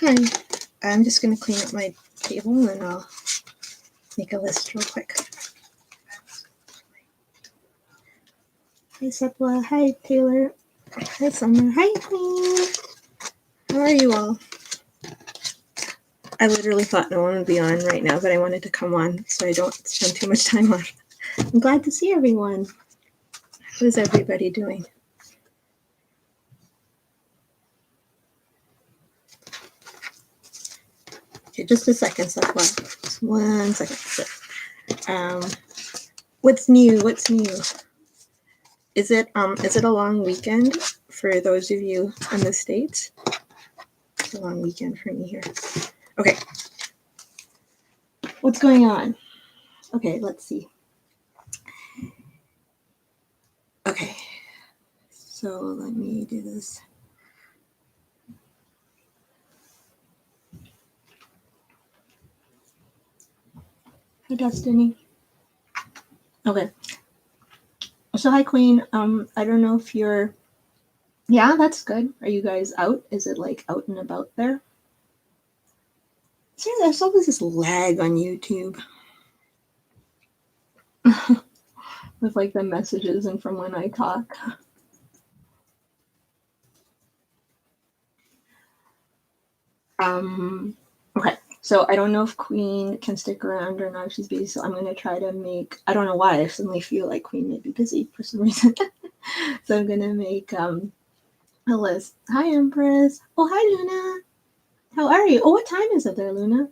Hi. I'm just going to clean up my table and I'll make a list real quick. Hi, Sepla. Hi, Taylor. Hi, Summer. Hi, Queen. How are you all? I literally thought no one would be on right now, but I wanted to come on so I don't spend too much time on. I'm glad to see everyone. How is everybody doing? Okay, just a second, Sepla. Just 1 second. What's new? What's new? Is it a long weekend for those of you in the States? It's a long weekend for me here. Okay. What's going on? Okay, let's see. Okay. So let me do this. Hi, Destiny. Okay. So hi, Queen. I don't know if you're. Yeah, that's good. Are you guys out? Is it like out and about there? See, there's always this lag on YouTube with like the messages and from when I talk. Okay. So I don't know if Queen can stick around or not. She's busy, so I'm gonna try to make. I don't know why I suddenly feel like Queen may be busy for some reason. So I'm gonna make a list. Hi, Empress. Oh, hi, Luna. How are you? Oh, what time is it there, Luna?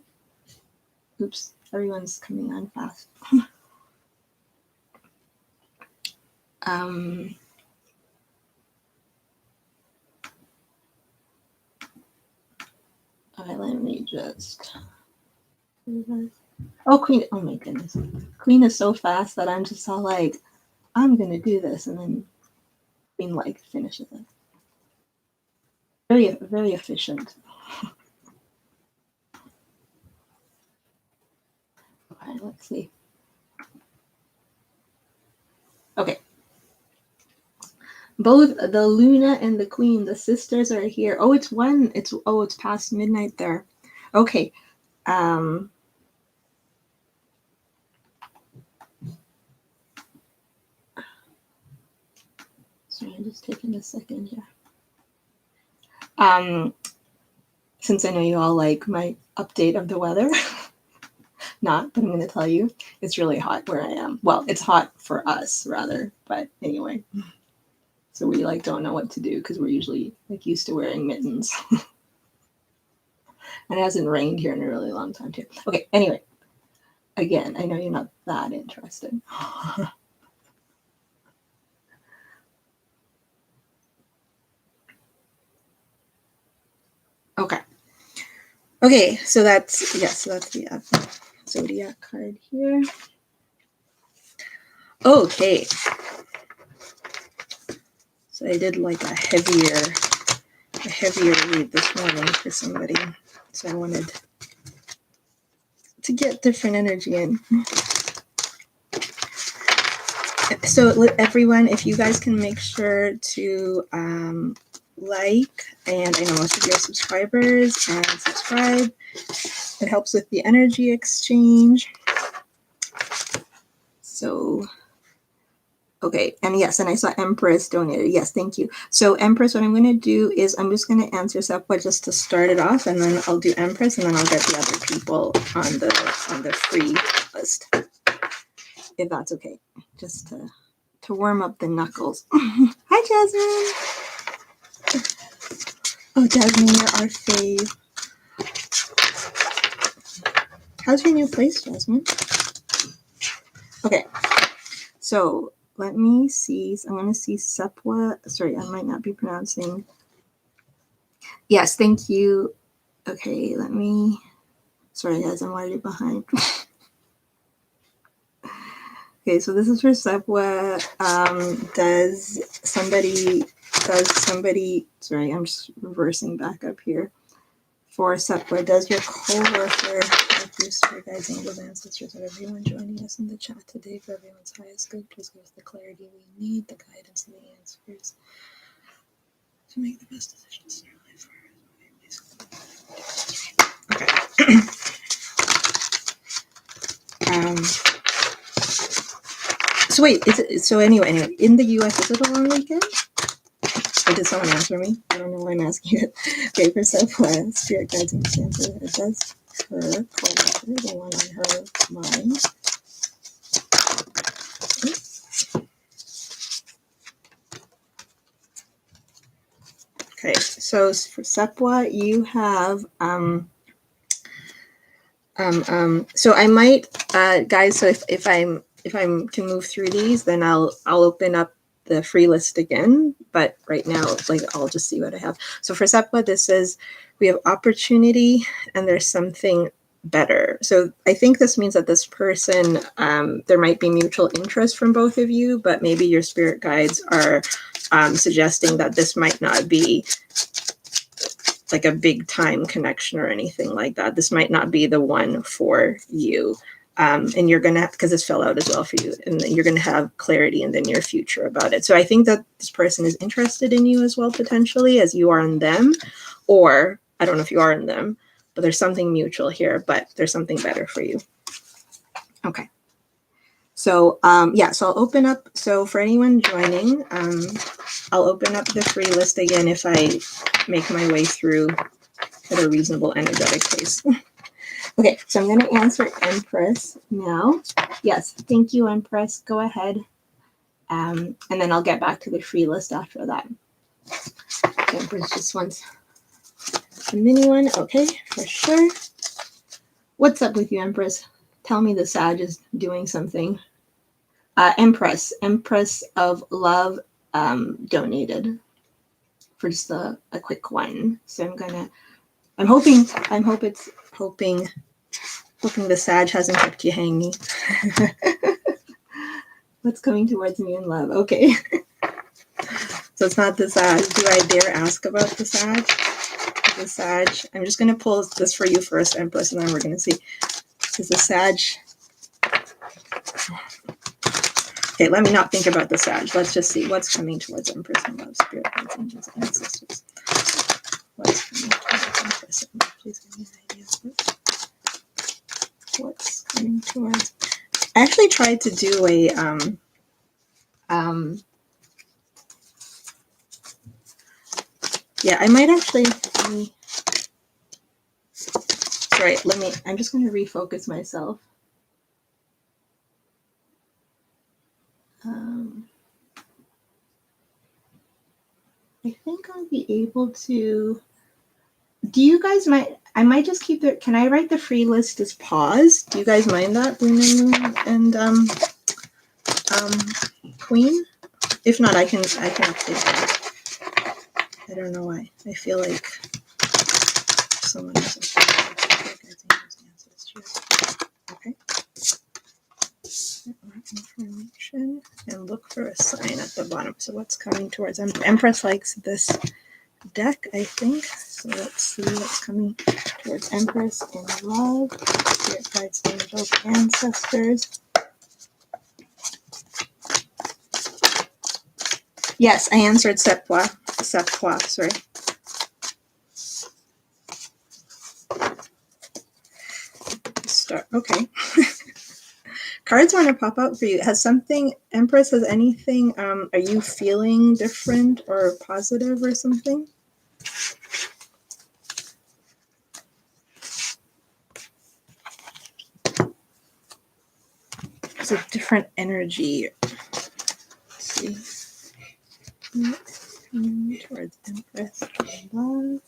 Oops, everyone's coming on fast. Okay, let me just. Oh, Queen. Oh my goodness. Queen is so fast that I'm just all like, I'm gonna do this, and then Queen like finishes it. Very, very efficient. Okay, let's see. Okay. Both the Luna and the Queen, the sisters, are here. Oh, it's past midnight there. Okay. Sorry, I'm just taking a second here. Since I know you all like my update of the weather, not, but I'm going to tell you, it's really hot where I am. Well, it's hot for us rather, but anyway. So we like don't know what to do because we're usually like used to wearing mittens. And it hasn't rained here in a really long time too. Okay, anyway. Again, I know you're not that interested. Okay. Okay, so that's the zodiac card here. Okay. So I did like a heavier read this morning for somebody. So I wanted to get different energy in. So everyone, if you guys can make sure to like, and I know most of your subscribers, and subscribe. It helps with the energy exchange. So, okay, and yes, and I saw Empress donated. Yes, thank you. So Empress, what I'm going to do is I'm just going to answer Sepwa just to start it off, and then I'll do Empress, and then I'll get the other people on the free list, if that's okay, just to warm up the knuckles. Hi, Jasmine. Oh, Jasmine, you're our fave. How's your new place, Jasmine? Okay, so let me see. I'm going to see Sepwa. Sorry, I might not be pronouncing. Yes, thank you. Okay, let me. Sorry, guys, I'm already behind. Okay, so this is for Sepwa. Does somebody? Sorry, I'm just reversing back up here. For Sepwa, does your coworker boost your guys' angels, ancestors, or everyone joining us in the chat today for everyone's highest good? Please give us the clarity we need, the guidance, and the answers to make the best decisions in our life. Okay. So wait, so anyway, in the US, is it a long weekend? Or did someone answer me? I don't know why I'm asking it. Okay, for Southwest, Spirit Guides and Santa, it says her co-worker, the one on her mind. Okay, so for Sepwa, you have so I might guys, so if I'm can move through these, then I'll open up the free list again, but right now, like, I'll just see what I have. So for Sepwa, this says we have opportunity and there's something better. So I think this means that this person, there might be mutual interest from both of you, but maybe your spirit guides are suggesting that this might not be like a big time connection or anything like that. This might not be the one for you. And you're going to, because this fell out as well for you, and you're going to have clarity in the near future about it. So I think that this person is interested in you as well, potentially, as you are in them, or I don't know if you are in them, but there's something mutual here, but there's something better for you. Okay. So, yeah, so I'll open up. So for anyone joining, I'll open up the free list again if I make my way through at a reasonable energetic pace. Okay, so I'm going to answer Empress now. Yes, thank you, Empress. Go ahead. And then I'll get back to the free list after that. Empress just wants a mini one. Okay, for sure. What's up with you, Empress? Tell me the Sag is doing something. Empress of Love donated for just a quick one. So I'm hoping the Sag hasn't kept you hanging. What's coming towards me in love? Okay. So it's not the Sag. Do I dare ask about the Sag? The Sag. I'm just going to pull this for you first, Empress, and then we're going to see. Is the Sag... Okay, let me not think about the Sag. Let's just see what's coming towards Empress and Love, Spirit, Guides, Angels, and Ancestors. What's coming towards Empress and Love? Please give me an idea. What's coming towards... I actually tried to do a yeah, I might actually sorry, I'm just going to refocus myself. I think I'll be able to. Do you guys mind? I might just keep it. Can I write the free list as pause? Do you guys mind that, Moon and Queen? If not, I can update that. I don't know why. I feel like someone else. Okay. More information and look for a sign at the bottom. So what's coming towards Empress likes this deck, I think. So let's see what's coming towards Empress in love. Spirit Guides, Angels, Ancestors. Yes, I answered Sepwa, sorry. Start. Okay. Cards want to pop out for you. Has something, Empress, has anything, are you feeling different or positive or something? It's a different energy. Let's see. Towards Empress and Love.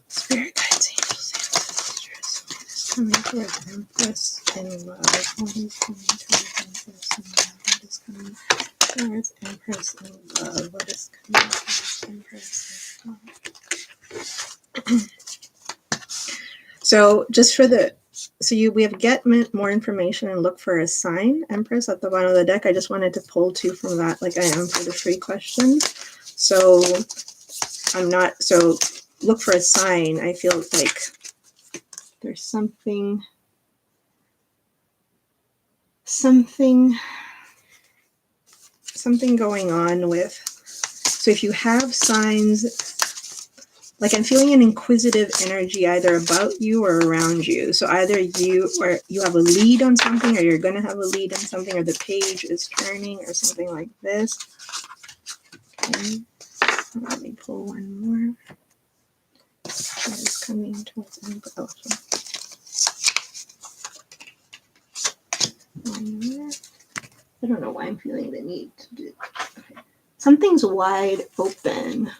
Spirit Guides, Angels, Ancestors. What is coming towards Empress and Love? What is coming towards Empress and Love? What is coming towards Empress and Love? What is coming towards Empress and Love? So just for we have get more information and look for a sign, Empress, at the bottom of the deck. I just wanted to pull two from that, like I am for the free questions. So look for a sign. I feel like there's something going on with, so if you have signs, like I'm feeling an inquisitive energy either about you or around you. So either you have a lead on something, or you're going to have a lead on something, or the page is turning or something like this. Okay. Let me pull one more. It's coming towards me. Oh, one more. I don't know why I'm feeling the need to do. Okay. Something's wide open.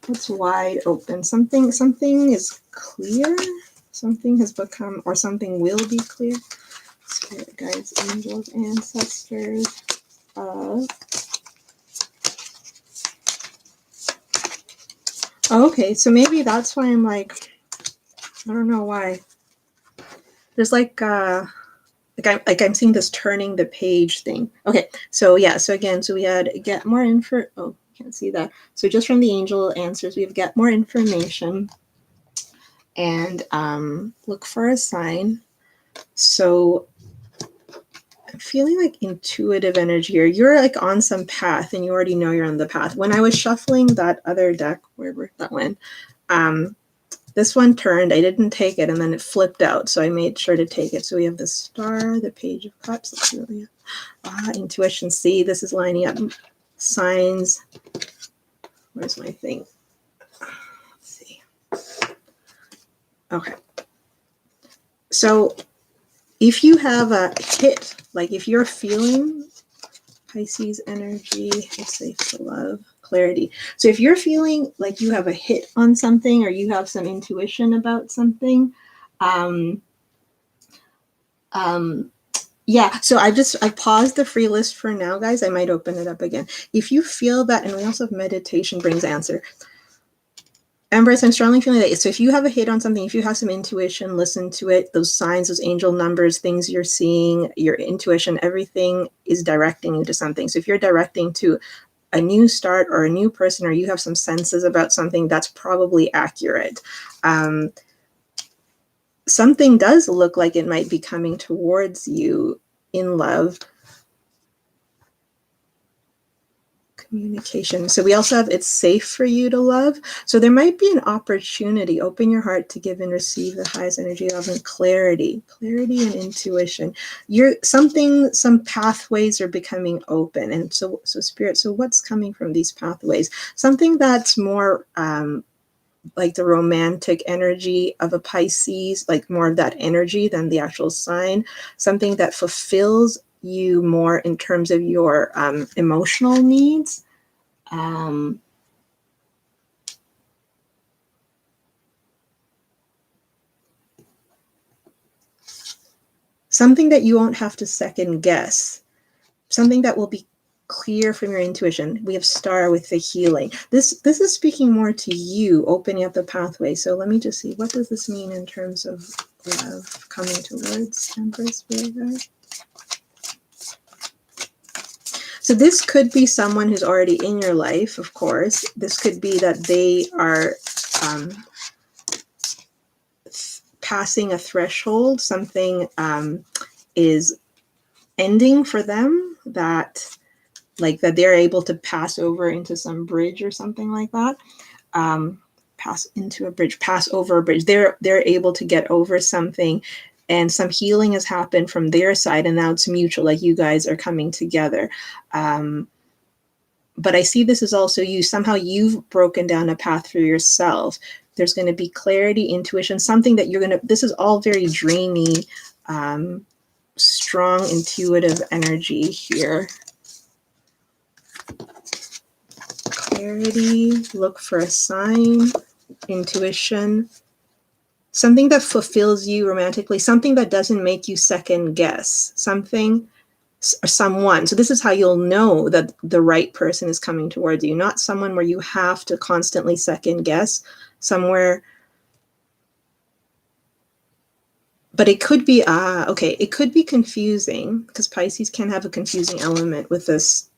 What's wide open? Something is clear. Something has become, or something will be clear. Spirit guides, angels, ancestors. Okay, so maybe that's why I'm like, I don't know why. There's like I'm seeing this turning the page thing. Okay, so yeah, so again, so we had get more info. Oh, can't see that. So just from the angel answers, we have get more information and look for a sign. So I'm feeling like intuitive energy, or you're like on some path and you already know you're on the path. When I was shuffling that other deck, wherever that went, this one turned, I didn't take it, and then it flipped out. So I made sure to take it. So we have the star, the page of cups. Intuition. See, this is lining up. Signs. Where's my thing? Let's see. Okay. So if you have a hit, like if you're feeling Pisces energy, it's safe to love, clarity. So if you're feeling like you have a hit on something, or you have some intuition about something, yeah, so I paused the free list for now, guys. I might open it up again. If you feel that, and we also have meditation brings answer. Empress, I'm strongly feeling that. So if you have a hit on something, if you have some intuition, listen to it. Those signs, those angel numbers, things you're seeing, your intuition, everything is directing you to something. So if you're directing to a new start or a new person, or you have some senses about something, that's probably accurate. Something does look like it might be coming towards you in love. Communication. So we also have it's safe for you to love. So there might be an opportunity. Open your heart to give and receive the highest energy of and clarity and intuition. Some pathways are becoming open. And so spirit, so what's coming from these pathways? Something that's more like the romantic energy of a Pisces, like more of that energy than the actual sign. Something that fulfills you more in terms of your emotional needs. Something that you won't have to second guess. Something that will be clear from your intuition. We have star with the healing. This is speaking more to you, opening up the pathway. So let me just see, what does this mean in terms of love coming towards Empress Spirit Guide? So this could be someone who's already in your life, of course. This could be that they are passing a threshold. Something is ending for them, that they're able to pass over into some bridge or something like that. Pass into a bridge, pass over a bridge. They're able to get over something, and some healing has happened from their side, and now it's mutual, like you guys are coming together. But I see this as also you. Somehow you've broken down a path for yourself. There's going to be clarity, intuition, something that this is all very dreamy, strong, intuitive energy here. Clarity, look for a sign, intuition, something that fulfills you romantically, something that doesn't make you second guess, something or someone. So this is how you'll know that the right person is coming towards you, not someone where you have to constantly second guess, somewhere. But it could be, it could be confusing, because Pisces can have a confusing element with this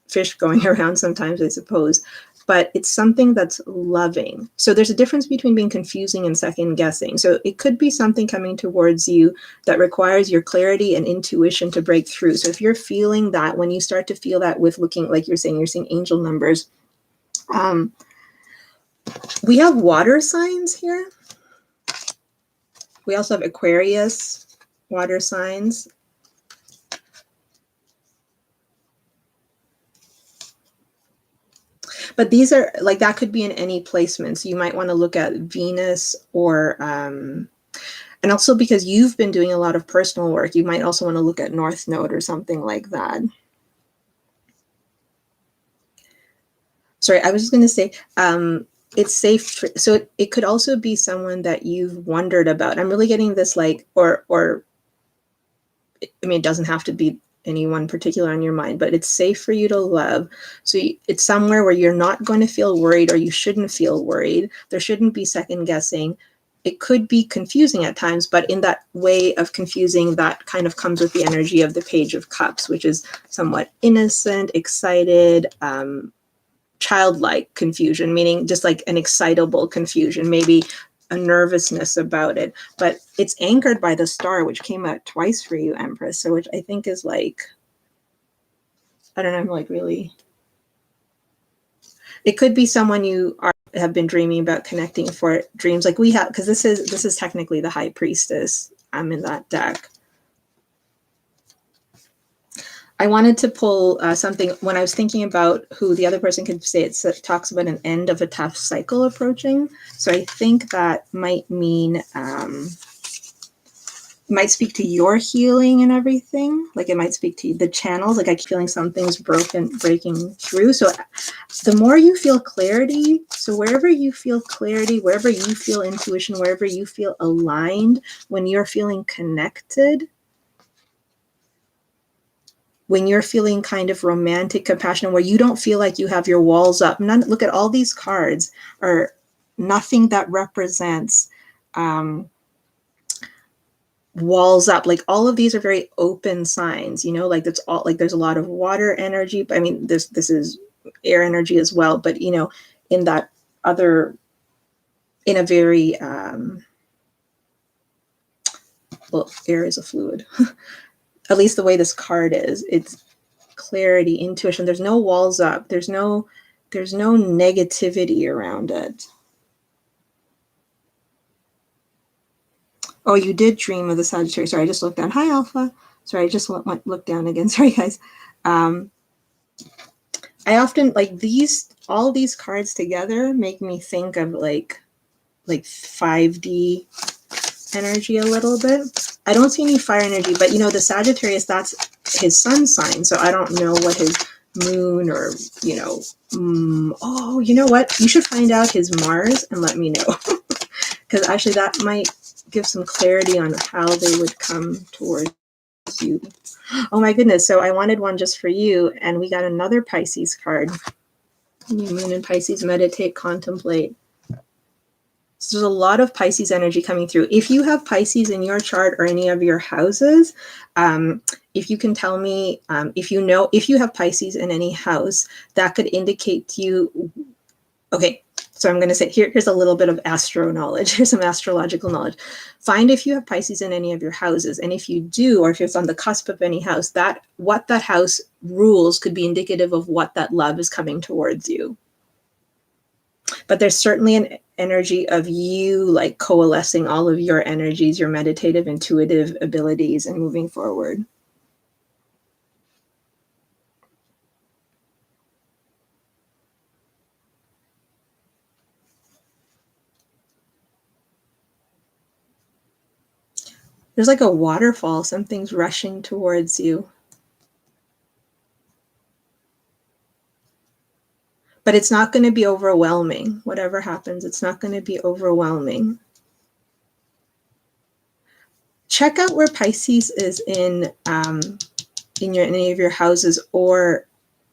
fish going around sometimes, I suppose. But it's something that's loving. So there's a difference between being confusing and second guessing. So it could be something coming towards you that requires your clarity and intuition to break through. So if you're feeling that, when you start to feel that with looking, like you're seeing angel numbers, We have water signs here. We also have Aquarius, water signs. But these are like, that could be in any placement. So you might want to look at Venus or, and also because you've been doing a lot of personal work, you might also want to look at North Node or something like that. Sorry, I was just going to say, it's safe. So it could also be someone that you've wondered about. I'm really getting this like, or I mean, it doesn't have to be anyone particular on your mind, but it's safe for you to love. So it's somewhere where you're not going to feel worried, or you shouldn't feel worried. There shouldn't be second guessing. It could be confusing at times, but in that way of confusing, that kind of comes with the energy of the Page of Cups, which is somewhat innocent, excited, childlike confusion, meaning just like an excitable confusion, maybe a nervousness about it, but it's anchored by the star, which came out twice for you, Empress. So which I think is like, I don't know, I'm like really, it could be someone you have been dreaming about connecting for dreams, like we have, because this is technically the High Priestess. I'm in that deck. I wanted to pull something when I was thinking about who the other person could say. It talks about an end of a tough cycle approaching. So I think that might mean, might speak to your healing and everything. Like it might speak to the channels. Like I keep feeling something's breaking through. So the more you feel clarity, so wherever you feel clarity, wherever you feel intuition, wherever you feel aligned, when you're feeling connected, when you're feeling kind of romantic compassion, where you don't feel like you have your walls up. Look at all these cards are nothing that represents walls up. Like all of these are very open signs, you know, like that's all, like there's a lot of water energy, but I mean, this is air energy as well, but you know, in that other, in a very, well, air is a fluid. At least the way this card is, it's clarity, intuition. There's no walls up. There's no negativity around it. Oh, you did dream of the Sagittarius. Sorry, I just looked down. Hi, Alpha. Sorry, I just looked down again. Sorry, guys. I often like all these cards together make me think of like 5D energy a little bit. I don't see any fire energy, but you know, the Sagittarius, that's his sun sign. So I don't know what his moon or, you know, oh, you know what? You should find out his Mars and let me know. Because actually that might give some clarity on how they would come towards you. Oh my goodness. So I wanted one just for you, and we got another Pisces card. New moon in Pisces, meditate, contemplate. So there's a lot of Pisces energy coming through. If you have Pisces in your chart or any of your houses, if you can tell me, if you have Pisces in any house, that could indicate to you, okay, so I'm going to say, here's a little bit of astro knowledge. Here's some astrological knowledge. Find if you have Pisces in any of your houses. And if you do, or if it's on the cusp of any house, what that house rules could be indicative of what that love is coming towards you. But there's certainly an energy of you like coalescing all of your energies, your meditative, intuitive abilities, and moving forward. There's like a waterfall, something's rushing towards you. But it's not going to be overwhelming. Whatever happens, it's not going to be overwhelming. Check out where Pisces is in any of your houses, or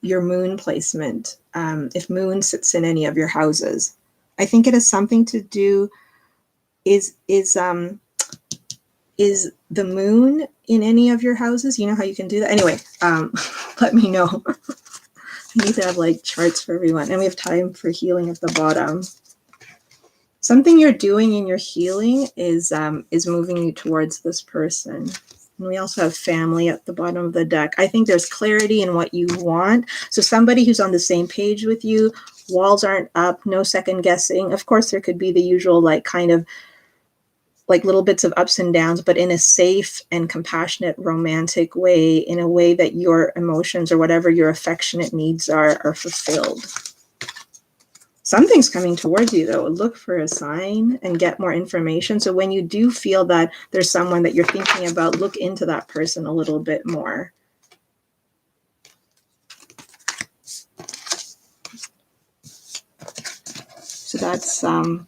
your moon placement. If moon sits in any of your houses, I think it has something to do. Is the moon in any of your houses? You know how you can do that. Anyway, let me know. I need to have like charts for everyone, and we have time for healing at the bottom. Something you're doing in your healing is moving you towards this person. And we also have family at the bottom of the deck. I think there's clarity in what you want. So somebody who's on the same page with you, walls aren't up, no second guessing. Of course, there could be the usual like kind of like little bits of ups and downs, but in a safe and compassionate, romantic way, in a way that your emotions or whatever your affectionate needs are fulfilled. Something's coming towards you, though. Look for a sign and get more information. So when you do feel that there's someone that you're thinking about, look into that person a little bit more. So that's sorry,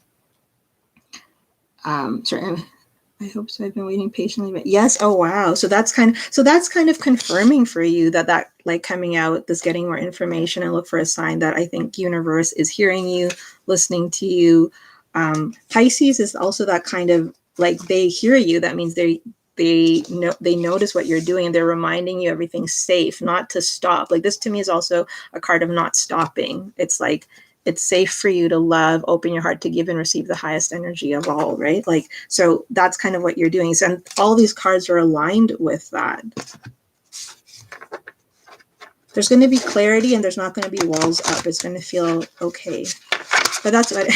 I hope so. I've been waiting patiently, but yes. Oh wow. So that's kind of confirming for you that like coming out, this getting more information, and look for a sign that I think universe is hearing you, listening to you. Pisces is also that kind of like they hear you. That means they notice what you're doing and they're reminding you everything's safe, not to stop. Like this to me is also a card of not stopping. It's like it's safe for you to love, open your heart to give and receive the highest energy of all, right? Like, so that's kind of what you're doing. So, and all these cards are aligned with that. There's going to be clarity and there's not going to be walls up. It's going to feel okay. But that's what,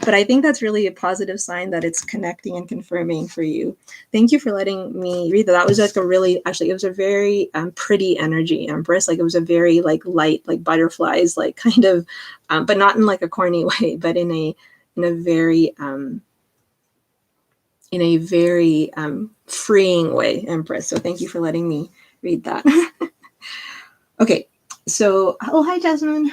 but I think that's really a positive sign that it's connecting and confirming for you. Thank you for letting me read that. That was like a really, actually, it was a very pretty energy, Empress. Like it was a very like light, like butterflies, like kind of, but not in like a corny way, but in a very freeing way, Empress. So thank you for letting me read that. Okay, so, oh, hi, Jasmine.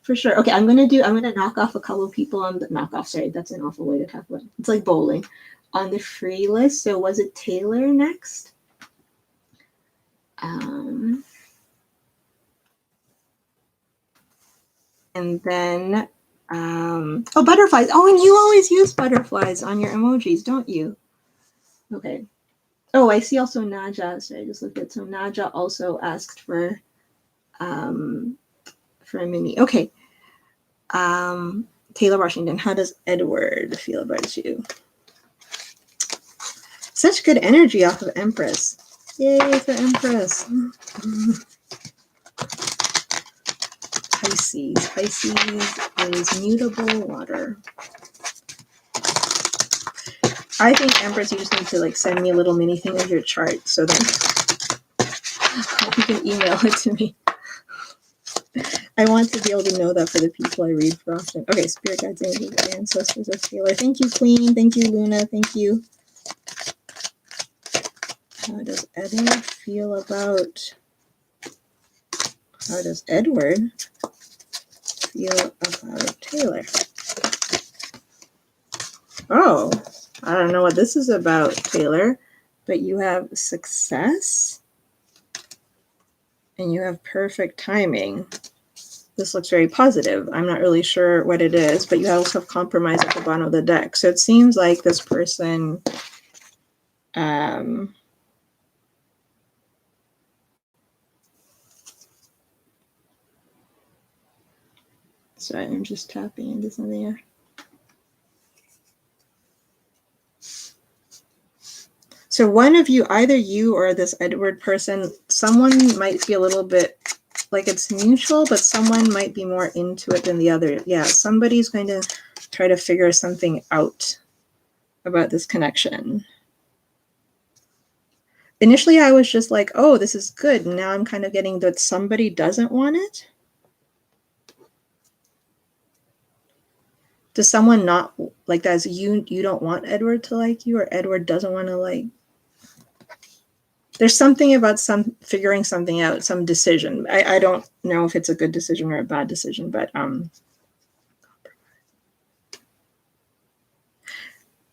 For sure. Okay, I'm gonna knock off a couple of people on the sorry, that's an awful way to talk about it. It's like bowling on the free list. So was it Taylor next? And then oh, butterflies. Oh, and you always use butterflies on your emojis, don't you? Okay. Oh, I see also Naja. Sorry, I just looked at, so Naja also asked for a mini. Okay. Taylor Washington, how does Edward feel about you? Such good energy off of Empress. Yay for Empress. Pisces. Pisces is mutable water. I think, Empress, you just need to like send me a little mini thing of your chart so that you can email it to me. I want to be able to know that for the people I read for often. Okay, spirit guides, angels, ancestors of Taylor. Thank you, Queen. Thank you, Luna. Thank you. How does Edward feel about? How does Edward feel about Taylor? Oh, I don't know what this is about, Taylor, but you have success and you have perfect timing. This looks very positive. I'm not really sure what it is, but you also have compromise at the bottom of the deck. So it seems like this person sorry, I'm just tapping into something here. So one of you, either you or this Edward person, someone might be a little bit like it's mutual, but someone might be more into it than the other. Yeah, somebody's going to try to figure something out about this connection. Initially, I was just like, oh, this is good. Now I'm kind of getting that somebody doesn't want it. Does someone not like that? You don't want Edward to like you, or Edward doesn't want to like? There's something about figuring something out, some decision. I don't know if it's a good decision or a bad decision, but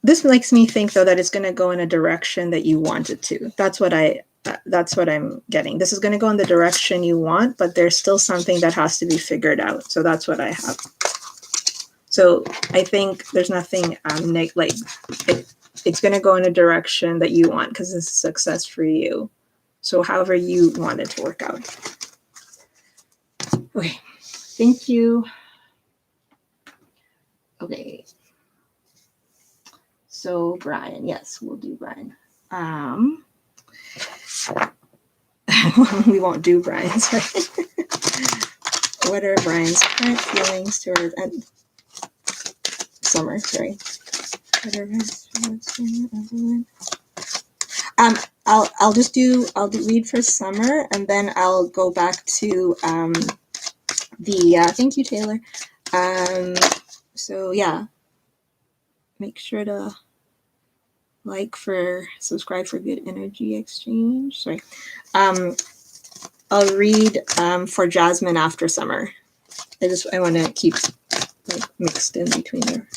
this makes me think though that it's going to go in a direction that you want it to. That's what I'm getting. This is going to go in the direction you want, but there's still something that has to be figured out. So that's what I have. So I think there's nothing it's going to go in a direction that you want because it's a success for you. So however you want it to work out. Okay, thank you. Okay. So Brian, yes, we'll do Brian. We won't do Brian's, right? What are Brian's current feelings towards Summer? Sorry. What are Brian's feelings? I'll read for Summer, and then I'll go back to the thank you, Taylor. So yeah, make sure to subscribe for good energy exchange. Sorry. I'll read for Jasmine after Summer. I want to keep mixed in between there.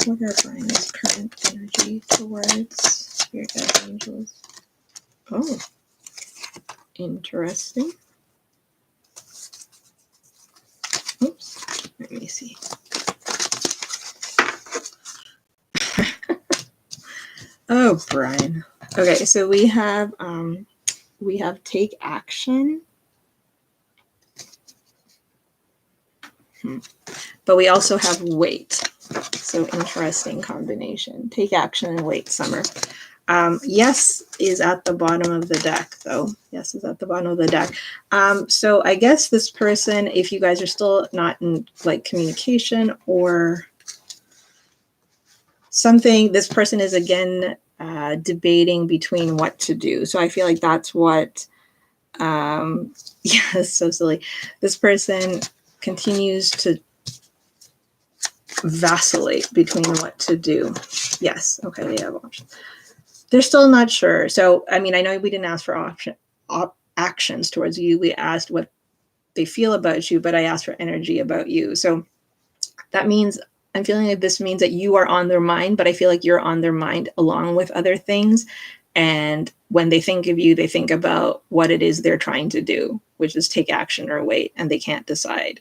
What are Brian's current energy towards spirit guides, angels? Oh, interesting. Oops, let me see. Oh, Brian. Okay, so we have take action. But we also have wait. So interesting combination. Take action and wait, Summer. Yes is at the bottom of the deck, though. Yes is at the bottom of the deck. So I guess this person, if you guys are still not in communication or something, this person is again debating between what to do. So I feel like that's what, it's so silly. This person continues to vacillate between what to do. Yes. Okay. They have options. They're still not sure. So, I mean, I know we didn't ask for actions towards you. We asked what they feel about you, but I asked for energy about you. So that means I'm feeling like this means that you are on their mind, but I feel like you're on their mind along with other things. And when they think of you, they think about what it is they're trying to do, which is take action or wait, and they can't decide.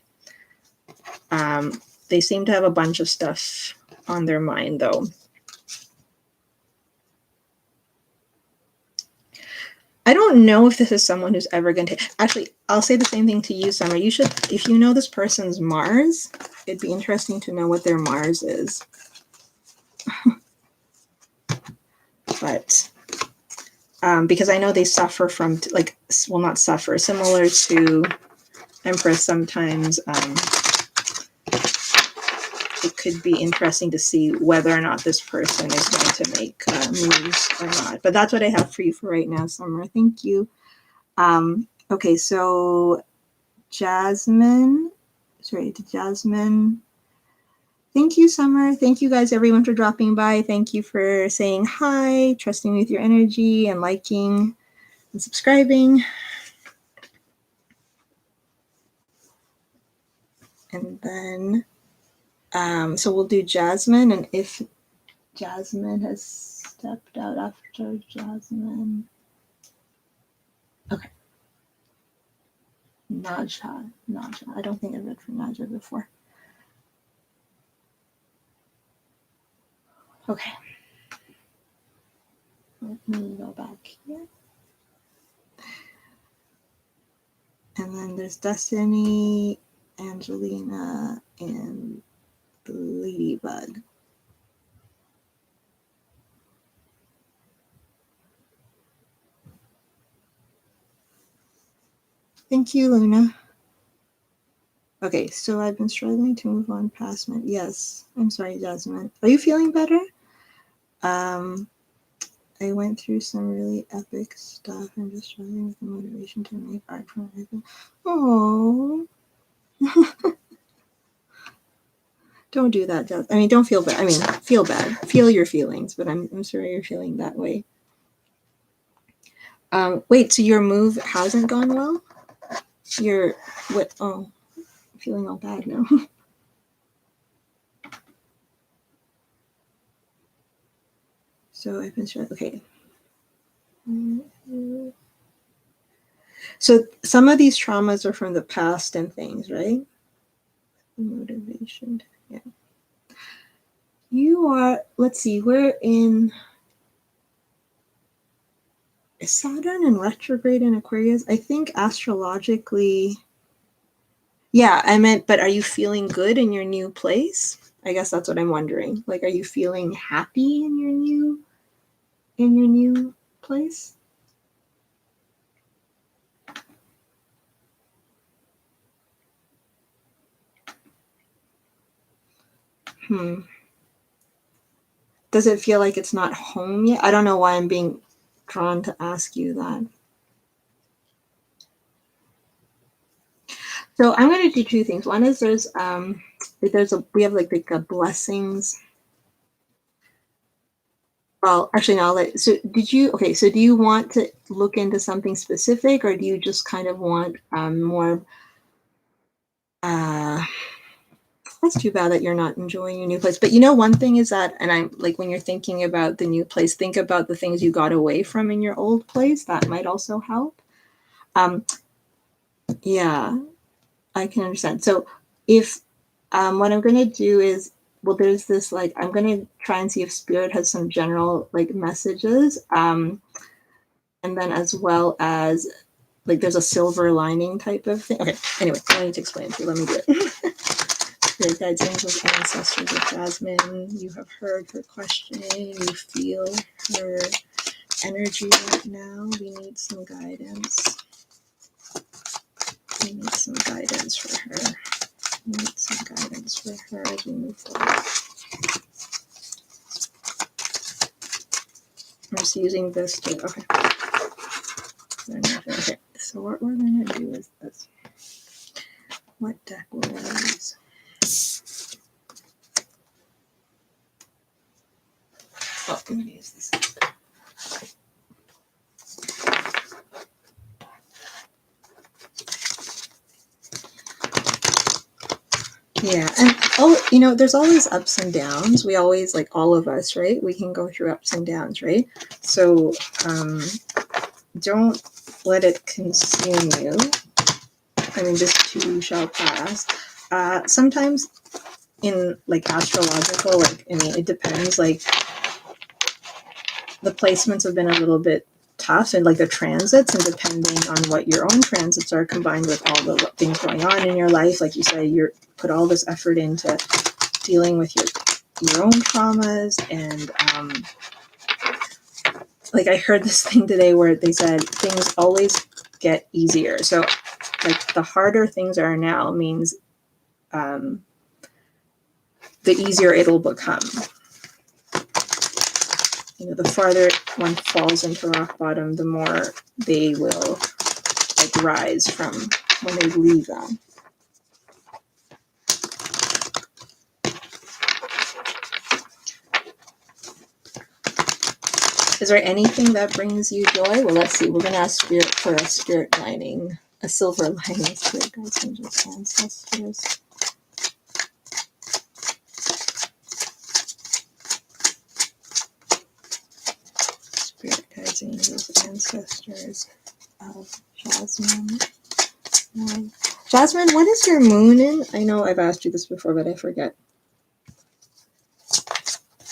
They seem to have a bunch of stuff on their mind, though. I don't know if this is someone who's ever going to... Actually, I'll say the same thing to you, Summer. You should, if you know this person's Mars, it'd be interesting to know what their Mars is. But because I know they suffer from, not suffer, similar to Empress sometimes... it could be interesting to see whether or not this person is going to make moves or not. But that's what I have for you for right now, Summer. Thank you. Okay, so Jasmine. Thank you, Summer. Thank you guys, everyone, for dropping by. Thank you for saying hi, trusting me with your energy, and liking and subscribing. And then... so we'll do Jasmine, and if Jasmine has stepped out after Jasmine. Okay. Naja. I don't think I've read from Naja before. Okay. Let me go back here. And then there's Destiny, Angelina, and Ladybug. Thank you, Luna. Okay, so I've been struggling to move on past my... Yes, I'm sorry, Jasmine. Are you feeling better? I went through some really epic stuff. I'm just struggling with the motivation to make art from everything. Oh. Don't do that, Jasmine. I mean, don't feel bad. I mean, feel bad. Feel your feelings, but I'm sorry you're feeling that way. Wait, so your move hasn't gone well? What? Oh, I'm feeling all bad now. So I've been struggling. Okay. So some of these traumas are from the past and things, right? Motivation. Yeah. You are, let's see, we're in Saturn in retrograde in Aquarius. I think astrologically, yeah, I meant, but are you feeling good in your new place? I guess that's what I'm wondering. Are you feeling happy in your new place? Does it feel like it's not home yet? I don't know why I'm being drawn to ask you that. So I'm going to do two things. One is we have like a blessings. Well, actually, now so do you want to look into something specific, or do you just kind of want more? That's too bad that you're not enjoying your new place. But one thing is that, and I'm like, when you're thinking about the new place, think about the things you got away from in your old place. That might also help. Yeah, I can understand. So if what I'm going to do is, well, there's this, like, I'm going to try and see if Spirit has some general like messages. And then as well as like there's a silver lining type of thing. Okay, anyway, I need to explain it to you. Let me do it. Spirit guides, angels, ancestors of Jasmine, you have heard her questioning, you feel her energy right now. We need some guidance. We need some guidance for her. We need some guidance for her as we move forward. I'm just using this to, okay. Okay, so what we're going to do is this. What deck will I use? Oh, I'm going to use this. Yeah, and there's always ups and downs. We always, like, all of us, right? We can go through ups and downs, right? So don't let it consume you. I mean, this too shall pass. Sometimes in like astrological, like, I mean, it depends. Like, the placements have been a little bit tough, and like the transits, and depending on what your own transits are, combined with all the things going on in your life, like you say, you're put all this effort into dealing with your own traumas, and like I heard this thing today where they said things always get easier. So like the harder things are now means the easier it'll become. The farther one falls into rock bottom, the more they will like rise from when they leave them. Is there anything that brings you joy? Well, let's see. We're going to ask Spirit for a spirit lining, a silver lining. Spirit guides, angels, ancestors. Spirit guides, angels, ancestors of Jasmine. Jasmine, what is your moon in? I know I've asked you this before, but I forget.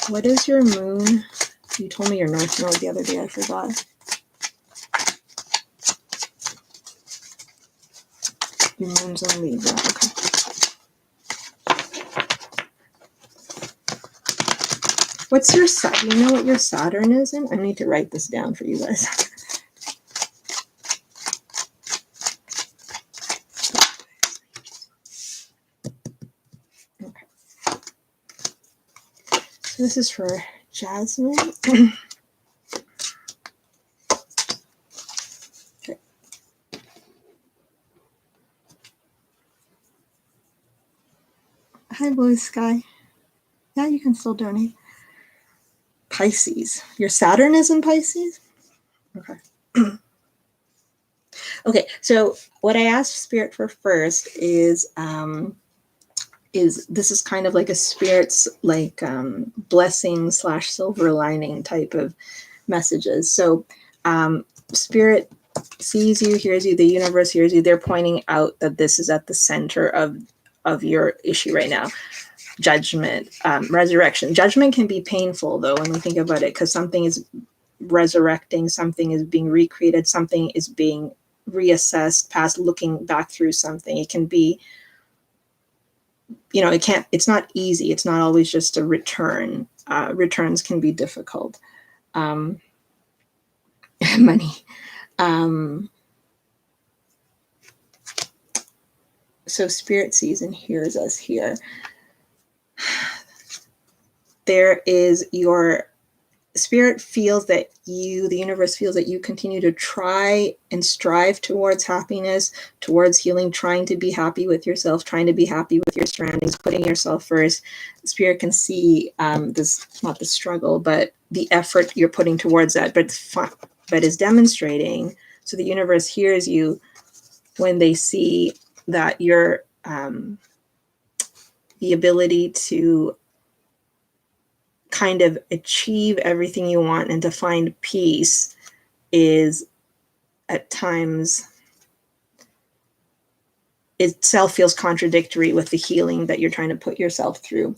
What is your moon? You told me your North Node the other day. I forgot. Your moon's in Libra. Okay. What's your Saturn? Do you know what your Saturn is in? I need to write this down for you guys. Okay. So this is for Jasmine. Okay. Hi, Blue Sky. Yeah, you can still donate. Pisces. Your Saturn is in Pisces? Okay. Okay, so what I asked Spirit for first is this is kind of like a Spirit's like blessing / silver lining type of messages. So Spirit sees you, hears you, the universe hears you. They're pointing out that this is at the center of your issue right now. Judgment, resurrection. Judgment can be painful, though, when we think about it, because something is resurrecting, something is being recreated, something is being reassessed, past looking back through something. It can be, it's not easy. It's not always just a return. Returns can be difficult. Money. So Spirit sees and hears us here. there is your spirit feels that you, the universe feels that you continue to try and strive towards happiness, towards healing, trying to be happy with yourself, trying to be happy with your surroundings, putting yourself first. Spirit can see this, not the struggle, but the effort you're putting towards that, but is demonstrating. So the universe hears you when they see that you're the ability to kind of achieve everything you want and to find peace is at times itself feels contradictory with the healing that you're trying to put yourself through.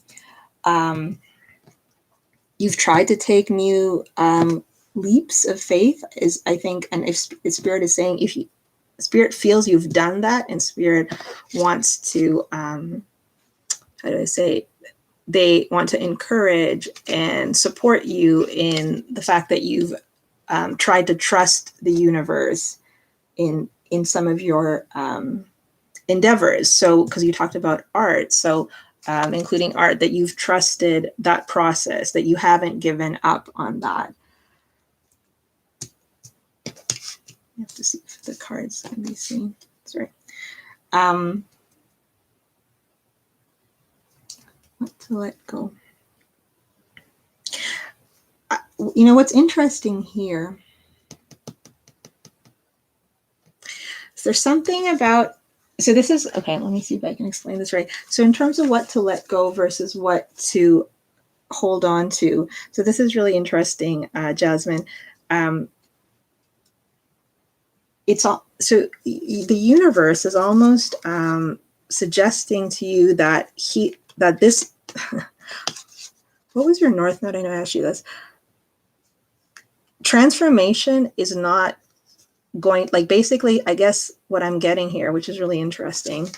You've tried to take new leaps of faith, is I think, and if spirit is saying, if you, spirit feels you've done that, and spirit wants to how do I say, they want to encourage and support you in the fact that you've tried to trust the universe in some of your endeavors. So, because you talked about art, so including art, that you've trusted that process, that you haven't given up on that. You have to see if the cards can be seen. Sorry. What to let go. You know what's interesting here? So there's something about, so this is, okay, let me see if I can explain this right. So in terms of what to let go versus what to hold on to. So this is really interesting, Jasmine. It's all, so the universe is almost suggesting to you that this, what was your North Node? I know I asked you this. Transformation is not going, like, basically, I guess what I'm getting here, which is really interesting,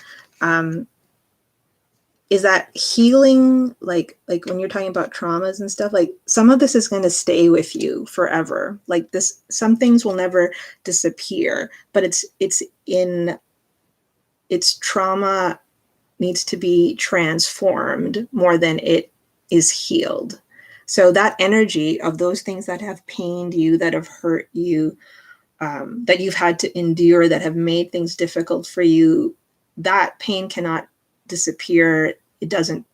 is that healing, like when you're talking about traumas and stuff, like some of this is going to stay with you forever. Like this, some things will never disappear, but it's trauma needs to be transformed more than it is healed. So that energy of those things that have pained you, that have hurt you, that you've had to endure, that have made things difficult for you, that pain cannot disappear. It doesn't,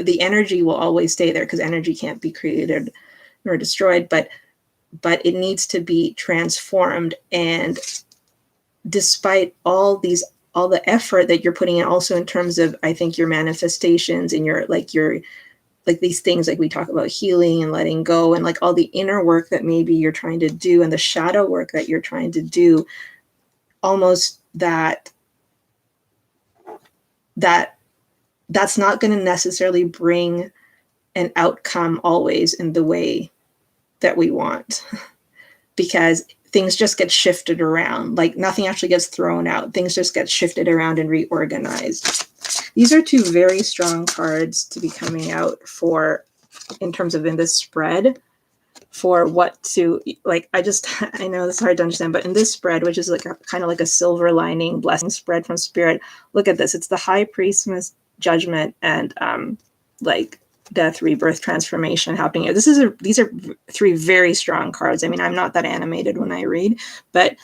the energy will always stay there because energy can't be created nor destroyed, but it needs to be transformed. And despite all the effort that you're putting in, also in terms of, I think, your manifestations and your these things, like we talk about healing and letting go, and like all the inner work that maybe you're trying to do and the shadow work that you're trying to do, almost that's not going to necessarily bring an outcome always in the way that we want, because things just get shifted around. Like nothing actually gets thrown out. Things just get shifted around and reorganized. These are two very strong cards to be coming out for, in terms of in this spread, for what to, like, I know this is hard to understand, but in this spread, which is like kind of like a silver lining blessing spread from spirit, look at this. It's the High Priestess, Judgment, and like death, rebirth, transformation happening here. These are three very strong cards. I mean, I'm not that animated when I read, but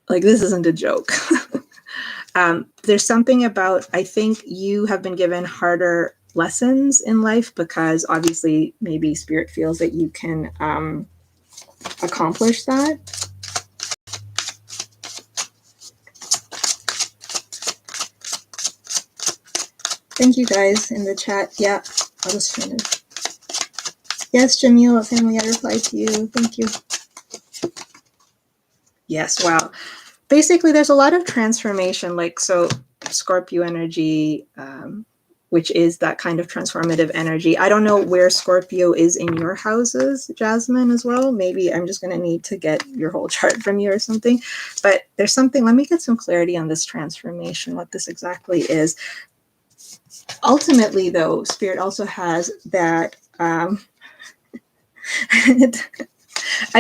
like this isn't a joke. There's something about, I think you have been given harder lessons in life because obviously maybe spirit feels that you can accomplish that. Thank you guys in the chat. Yeah, I'll just finish. Yes, Jamil, family, I replied to you. Thank you. Yes, wow. Basically, there's a lot of transformation, like, so Scorpio energy, which is that kind of transformative energy. I don't know where Scorpio is in your houses, Jasmine, as well. Maybe I'm just going to need to get your whole chart from you or something. But there's something, let me get some clarity on this transformation, what this exactly is. Ultimately, though, Spirit also has that, I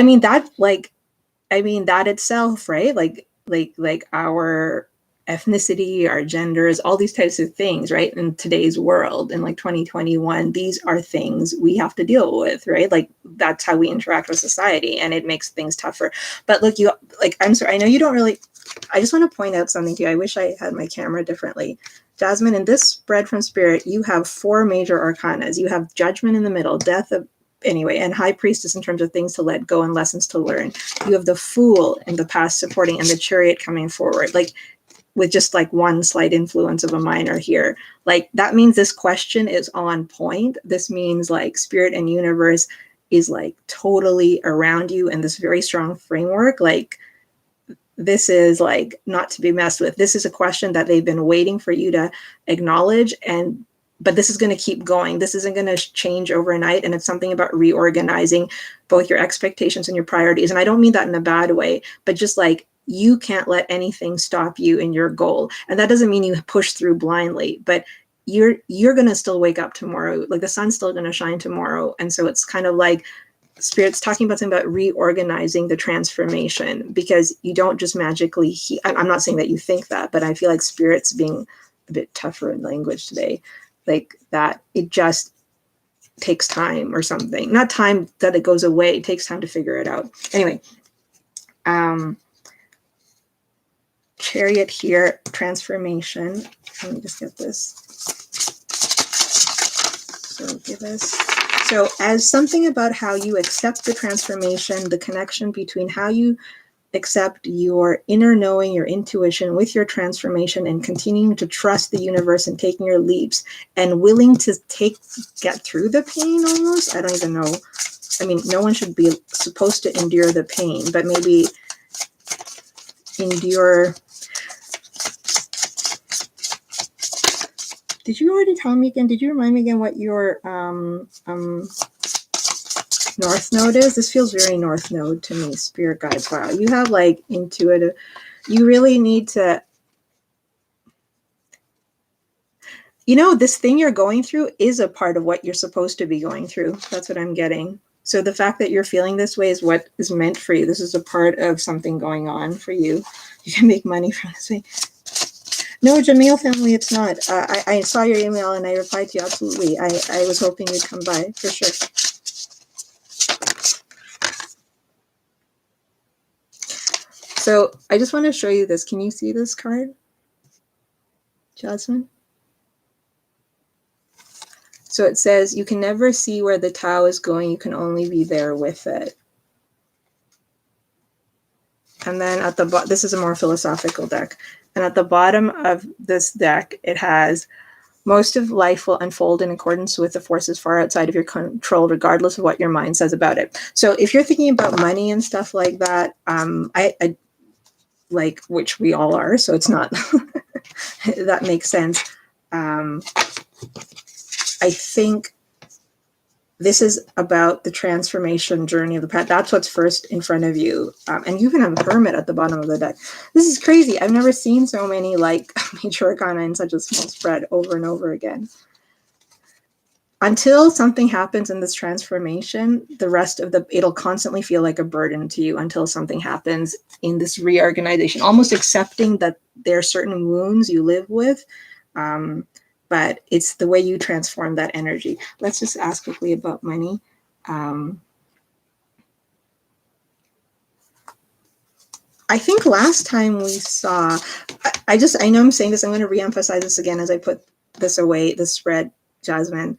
mean, that itself, right? Like our ethnicity, our genders, all these types of things, right? In today's world, in like 2021, these are things we have to deal with, right? Like that's how we interact with society, and it makes things tougher. But look, you like, I'm sorry, I know you don't really, I just want to point out something to you. I wish I had my camera differently. Jasmine, in this spread from Spirit, you have 4 major arcanas. You have Judgment in the middle, Death of, anyway, and High Priestess in terms of things to let go and lessons to learn. You have the Fool in the past supporting, and the Chariot coming forward. Like, with just like one slight influence of a minor here. Like that means this question is on point. This means like Spirit and universe is like totally around you in this very strong framework. Like this is like not to be messed with. This is a question that they've been waiting for you to acknowledge, and but this is going to keep going. This isn't going to change overnight. And it's something about reorganizing both your expectations and your priorities. And I don't mean that in a bad way, but just like you can't let anything stop you in your goal. And that doesn't mean you push through blindly, but you're going to still wake up tomorrow. Like the sun's still going to shine tomorrow. And so it's kind of like Spirit's talking about something about reorganizing the transformation, because you don't just magically I'm not saying that you think that, but I feel like Spirit's being a bit tougher in language today. Like that it just takes time or something. Not time that it goes away. It takes time to figure it out. Anyway, Chariot here, transformation. Let me just get this. So give us. So as something about how you accept the transformation, the connection between how you accept your inner knowing, your intuition with your transformation, and continuing to trust the universe and taking your leaps and willing to get through the pain almost. I don't even know. I mean, no one should be supposed to endure the pain, but maybe endure. Did you already tell me again? Did you remind me again what your North Node is? This feels very North Node to me, Spirit guides. Wow, you have like intuitive, you really need to, you know, this thing you're going through is a part of what you're supposed to be going through. That's what I'm getting. So the fact that you're feeling this way is what is meant for you. This is a part of something going on for you. You can make money from this way. No, Jamil family, it's not. I saw your email and I replied to you. Absolutely. I was hoping you'd come by for sure. So I just want to show you this. Can you see this card, Jasmine? So it says, you can never see where the Tao is going. You can only be there with it. And then at the bottom, this is a more philosophical deck. And at the bottom of this deck, it has, most of life will unfold in accordance with the forces far outside of your control, regardless of what your mind says about it. So if you're thinking about money and stuff like that, I like, which we all are, so it's not, that makes sense. I think this is about the transformation journey of the path. That's what's first in front of you. And you even have a hermit at the bottom of the deck. This is crazy. I've never seen so many like major arcana in such a small spread over and over again. Until something happens in this transformation, the rest of it'll constantly feel like a burden to you until something happens in this reorganization, almost accepting that there are certain wounds you live with. But it's the way you transform that energy. Let's just ask quickly about money. I think last time we saw, I know I'm saying this, I'm going to reemphasize this again as I put this away, the spread, Jasmine.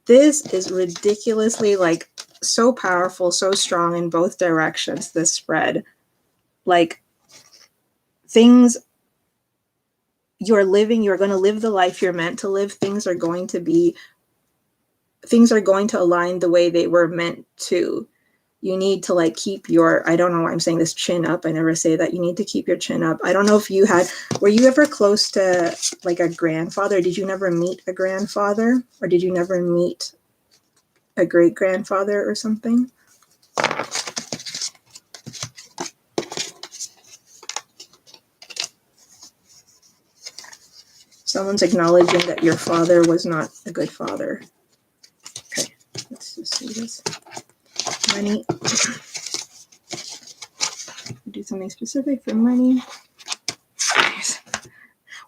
This is ridiculously like so powerful, so strong in both directions, this spread. Like things you're living, you're going to live the life you're meant to live. Things are going to align the way they were meant to. You need to like keep your, I don't know why I'm saying this, chin up. I never say that. You need to keep your chin up. I don't know if were you ever close to like a grandfather? Did you never meet a grandfather? Or did you never meet a great grandfather or something? Someone's acknowledging that your father was not a good father. Okay, let's just see this. Money. Do something specific for money.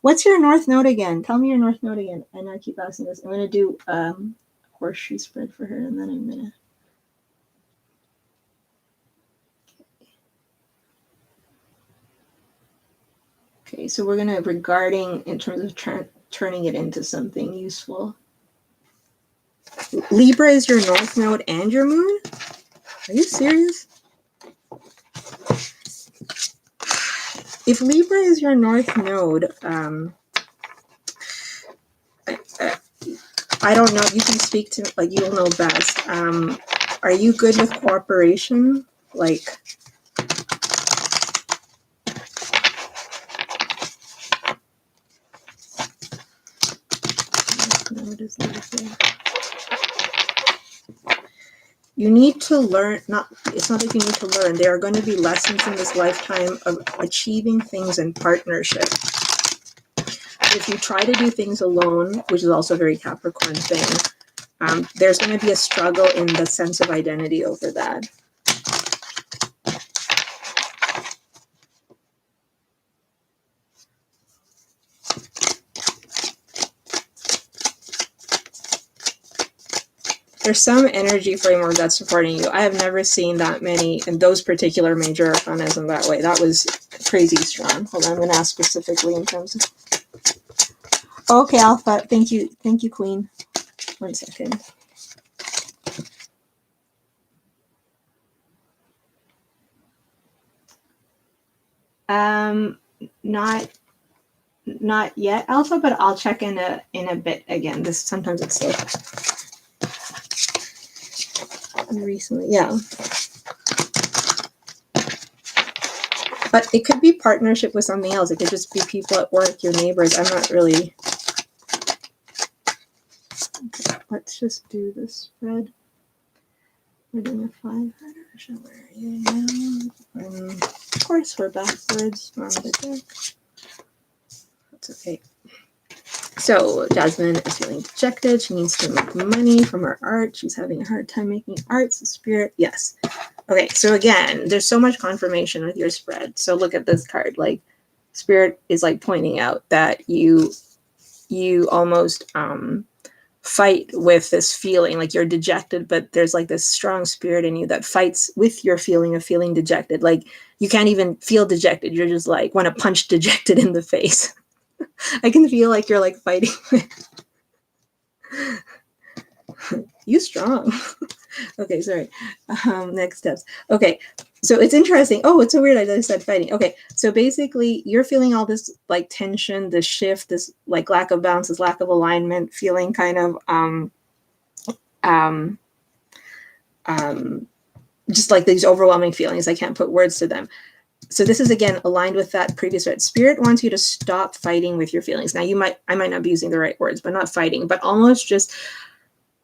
What's your north node again? Tell me your north node again. I know I keep asking this. I'm going to do horseshoe spread for her, and then I'm going to. Okay, so we're going to, regarding in terms of turning it into something useful. Libra is your north node and your moon? Are you serious? If Libra is your north node, I don't know. You can speak to, like, you'll know best. Are you good with cooperation? Like, what is this? You need to learn, it's not that you need to learn. There are going to be lessons in this lifetime of achieving things in partnership. If you try to do things alone, which is also a very Capricorn thing, there's going to be a struggle in the sense of identity over that. There's some energy framework that's supporting you. I have never seen that many in those particular major arcanas in that way. That was crazy strong. Hold on, I'm going to ask specifically in terms of... Okay, Alpha. Thank you. Thank you, Queen. 1 second. Not yet, Alpha, but I'll check in a bit again. This sometimes it's slow. Recently, yeah. But it could be partnership with something else. It could just be people at work, your neighbors. I'm not really... Okay, let's just do this spread. We're doing a 5-header. Where are you now? Of course, we're backwards on the deck. That's okay. So Jasmine is feeling dejected. She needs to make money from her art. She's having a hard time making art. So spirit, yes. Okay, so again, there's so much confirmation with your spread. So look at this card. Like, spirit is like pointing out that you almost fight with this feeling, like you're dejected, but there's like this strong spirit in you that fights with your feeling of feeling dejected. Like you can't even feel dejected. You're just like want to punch dejected in the face. I can feel like you're like fighting. You strong. Okay, sorry. Next steps. Okay, so it's interesting. Oh, it's so weird. I said fighting. Okay, so basically you're feeling all this like tension, this shift, this like lack of balance, this lack of alignment, feeling kind of just like these overwhelming feelings. I can't put words to them. So this is again aligned with that previous right. Spirit wants you to stop fighting with your feelings. Now I might not be using the right words, but not fighting, but almost just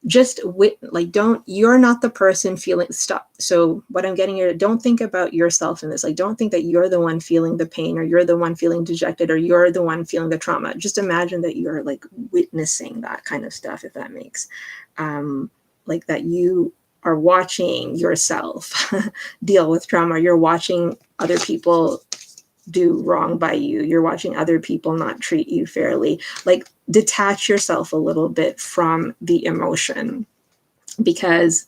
you're not the person feeling stop. So what I'm getting here, don't think about yourself in this. Like, don't think that you're the one feeling the pain, or you're the one feeling dejected, or you're the one feeling the trauma. Just imagine that you're like witnessing that kind of stuff, if that makes like that you are watching yourself deal with trauma. You're watching other people do wrong by you. You're watching other people not treat you fairly. Like, detach yourself a little bit from the emotion, because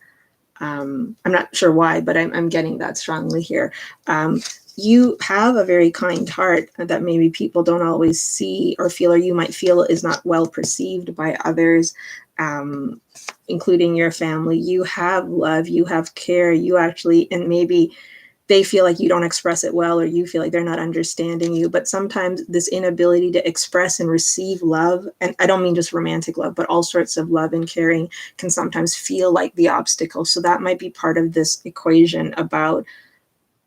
I'm not sure why, but I'm getting that strongly here. You have a very kind heart that maybe people don't always see or feel, or you might feel is not well perceived by others, including your family. You have love, you have care, you actually, and maybe they feel like you don't express it well, or you feel like they're not understanding you. But sometimes this inability to express and receive love, and I don't mean just romantic love, but all sorts of love and caring, can sometimes feel like the obstacle. So that might be part of this equation about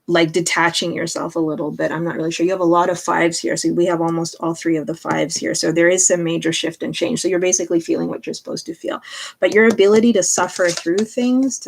like detaching yourself a little bit. I'm not really sure. You have a lot of 5s here. So we have almost all 3 of the 5s here. So there is some major shift and change. So you're basically feeling what you're supposed to feel. But your ability to suffer through things,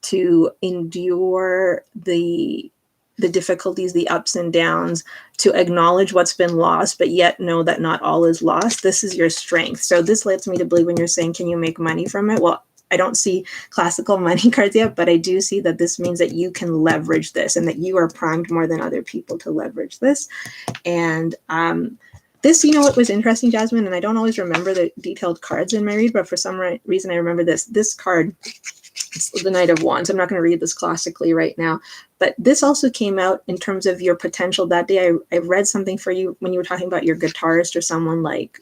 to endure the difficulties, the ups and downs, to acknowledge what's been lost, but yet know that not all is lost. This is your strength. So this lets me to believe when you're saying, can you make money from it? Well, I don't see classical money cards yet, but I do see that this means that you can leverage this and that you are primed more than other people to leverage this. And this, you know what was interesting, Jasmine, and I don't always remember the detailed cards in my read, but for some reason I remember this. This card, it's the Knight of Wands. I'm not going to read this classically right now, but this also came out in terms of your potential that day. I read something for you when you were talking about your guitarist or someone like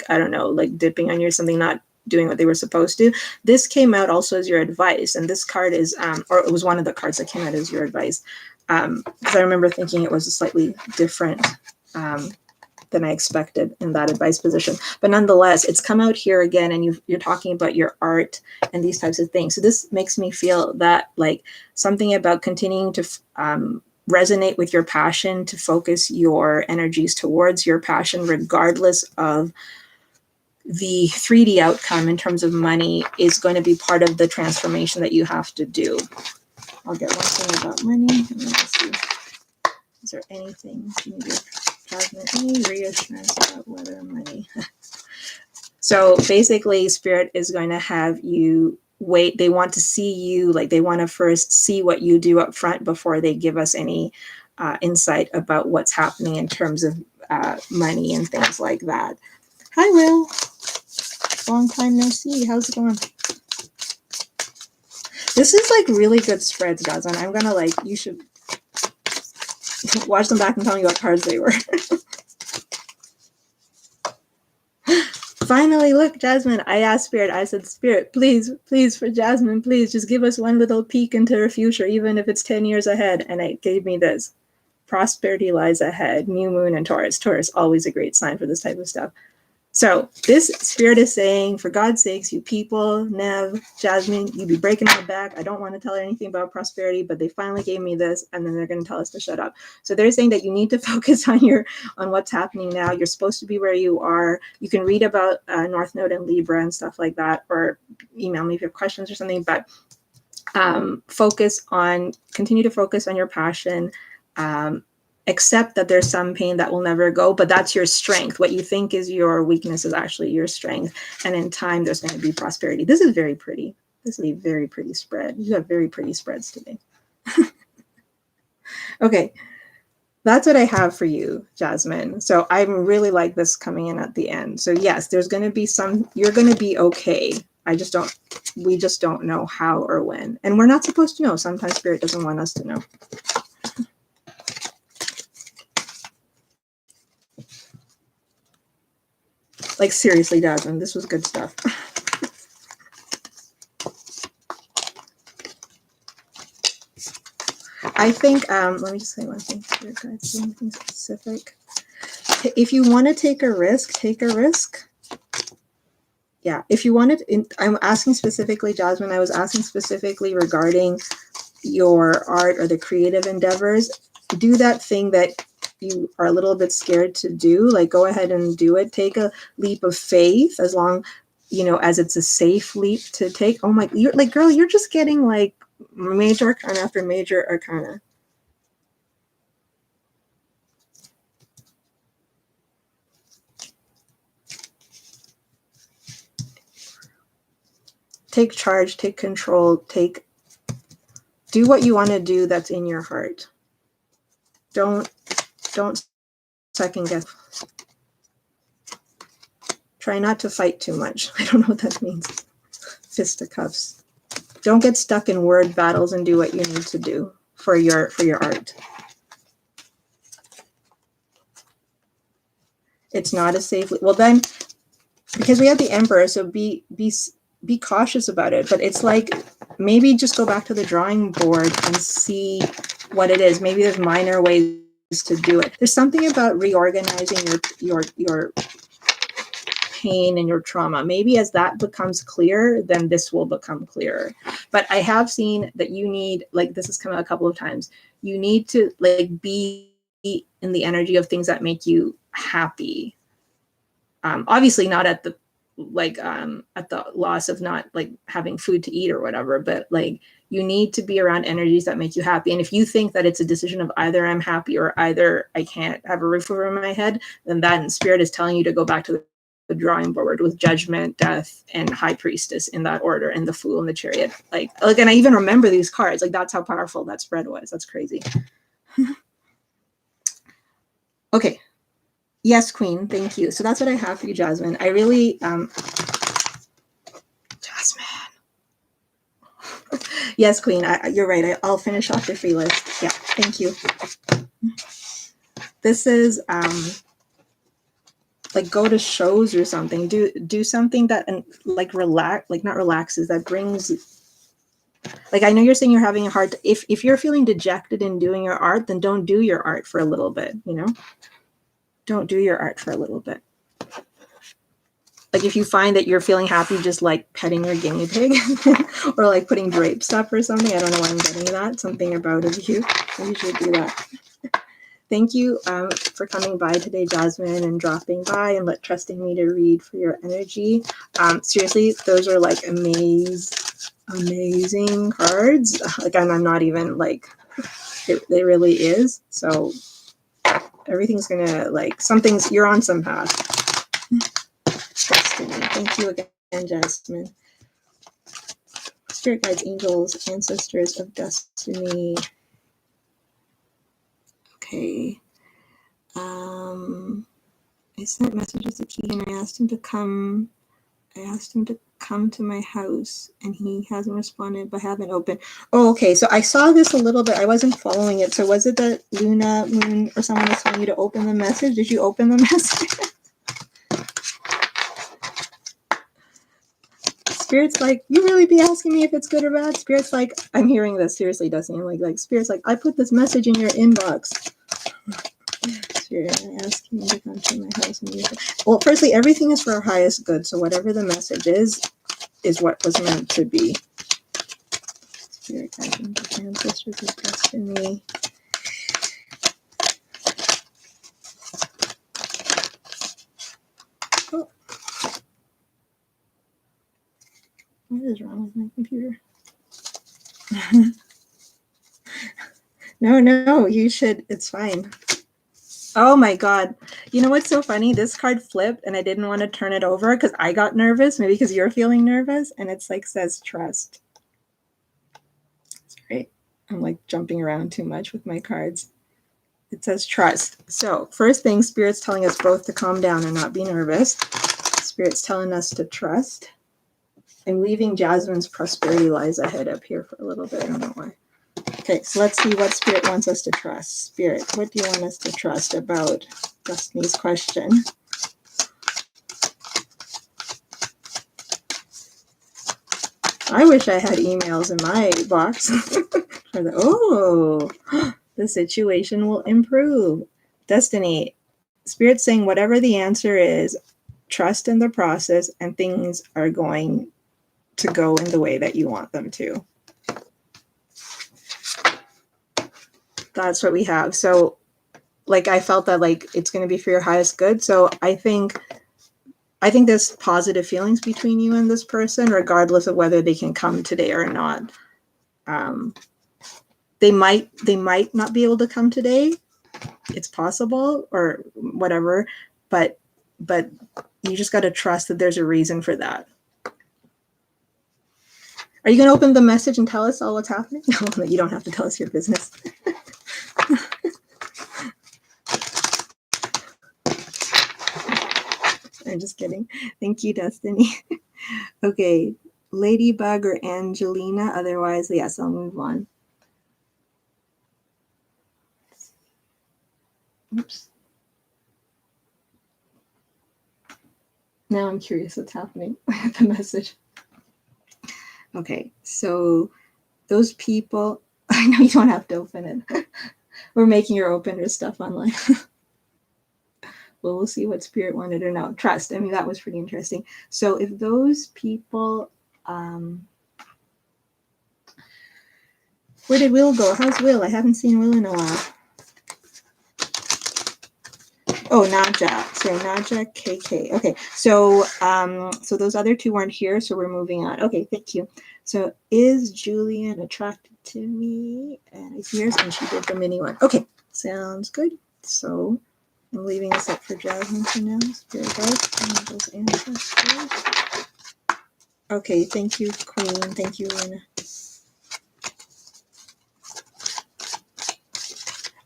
I don't know, like dipping on you or something, not doing what they were supposed to. This came out also as your advice, and this card is, or it was one of the cards that came out as your advice, because I remember thinking it was a slightly different than I expected in that advice position. But nonetheless, it's come out here again, and you're talking about your art and these types of things. So this makes me feel that like something about continuing to resonate with your passion, to focus your energies towards your passion, regardless of the 3D outcome in terms of money, is going to be part of the transformation that you have to do. I'll get one thing about money. And then let's see. Is there anything you need? Jasmine, any reassurance about whether money? So basically, Spirit is going to have you wait. They want to see you, like they want to first see what you do up front before they give us any insight about what's happening in terms of money and things like that. Hi, Will. Long time no see. How's it going? This is like really good spreads, Jasmine. I'm gonna like, you should watch them back and tell me what cards they were. Finally, look, Jasmine, I asked Spirit, I said, Spirit, please, please, for Jasmine, please, just give us one little peek into her future, even if it's 10 years ahead. And it gave me this. Prosperity lies ahead, new moon and Taurus. Taurus, always a great sign for this type of stuff. So this Spirit is saying, for God's sakes, you people, Nev, Jasmine, you be breaking my back. I don't want to tell her anything about prosperity, but they finally gave me this, and then they're going to tell us to shut up. So they're saying that you need to focus on what's happening now. You're supposed to be where you are. You can read about North Node and Libra and stuff like that, or email me if you have questions or something, but continue to focus on your passion. Accept that there's some pain that will never go, but that's your strength. What you think is your weakness is actually your strength. And in time, there's going to be prosperity. This is very pretty. This is a very pretty spread. You have very pretty spreads today. Okay. That's what I have for you, Jasmine. So I really like this coming in at the end. So yes, there's going to be you're going to be okay. We just don't know how or when. And we're not supposed to know. Sometimes Spirit doesn't want us to know. Like seriously, Jasmine, this was good stuff. I think, let me just say one thing. Spirit guides, anything specific. If you want to take a risk, take a risk. Yeah, if you wanted, I'm asking specifically, Jasmine, I was asking specifically regarding your art or the creative endeavors. Do that thing that you are a little bit scared to do, like go ahead and do it. Take a leap of faith, as long, as it's a safe leap to take. Oh my, you're like, girl, you're just getting like major arcana after major arcana. Take charge, take control, do what you want to do that's in your heart. Don't second guess. Try not to fight too much. I don't know what that means. Fisticuffs. Don't get stuck in word battles and do what you need to do for your art. It's not a safe. Well, then, because we have the Emperor, so be cautious about it. But it's like, maybe just go back to the drawing board and see what it is. Maybe there's minor ways to do it. There's something about reorganizing your pain and your trauma. Maybe as that becomes clear, then this will become clearer. But I have seen that you need, like, this has come out a couple of times, you need to like be in the energy of things that make you happy. Obviously not at the loss of not like having food to eat or whatever, but like you need to be around energies that make you happy. And if you think that it's a decision of either I'm happy or either I can't have a roof over my head, then that Spirit is telling you to go back to drawing board with Judgment, Death, and High Priestess in that order, and the Fool and the Chariot. Like, and I even remember these cards. Like, that's how powerful that spread was. That's crazy. Okay. Yes, Queen. Thank you. So that's what I have for you, Jasmine. I really, Jasmine. Yes, Queen. You're right. I'll finish off the free list. Yeah. Thank you. This is, like, go to shows or something. Do something that, and like, relax, like, not relaxes, that brings, like, I know you're saying you're having a hard, if you're feeling dejected in doing your art, then don't do your art for a little bit, you know? Don't do your art for a little bit. Like, if you find that you're feeling happy just like petting your guinea pig or like putting drapes up or something, I don't know why I'm getting that, something about it, you should do that. Thank you for coming by today, Jasmine, and dropping by and trusting me to read for your energy. Seriously, those are like amazing cards. Like, I'm not even like, it really is. So everything's gonna, like, something's, you're on some path. Destiny. Thank you again, Jasmine. Spirit guides, angels, ancestors of destiny. Okay. I sent messages to Keegan. I asked him to come to my house, and he hasn't responded, but haven't opened. Oh, okay. So I saw this a little bit. I wasn't following it. So was it that Luna, Moon, or someone was telling you to open the message? Did you open the message? Spirit's like, you really be asking me if it's good or bad? Spirit's like, I'm hearing this seriously, Dusty. I'm like Spirit's like, I put this message in your inbox. Spirit, I ask you to come to my house and use it. Well, firstly, everything is for our highest good. So whatever the message is what was meant to be. Spirit guides, ancestors of destiny. Oh. What is wrong with my computer? No, you should. It's fine. Oh my God. You know what's so funny? This card flipped and I didn't want to turn it over because I got nervous, maybe because you're feeling nervous, and it's like says trust. Sorry, I'm like jumping around too much with my cards. It says trust. So first thing, Spirit's telling us both to calm down and not be nervous. Spirit's telling us to trust. I'm leaving Jasmine's prosperity lies ahead up here for a little bit. I don't know why. Okay, so let's see what Spirit wants us to trust. Spirit, what do you want us to trust about Destiny's question? I wish I had emails in my box. The situation will improve. Destiny, Spirit's saying whatever the answer is, trust in the process and things are going to go in the way that you want them to. That's what we have. So, like, I felt that, like, it's going to be for your highest good. So I think there's positive feelings between you and this person, regardless of whether they can come today or not. They might not be able to come today. It's possible, or whatever, but you just got to trust that there's a reason for that. Are you going to open the message and tell us all what's happening? No, you don't have to tell us your business. I'm just kidding. Thank you, Destiny. Okay, Ladybug or Angelina. Otherwise, yes, I'll move on. Oops. Now I'm curious what's happening with the message. Okay, so those people, I know you don't have to open it. We're making your opener stuff online. Well, we'll see what Spirit wanted or no. Trust. I mean, that was pretty interesting. So if those people, where did Will go? How's Will? I haven't seen Will in a while. Oh, Naja. Sorry, Naja, KK. Okay, so so those other two weren't here, so we're moving on. Okay, thank you. So is Julian attracted to me? And here's, and she did the mini one. Okay, sounds good. So I'm leaving this up for Jasmine for now. Spirit guides, angels, ancestors. Okay, thank you, Queen. Thank you, Luna.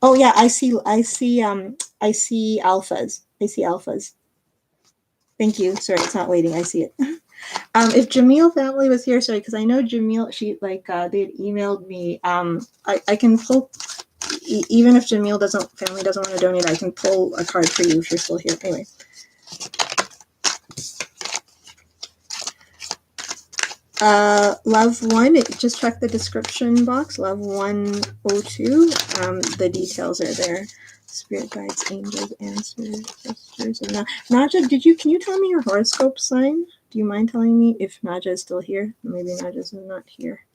Oh yeah, I see alphas. I see alphas. Thank you. Sorry, it's not waiting. I see it. If Jamil family was here, sorry, because I know Jamil, she they had emailed me. I can pull, even if Jamil family doesn't want to donate, I can pull a card for you if you're still here. Anyway. Love one, just check the description box. Love 102. The details are there. Spirit guides, angels, answers, gestures. And Naja, can you tell me your horoscope sign? Do you mind telling me if Naja is still here? Maybe Naja's not here.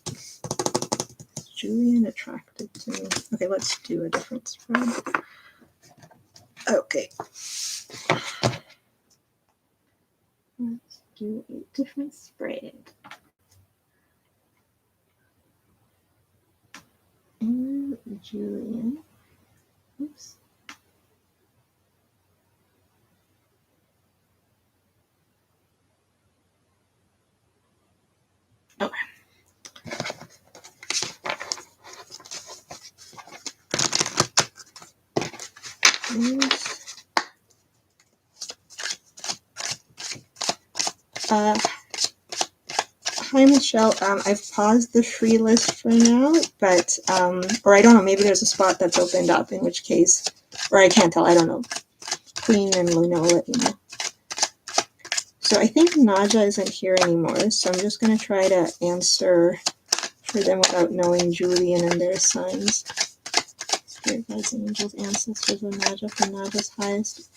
Is Julian attracted to me? Okay, let's do a different spread. Okay. Let's do a different spread. And Julian. Oops. Okay. Hi, Michelle. I've paused the free list for now, but, or I don't know, maybe there's a spot that's opened up, in which case, or I can't tell, I don't know. Queen and Luna will let you know. So I think Naja isn't here anymore, so I'm just going to try to answer for them without knowing Julian and their signs. Spirit guides, angels, ancestors of Naja for Naja's highest.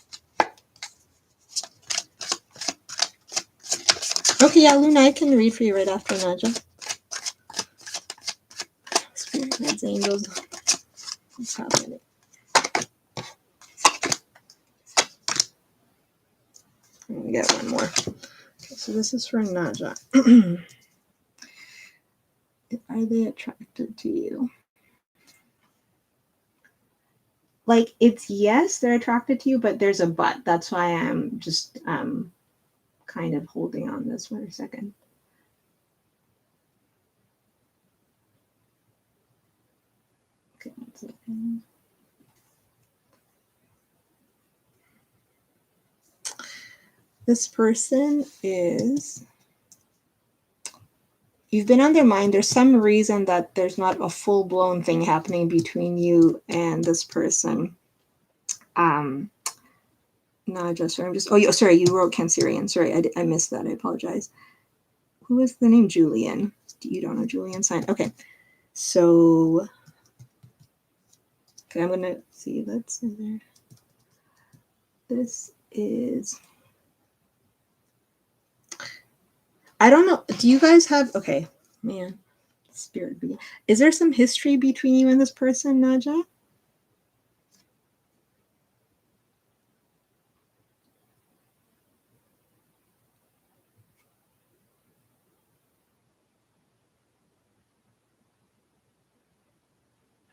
Okay, yeah, Luna, I can read for you right after Naja. Spirit guides, angels. What's happening? Let me get one more. Okay, so this is for Naja. Are they attracted to you? Like, it's yes, they're attracted to you, but there's a but. That's why I'm just kind of holding on this for a second. Okay, 1 second. This person is, you've been on their mind. There's some reason that there's not a full-blown thing happening between you and this person. No, just I'm just. Oh, sorry. You wrote Cancerian. Sorry, I missed that. I apologize. Who is the name Julian? You don't know Julian sign. Okay, so okay, I'm gonna see. Let's see there. This is. I don't know. Do you guys have? Okay, man. Spirit being. Is there some history between you and this person, Naja?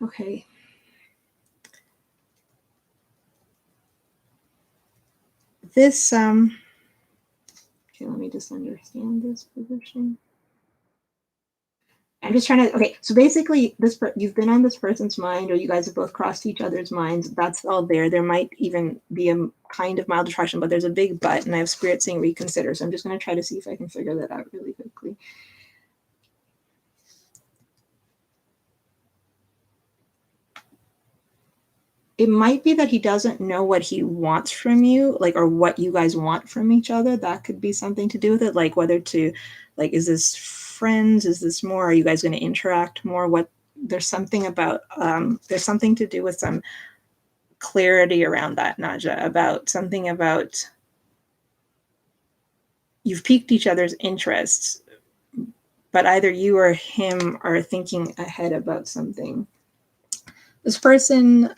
Okay. This okay, let me just understand this position. I'm just trying to, okay, so basically you've been on this person's mind, or you guys have both crossed each other's minds. That's all there. There might even be a kind of mild attraction, but there's a big but, and I have spirit saying reconsider. So I'm just going to try to see if I can figure that out really quickly. It might be that he doesn't know what he wants from you, like, or what you guys want from each other. That could be something to do with it. Like whether to, like, is this friends? Is this more? Are you guys going to interact more? There's something about, there's something to do with some clarity around that, Naja, about something about you've piqued each other's interests, but either you or him are thinking ahead about something. This person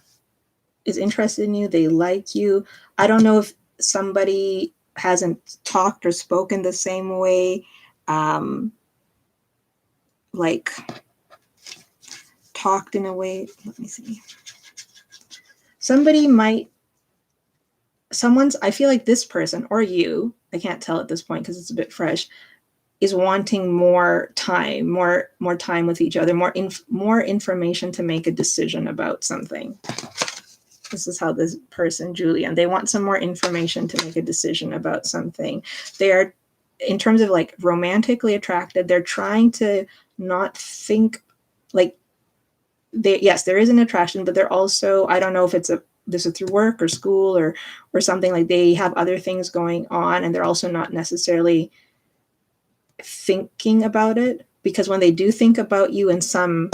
is interested in you. They like you. I don't know if somebody hasn't talked or spoken the same way, like talked in a way. Let me see. Somebody might I feel like this person or you, I can't tell at this point because it's a bit fresh, is wanting more time, more time with each other, more information to make a decision about something. This is how this person, Julian, they want some more information to make a decision about something. They are, in terms of like romantically attracted, they're trying to not think like yes, there is an attraction, but they're also, I don't know if this is through work or school or something, like they have other things going on and they're also not necessarily thinking about it, because when they do think about you in some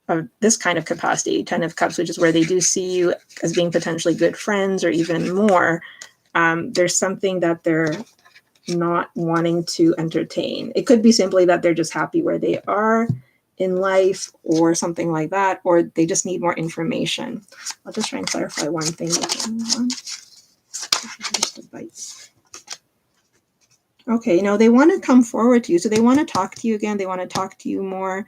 of this kind of capacity, 10 of Cups, which is where they do see you as being potentially good friends or even more, there's something that they're not wanting to entertain. It could be simply that they're just happy where they are in life or something like that, or they just need more information. I'll just try and clarify one thing. Just a bite. Okay, no, they want to come forward to you. So they want to talk to you again. They want to talk to you more.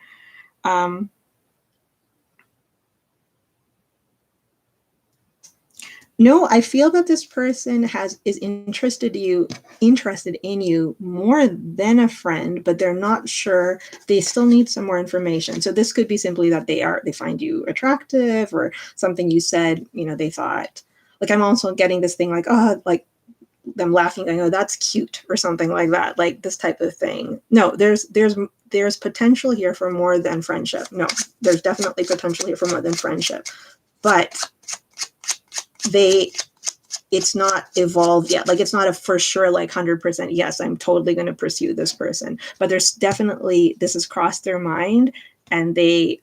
No, I feel that this person is interested in you more than a friend, but they're not sure. They still need some more information. So this could be simply that they find you attractive, or something you said, they thought, like, I'm also getting this thing like, oh, like them laughing, going, oh, that's cute, or something like that, like this type of thing. No, there's potential here for more than friendship. No, there's definitely potential here for more than friendship, but it's not evolved yet. Like, it's not a for sure, like 100%, yes, I'm totally going to pursue this person. But there's definitely, this has crossed their mind, and they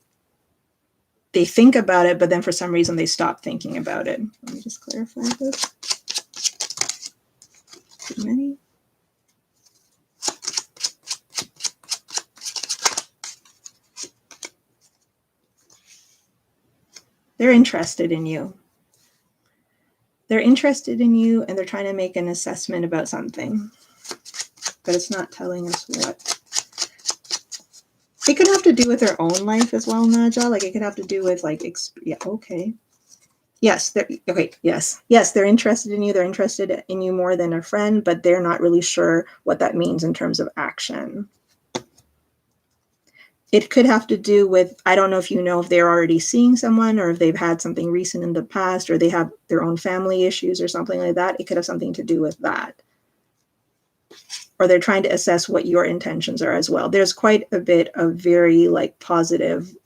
think about it, but then for some reason they stop thinking about it. Let me just clarify this. Too many. They're interested in you. They're interested in you, and they're trying to make an assessment about something, but it's not telling us what. It could have to do with their own life as well, Naja. Like, it could have to do with like, yeah, okay. Yes, yes, they're interested in you. They're interested in you more than a friend, but they're not really sure what that means in terms of action. It could have to do with, I don't know if they're already seeing someone, or if they've had something recent in the past, or they have their own family issues or something like that. It could have something to do with that. Or they're trying to assess what your intentions are as well. There's quite a bit of very like positive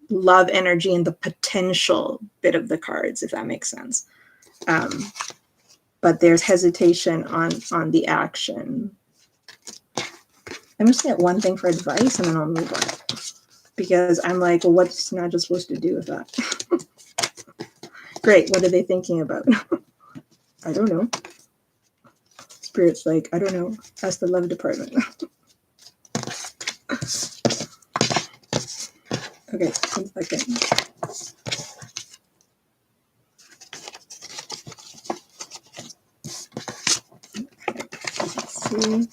love energy in the potential bit of the cards, if that makes sense. But there's hesitation on the action. I'm just gonna get one thing for advice, and then I'll move on, because I'm like, well, what's Naja supposed to do with that? Great, what are they thinking about? I don't know. Spirit's like, I don't know. Ask the love department. Okay, 1 second. Okay, let's see.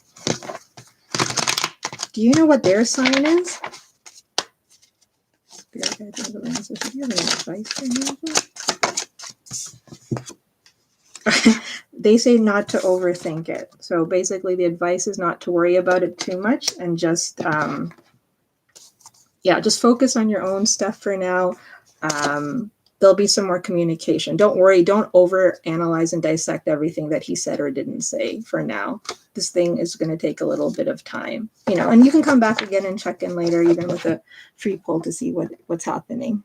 Do you know what their sign is? Spirit guide, do you have any advice for me? They say not to overthink it. So basically, the advice is not to worry about it too much, and just just focus on your own stuff for now. There'll be some more communication. Don't worry. Don't over analyze and dissect everything that he said or didn't say for now. This thing is going to take a little bit of time, and you can come back again and check in later, even with a free pull, to see what's happening.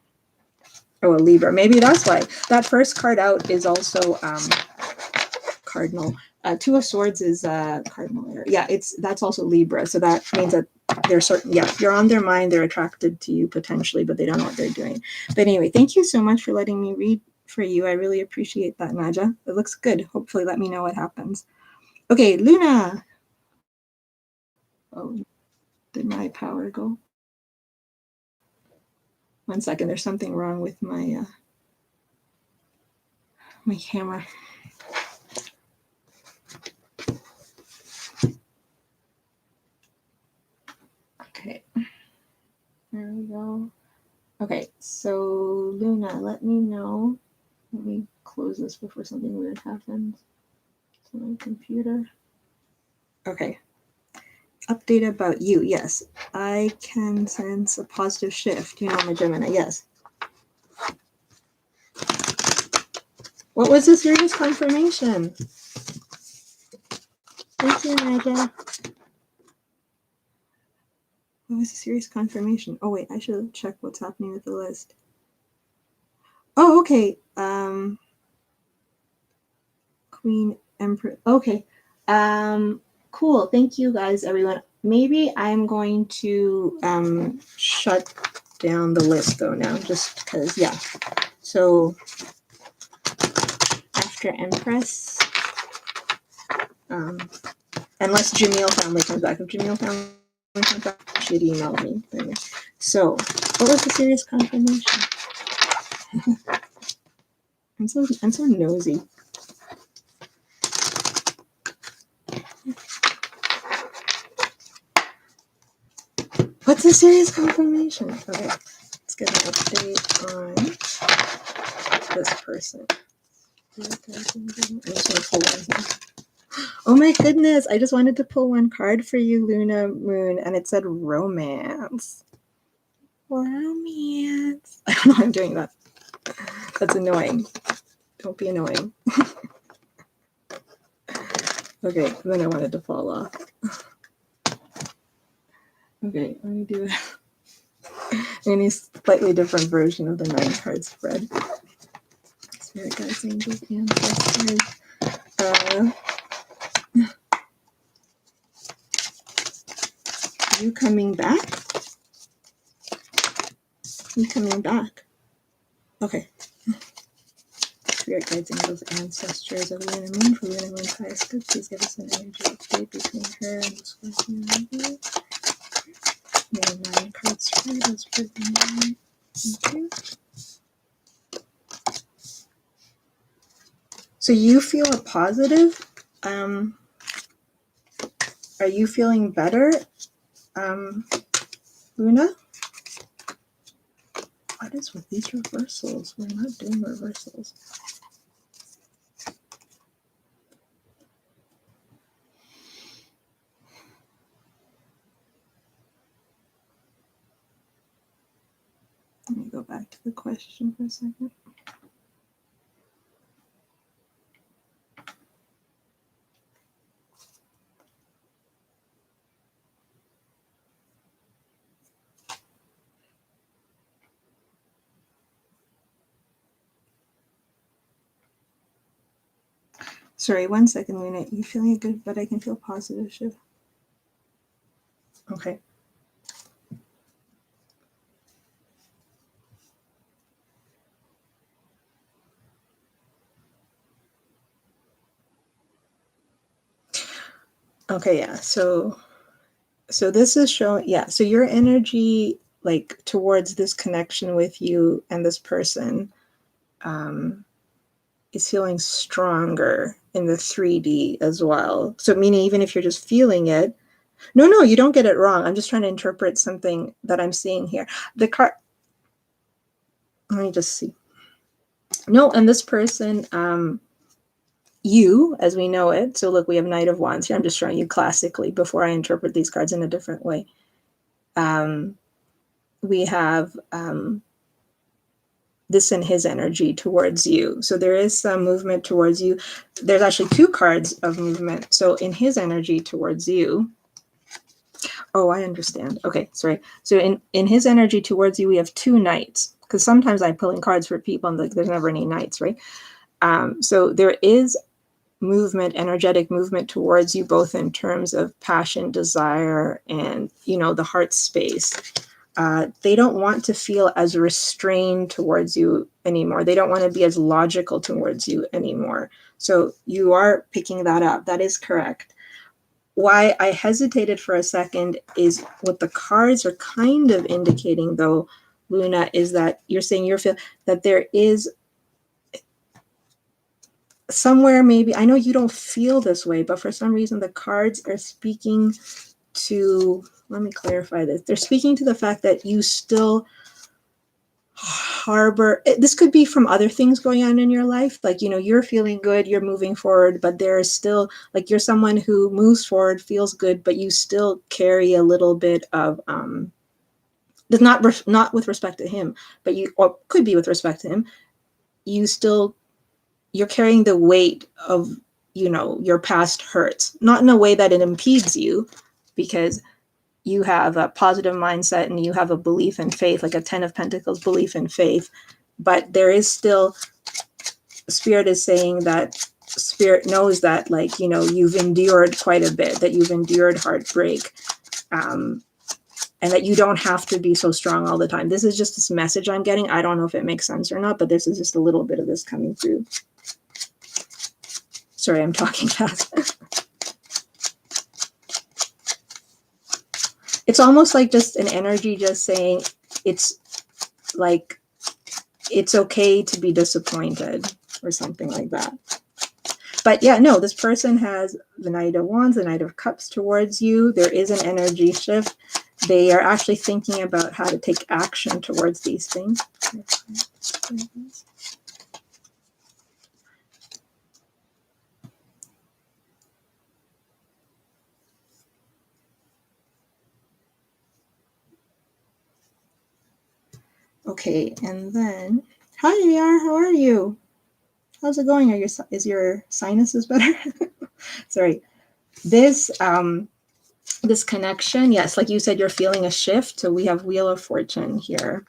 Oh, a Libra. Maybe that's why that first card out is also cardinal. Two of Swords is cardinal. Yeah, that's also Libra. So that means that they're certain. Yeah, you're on their mind. They're attracted to you potentially, but they don't know what they're doing. But anyway, thank you so much for letting me read for you. I really appreciate that, Naja. It looks good. Hopefully, let me know what happens. Okay, Luna. Oh, did my power go? 1 second. There's something wrong with my my camera. Okay. There we go. Okay, so Luna, let me know Let me close this before something weird happens. It's on my computer. Okay. Update about you. Yes. I can sense a positive shift. You know, my Gemini. Yes. What was the serious confirmation? Thank you, Megan. What was the serious confirmation? Oh, wait. I should check what's happening with the list. Oh, okay. Queen Emperor. Okay. Cool. Thank you guys, everyone. Maybe I'm going to shut down the list though now, just because, yeah. So after Empress, unless Jamil family comes back. If Jamil family comes back, she'd email me. So what was the serious confirmation? I'm so nosy. What's the serious confirmation? Okay, let's get an update on this person. I'm just gonna pull one here. Oh my goodness, I just wanted to pull one card for you, Luna Moon, and it said romance. Romance. I don't know why I'm doing that. That's annoying. Don't be annoying. Okay, then I wanted to fall off. Okay, let me do any slightly different version of the 9-card spread. Spirit guides, angels, ancestors. You coming back? You coming back? Okay. Spirit guides, angels, ancestors of Luna Moon for Luna Moon's highest good. Please give us an energy update between her and the Scorpion Rising. We have 9-card spread. Let's put them in. Thank you. So you feel a positive? Are you feeling better, Luna? What is with these reversals? We're not doing reversals. Let me go back to the question for a second. Sorry, 1 second, Luna. You feeling good, but I can feel positive shift. Okay. Okay, yeah. So this is showing, yeah. So your energy, like towards this connection with you and this person, is feeling stronger in the 3D as well. So meaning even if you're just feeling it, no, you don't get it wrong. I'm just trying to interpret something that I'm seeing here. The card, let me just see. No, and this person, you, as we know it. So look, we have Knight of Wands here. I'm just showing you classically before I interpret these cards in a different way. We have this in his energy towards you. So there is some movement towards you. There's actually 2 cards of movement. So in his energy towards you. Oh, I understand. Okay, sorry. So in his energy towards you, we have 2 knights. Because sometimes I'm pulling cards for people and there's never any knights, right? So there is movement, energetic movement towards you, both in terms of passion, desire, and, you know, the heart space. They don't want to feel as restrained towards you anymore. They don't want to be as logical towards you anymore. So you are picking that up. That is correct. Why I hesitated for a second is what the cards are kind of indicating, though, Luna, is that you're saying you feel that there is somewhere, maybe, I know you don't feel this way, but for some reason the cards are speaking to, let me clarify this. They're speaking to the fact that you still harbor, this could be from other things going on in your life. Like, you know, you're feeling good, you're moving forward, but there's still, like, you're someone who moves forward, feels good, but you still carry a little bit of, does not with respect to him, but you, or could be with respect to him, you're carrying the weight of, you know, your past hurts, not in a way that it impedes you, because you have a positive mindset and you have a belief in faith, like a 10 of Pentacles belief in faith. But there is still, Spirit is saying that Spirit knows that, like, you know, you've endured quite a bit, that you've endured heartbreak, and that you don't have to be so strong all the time. This is just this message I'm getting. I don't know if it makes sense or not, but this is just a little bit of this coming through. Sorry, I'm talking fast. It's almost like just an energy just saying it's like, it's okay to be disappointed or something like that. But yeah, no, this person has the Knight of Wands, the Knight of Cups towards you. There is an energy shift. They are actually thinking about how to take action towards these things. Okay, and then, hi AR, how are you? How's it going? Is your sinuses better? Sorry. This this connection, yes, like you said, you're feeling a shift. So we have Wheel of Fortune here.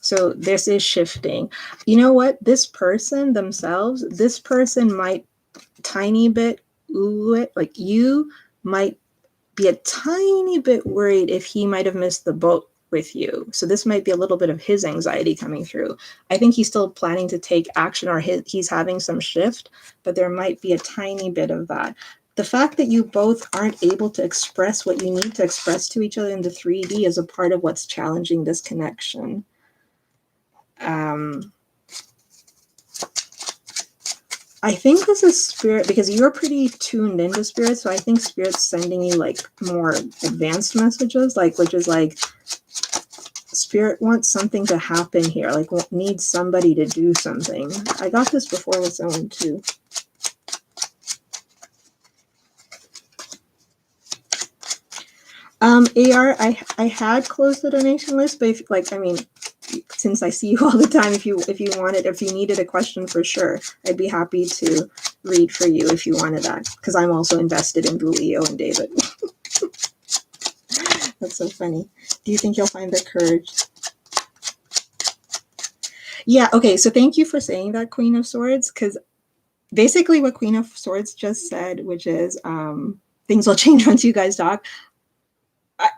So this is shifting. You know what? This person themselves, this person might tiny bit like you might be a tiny bit worried if he might have missed the boat with you. So this might be a little bit of his anxiety coming through. I think he's still planning to take action, or he's having some shift, but there might be a tiny bit of that. The fact that you both aren't able to express what you need to express to each other in the 3D is a part of what's challenging this connection. I think this is Spirit, because you're pretty tuned into Spirit, so I think Spirit's sending you like more advanced messages, like, which is like, Spirit wants something to happen here, like needs somebody to do something. I got this before with someone too. AR, I had closed the donation list, but if, like, I mean, since I see you all the time, if you needed a question, for sure, I'd be happy to read for you if you wanted that, because I'm also invested in Leo and David. That's so funny. Do you think you'll find the courage? Yeah, okay, so thank you for saying that, Queen of Swords, because basically what Queen of Swords just said, which is things will change once you guys talk.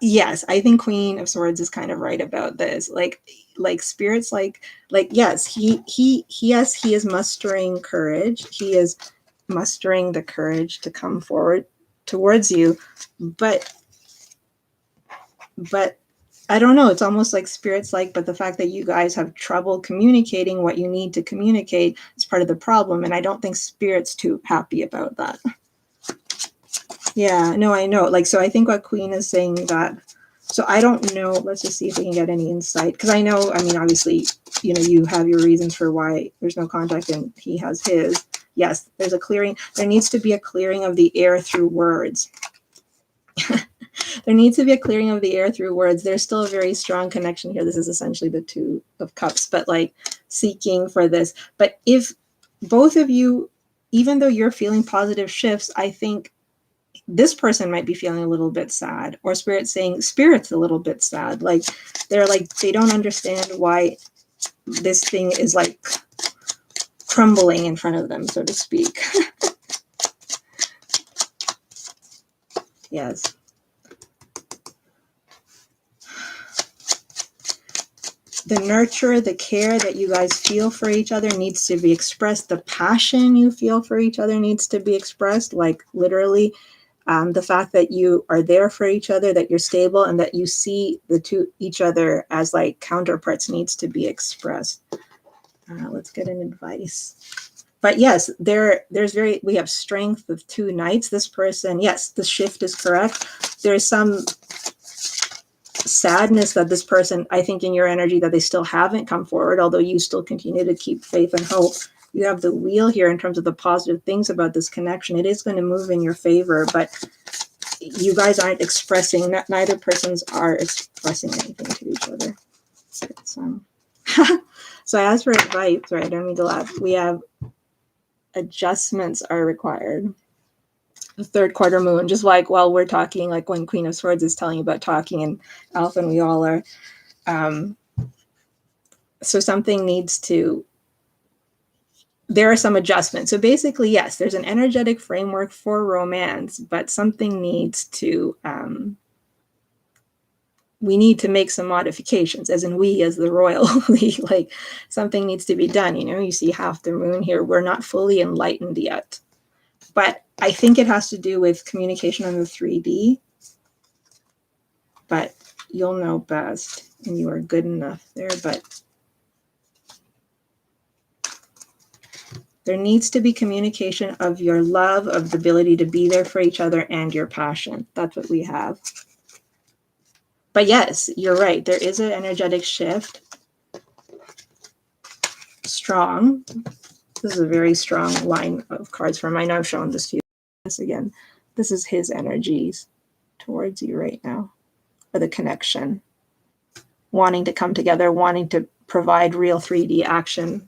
Yes, I think Queen of Swords is kind of right about this. Like Spirit's like yes, he is mustering courage. He is mustering the courage to come forward towards you, but I don't know. It's almost like Spirit's like, but the fact that you guys have trouble communicating what you need to communicate is part of the problem, and I don't think Spirit's too happy about that. Yeah, no, I know. Like, so I think what Queen is saying that, so I don't know. Let's just see if we can get any insight. Because I know, I mean, obviously, you know, you have your reasons for why there's no contact and he has his. Yes, there's a clearing. There needs to be a clearing of the air through words. There needs to be a clearing of the air through words. There's still a very strong connection here. This is essentially the Two of Cups, but like seeking for this. But if both of you, even though you're feeling positive shifts, I think this person might be feeling a little bit sad, or Spirit saying Spirit's a little bit sad. Like they're like, they don't understand why this thing is like crumbling in front of them, so to speak. Yes. The nurture, the care that you guys feel for each other needs to be expressed. The passion you feel for each other needs to be expressed, like literally. The fact that you are there for each other, that you're stable, and that you see each other as like counterparts needs to be expressed. Let's get an advice. But yes, we have strength with 2 knights. This person, yes, the shift is correct. There's some sadness that this person, I think in your energy, that they still haven't come forward, although you still continue to keep faith and hope. You have the wheel here in terms of the positive things about this connection. It is going to move in your favor, but you guys aren't expressing, neither persons are expressing anything to each other. So as for advice, right, I don't mean to laugh, we have adjustments are required. The third quarter moon, just like while we're talking, like when Queen of Swords is telling you about talking, and Alpha, and we all are. So something needs to, there are some adjustments. So basically, yes, there's an energetic framework for romance, but something needs to, we need to make some modifications, as in we, as the royal, like something needs to be done. You see half the moon here. We're not fully enlightened yet. But I think it has to do with communication on the 3D. But you'll know best, and you are good enough there. But there needs to be communication of your love, of the ability to be there for each other, and your passion. That's what we have. But yes, you're right. There is an energetic shift. Strong. This is a very strong line of cards from, I know I've shown this to you. This again, this is his energies towards you right now, or the connection, wanting to come together, wanting to provide real 3D action.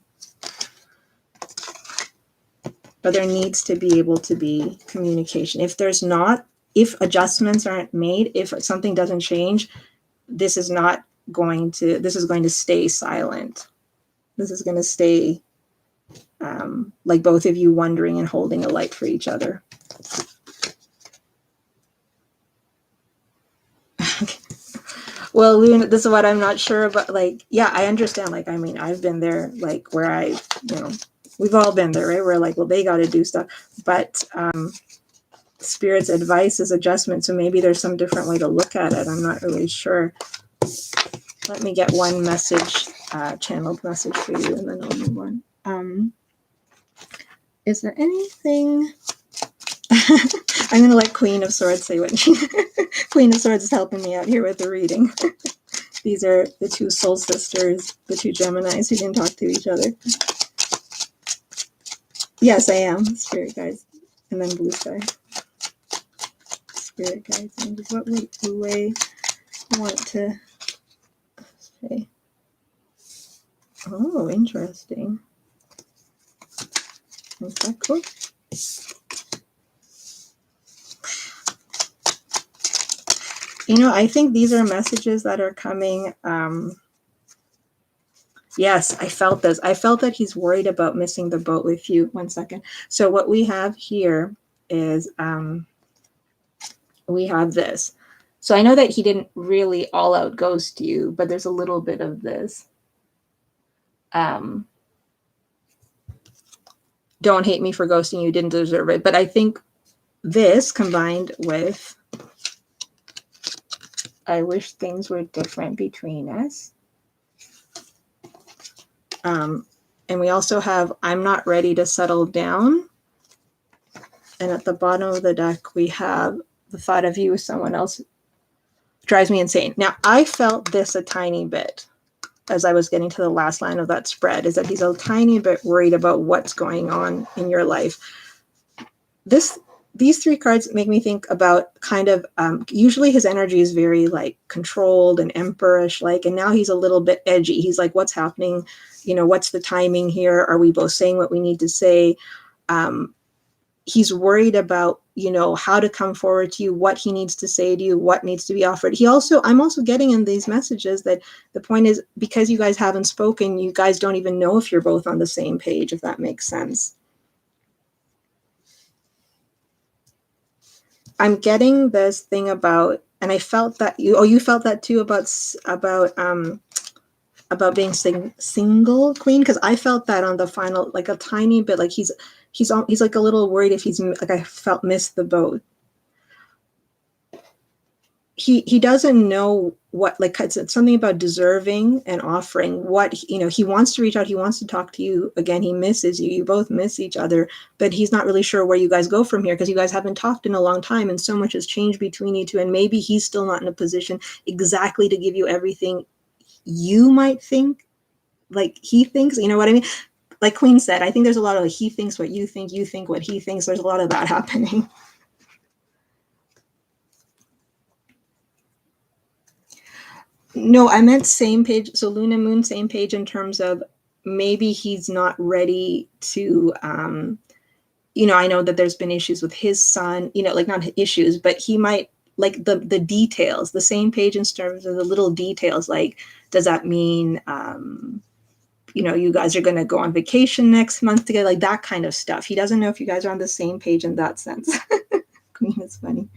But there needs to be able to be communication. If there's not, if adjustments aren't made, if something doesn't change, this is going to stay silent. This is going to stay like both of you wondering and holding a light for each other. Well, Luna, this is what I'm not sure about. Like, yeah, I understand. Like, I mean, I've been there, like where we've all been there, right? We're like, well, they got to do stuff. But Spirit's advice is adjustment. So maybe there's some different way to look at it. I'm not really sure. Let me get one message, channeled message for you, and then I'll move on. Is there anything? I'm going to let Queen of Swords say what she... Queen of Swords is helping me out here with the reading. These are the two soul sisters, the two Geminis who didn't talk to each other. Yes, I am. Spirit guides. And then blue sky. Spirit guides. And what would Blue Way want to say? Oh, interesting. Is that cool? I think these are messages that are coming. Yes, I felt this. I felt that he's worried about missing the boat with you. 1 second. So what we have here is we have this. So I know that he didn't really all out ghost you, but there's a little bit of this. Don't hate me for ghosting you, didn't deserve it. But I think this combined with I wish things were different between us. And we also have I'm not ready to settle down. And at the bottom of the deck, we have the thought of you with someone else drives me insane. Now, I felt this a tiny bit as I was getting to the last line of that spread, is that he's a tiny bit worried about what's going on in your life. These three cards make me think about kind of, usually his energy is very like controlled and emperorish, like, and now he's a little bit edgy. He's like, what's happening? What's the timing here? Are we both saying what we need to say? He's worried about, how to come forward to you, what he needs to say to you, what needs to be offered. I'm also getting in these messages that the point is, because you guys haven't spoken, you guys don't even know if you're both on the same page, if that makes sense. I'm getting this thing about, and I felt that you felt that too about being single, Queen, because I felt that on the final, like a tiny bit, like he's like a little worried if he's like I felt missed the boat. he doesn't know what, like, it's something about deserving and offering what, he wants to reach out, he wants to talk to you again, he misses you, you both miss each other, but he's not really sure where you guys go from here because you guys haven't talked in a long time and so much has changed between you two, and maybe he's still not in a position exactly to give you everything you might think like he thinks, you know what I mean? Like Queen said, I think there's a lot of like, he thinks what you think what he thinks. There's a lot of that happening. No, I meant same page. So Luna Moon, same page in terms of maybe he's not ready to, I know that there's been issues with his son, like not issues, but he might like the details, the same page in terms of the little details. Like, does that mean, you guys are going to go on vacation next month together? Like that kind of stuff. He doesn't know if you guys are on the same page in that sense. Queen is funny.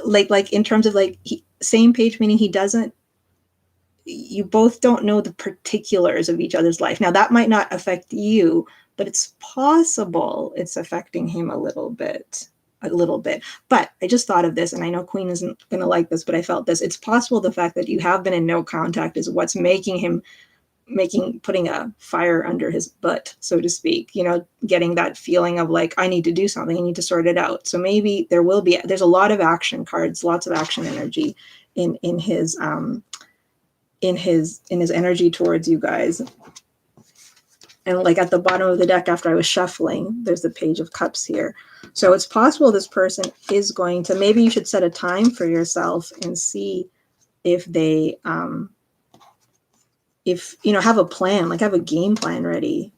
Like in terms of like same page, meaning you both don't know the particulars of each other's life. Now that might not affect you, but it's possible it's affecting him a little bit. But I just thought of this, and I know Queen isn't going to like this, but I felt this. It's possible the fact that you have been in no contact is what's putting a fire under his butt, so to speak, getting that feeling of like, I need to do something, I need to sort it out. So maybe there's a lot of action cards, lots of action energy in his energy towards you guys. And like at the bottom of the deck, after I was shuffling, there's the Page of Cups here. So it's possible this person is going to, maybe you should set a time for yourself and see if they, have a plan, like have a game plan ready.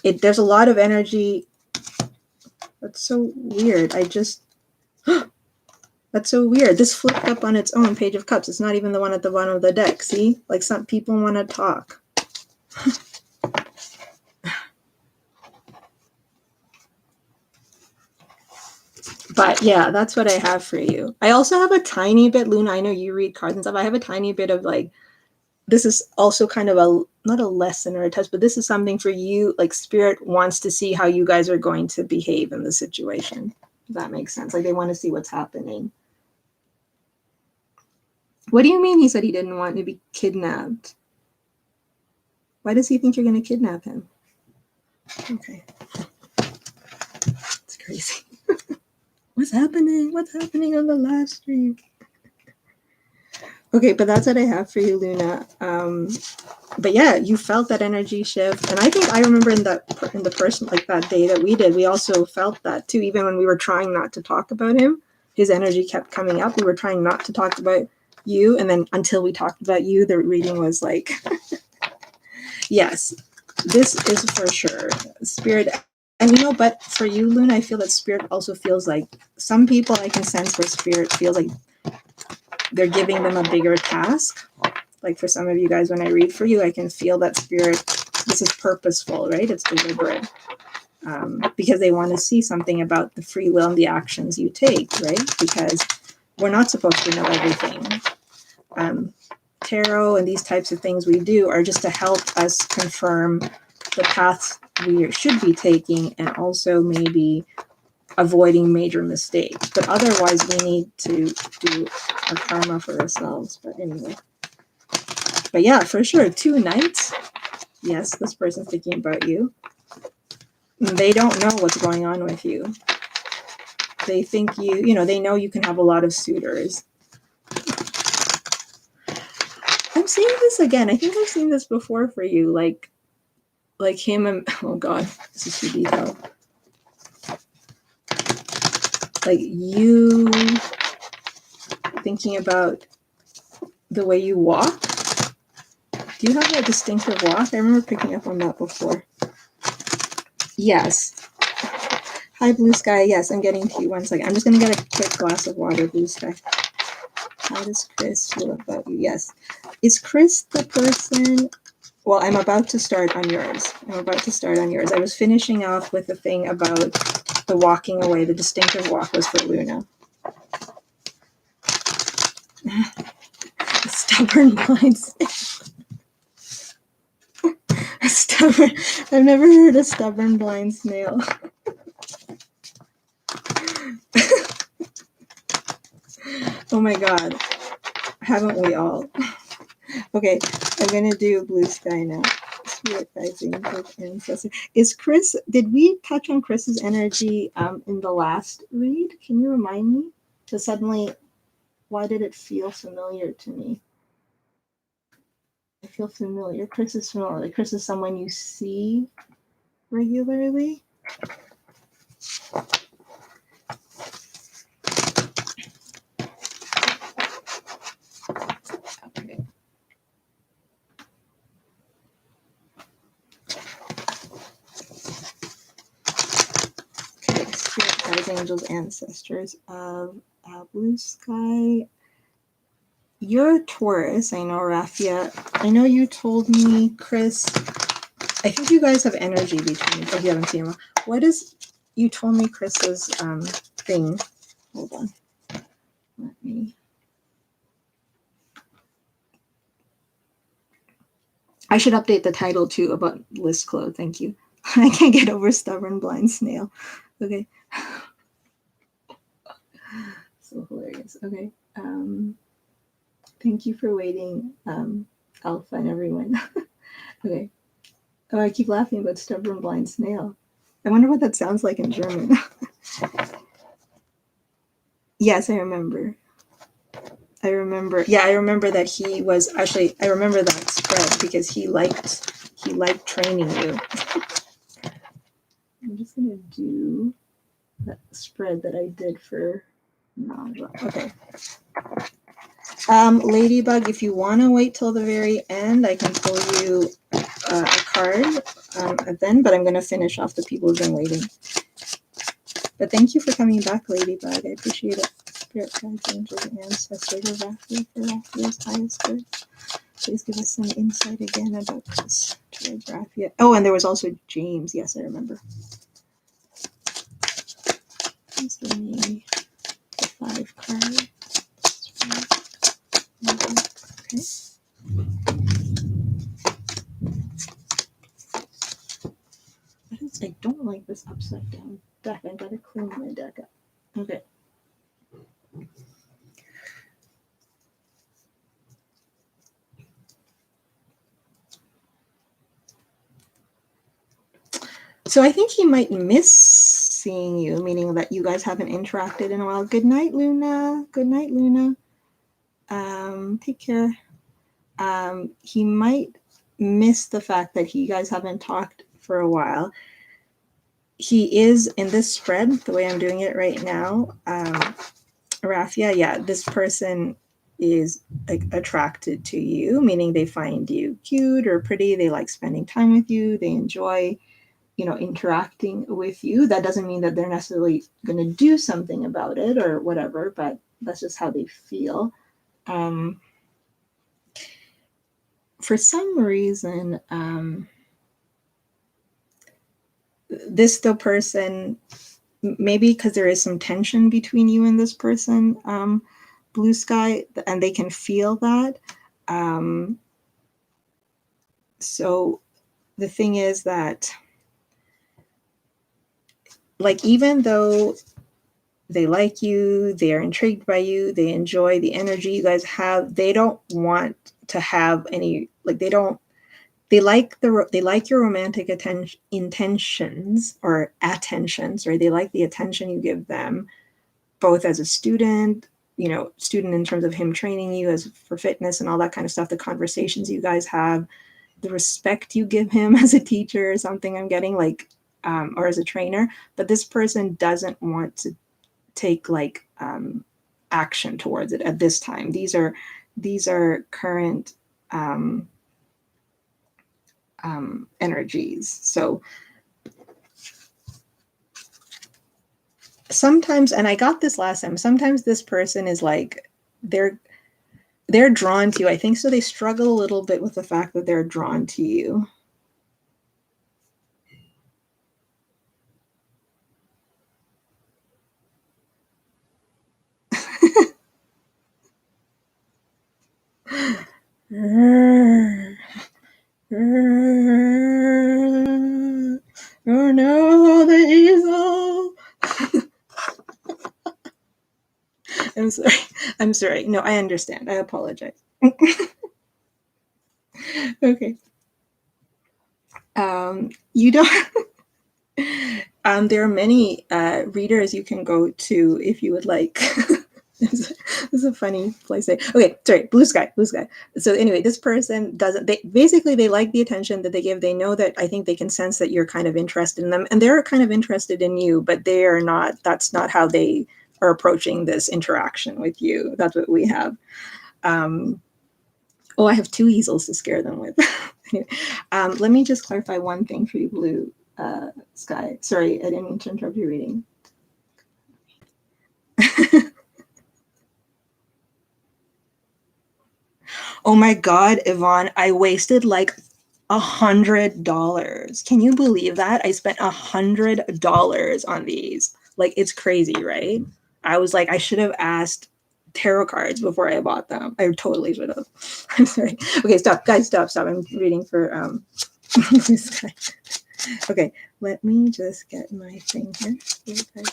There's a lot of energy. That's so weird. That's so weird. This flipped up on its own, Page of Cups. It's not even the one at the bottom of the deck. See, like some people want to talk. But yeah, that's what I have for you. I also have a tiny bit, Luna, I know you read cards and stuff. I have a tiny bit of like, this is also kind of not a lesson or a test, but this is something for you. Like Spirit wants to see how you guys are going to behave in the situation. Does that make sense? Like they want to see what's happening. What do you mean he said he didn't want to be kidnapped? Why does he think you're going to kidnap him? Okay. It's crazy. What's happening? What's happening on the live stream? Okay, but that's what I have for you, Luna. But yeah, you felt that energy shift, and I think I remember in the person like that day that we did, we also felt that too. Even when we were trying not to talk about him, his energy kept coming up. We were trying not to talk about you, and then until we talked about you, the reading was like, yes, this is for sure Spirit. And but for you, Luna, I feel that Spirit also feels like some people I can sense where Spirit feels like they're giving them a bigger task. Like for some of you guys, when I read for you, I can feel that Spirit, this is purposeful, right? It's deliberate. Because they want to see something about the free will and the actions you take, right? Because we're not supposed to know everything. Tarot and these types of things we do are just to help us confirm the paths we should be taking and also maybe avoiding major mistakes. But otherwise, we need to do our karma for ourselves. But anyway. But yeah, for sure, 2 nights. Yes, this person's thinking about you. They don't know what's going on with you. They think they know you can have a lot of suitors. I'm seeing this again. I think I've seen this before for you. Like him and, oh God, this is too detailed. Like you thinking about the way you walk. Do you have a distinctive walk? I remember picking up on that before. Yes. Hi, Blue Sky. Yes, I'm getting to you. 1 second. I'm just going to get a quick glass of water, Blue Sky. How does Chris feel about you? Yes. Is Chris the person? Well, I'm about to start on yours. I was finishing off with the thing about the walking away. The distinctive walk was for Luna. Stubborn blinds. Stubborn. I've never heard a stubborn blind snail. Oh my God. Haven't we all? Okay, I'm gonna do blue sky now. Spirit guides, angels, ancestors. Is Chris? Did we touch on Chris's energy in the last read? Can you remind me? Because suddenly, why did it feel familiar to me? I feel familiar. Chris is familiar. Chris is someone you see regularly. Okay. Okay, spirit guides, angels, ancestors of blue sky. You're Taurus. I know, Rafia. I know you told me, Chris. I think you guys have energy between. Oh, you haven't seen him. What is? You told me Chris's thing. Hold on. Let me. I should update the title too about list clothes. Thank you. I can't get over stubborn blind snail. Okay. So hilarious. Okay. Thank you for waiting, Alpha and everyone. Okay. Oh, I keep laughing about stubborn blind snail. I wonder what that sounds like in German. Yes, I remember. Yeah, I remember that he was actually. I remember that spread because he liked training you. I'm just gonna do that spread that I did for Naja. Okay. Ladybug, if you want to wait till the very end, I can pull you a card then, but I'm going to finish off the people who've been waiting. But thank you for coming back, Ladybug. I appreciate it. Spirit guides, angels, and ancestors of Raphia for Raphia's highest good. Please give us some insight again about this Raphia. Oh, and there was also James. Yes, I remember. Please give me the 5 cards. Okay. I don't like this upside down deck. I gotta clean my deck up. Okay. So I think he might miss seeing you, meaning that you guys haven't interacted in a while. Good night, Luna. Good night, Luna. Take care. He might miss the fact that you guys haven't talked for a while. He is in this spread, the way I'm doing it right now. Raphia, yeah, this person is attracted to you, meaning they find you cute or pretty. They like spending time with you. They enjoy, interacting with you. That doesn't mean that they're necessarily going to do something about it or whatever, but that's just how they feel. For some reason, this the person, maybe because there is some tension between you and this person, blue sky, and they can feel that. So the thing is that, like, even though they like you, they're intrigued by you, they enjoy the energy you guys have, they don't want to have any, like, they like your romantic intentions or attentions, or they like the attention you give them, both as a student, student in terms of him training you as for fitness and all that kind of stuff, the conversations you guys have, the respect you give him as a teacher or something, I'm getting, like, or as a trainer. But this person doesn't want to take action towards it at this time. These are current energies. So sometimes, and I got this last time, sometimes this person is like, they're drawn to you. I think so. They struggle a little bit with the fact that they're drawn to you. Oh no, the easel. I'm sorry. I'm sorry. No, I understand. I apologize. Okay. You don't. There are many readers you can go to if you would like. This is a funny place. Okay, sorry, blue sky, blue sky. So anyway, this person doesn't. They basically they like the attention that they give. They know that I think they can sense that you're kind of interested in them, and they're kind of interested in you, but they are not. That's not how they are approaching this interaction with you. That's what we have. Um, oh, I have two easels to scare them with. Let me just clarify one thing for you, blue sky. Sorry, I didn't mean to interrupt your reading. Oh my God, Yvonne, I wasted like $100. Can you believe that? I spent $100 on these. Like, it's crazy, right? I was like, I should have asked tarot cards before I bought them. I totally should have. I'm sorry. Okay, stop, guys, stop. I'm reading for this guy. Okay, let me just get my thing here.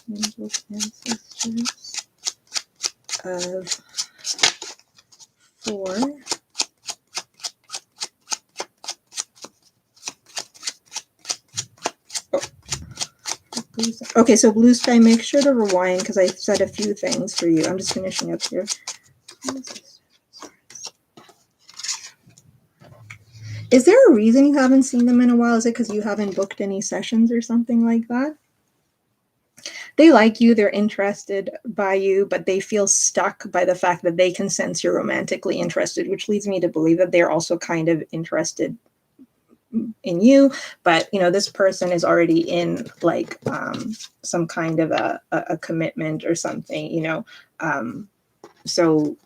Angels, ancestors of 4. Okay, so blue sky, make sure to rewind because I said a few things for you. I'm just finishing up here. Is there a reason you haven't seen them in a while? Is it because you haven't booked any sessions or something like that? They like you, they're interested by you, but they feel stuck by the fact that they can sense you're romantically interested, which leads me to believe that they're also kind of interested in you. But this person is already in like some kind of a commitment or something. So,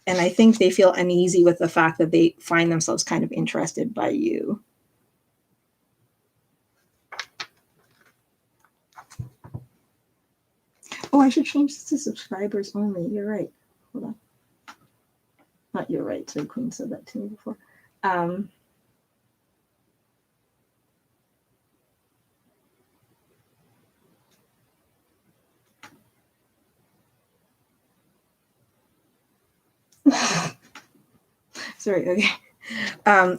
and I think they feel uneasy with the fact that they find themselves kind of interested by you. Oh, I should change this to subscribers only. You're right. Hold on. Not you're right. So Queen said that to me before. Sorry. Okay.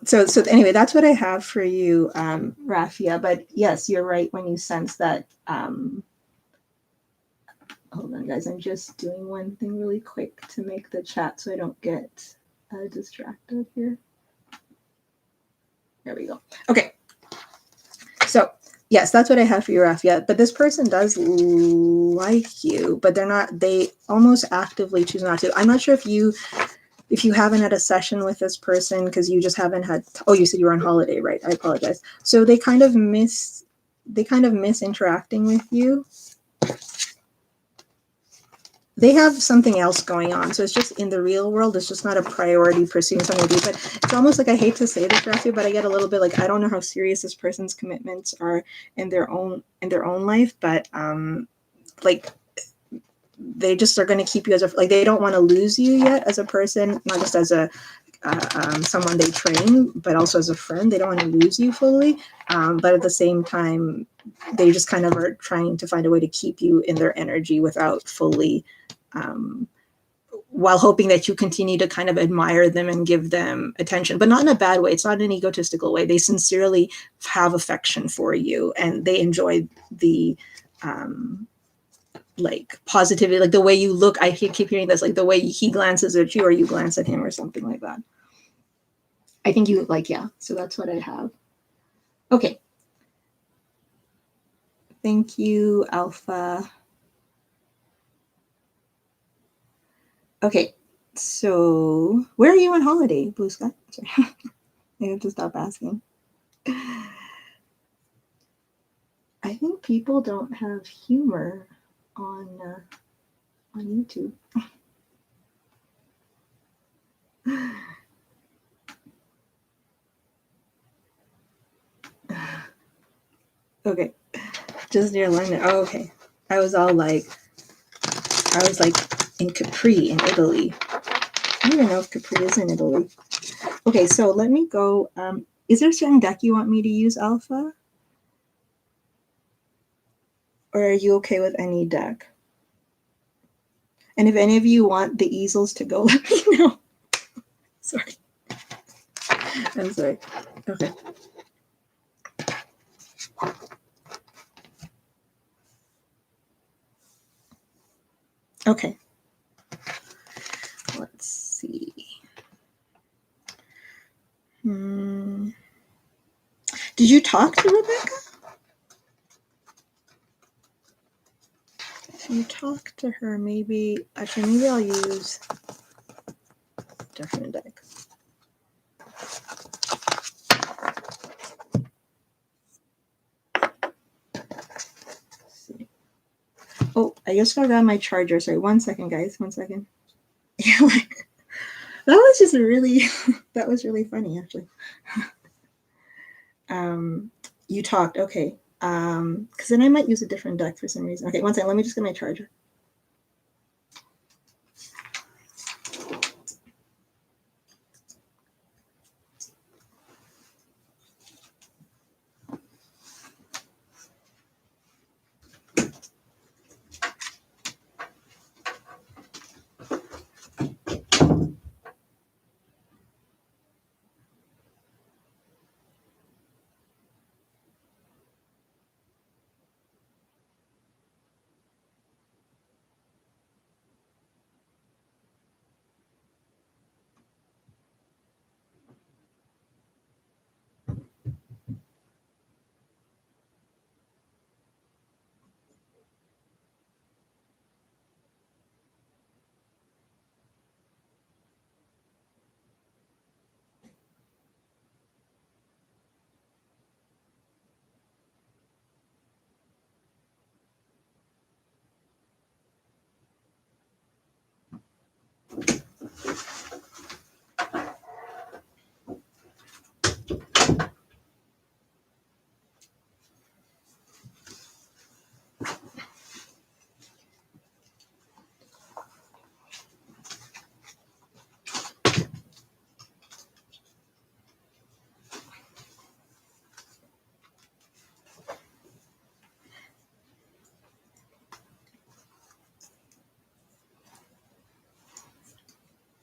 So anyway, that's what I have for you, Rafia. But yes, you're right when you sense that. Hold on, guys. I'm just doing one thing really quick to make the chat so I don't get distracted here. There we go. Okay. So yes, that's what I have for you, Rafia. But this person does like you, but they almost actively choose not to. I'm not sure if you haven't had a session with this person because you just haven't had, you said you were on holiday, right? I apologize. So they kind of miss interacting with you. They have something else going on. So it's just in the real world, it's just not a priority pursuing something deep. But it's almost like, I hate to say this, Rafi, but I get a little bit like, I don't know how serious this person's commitments are in their own life, but like they just are going to keep you as like they don't want to lose you yet as a person, not just as a someone they train, but also as a friend. They don't want to lose you fully, but at the same time, they just kind of are trying to find a way to keep you in their energy without fully, while hoping that you continue to kind of admire them and give them attention, but not in a bad way. It's not an egotistical way. They sincerely have affection for you, and they enjoy the like positivity, like the way you look. I keep hearing this, like the way he glances at you or you glance at him or something like that. I think you like, yeah. So that's what I have. Okay. Thank you, Alpha. Okay. So where are you on holiday, Blue Sky? Sorry. I have to stop asking. I think people don't have humor on YouTube. Okay, just near London. Oh, okay. I was like in Capri in Italy. I don't even know if Capri is in Italy. Okay, so let me go. Is there a certain deck you want me to use, Alpha? Or are you okay with any deck? And if any of you want the easels to go, let me know. Sorry. I'm sorry. Okay. Okay. Let's see. Did you talk to Rebecca? If you talk to her, maybe I'll use a different deck. Oh, I just forgot my charger. Sorry, 1 second, guys. 1 second. Yeah, that was just really that was really funny, actually. You talked, okay. Because then I might use a different deck for some reason. Okay, 1 second. Let me just get my charger.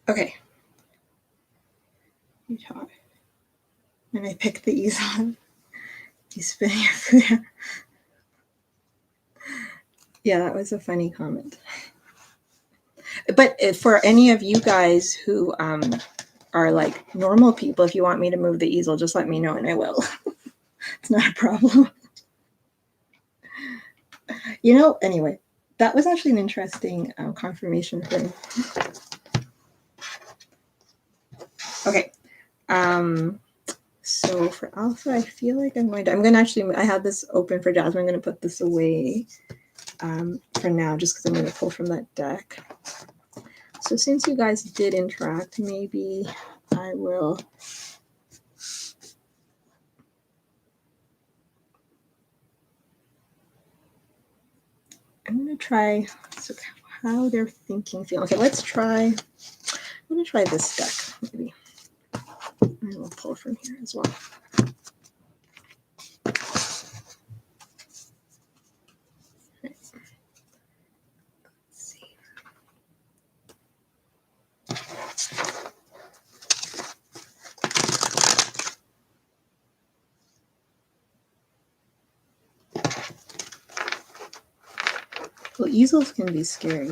Okay. You talk. And I picked the easel. You spinning your food. Yeah, that was a funny comment. But for any of you guys who are like normal people, if you want me to move the easel, just let me know and I will. It's not a problem. Anyway, that was actually an interesting confirmation thing. Okay. So for alpha, I feel like I'm going to actually, I had this open for Jasmine. I'm going to put this away for now, just because I'm going to pull from that deck. So since you guys did interact, maybe I will. I'm going to try how they're thinking. Okay, let's try. I'm going to try this deck, maybe. I will pull from here as well. Let's see. Well, easels can be scary.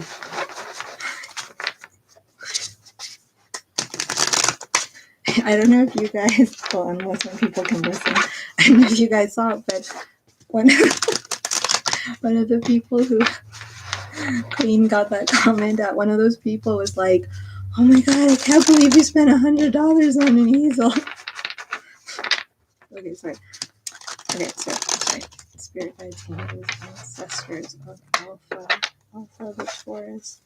I don't know if you guys, well, unless when people can listen, I don't know if you guys saw it, but one of the people who Queen got that comment at, one of those people was like, "Oh my god, I can't believe you spent $100 on an easel." Okay, sorry. Okay, sorry. Spirit guides, angels, ancestors of Alpha the Taurus.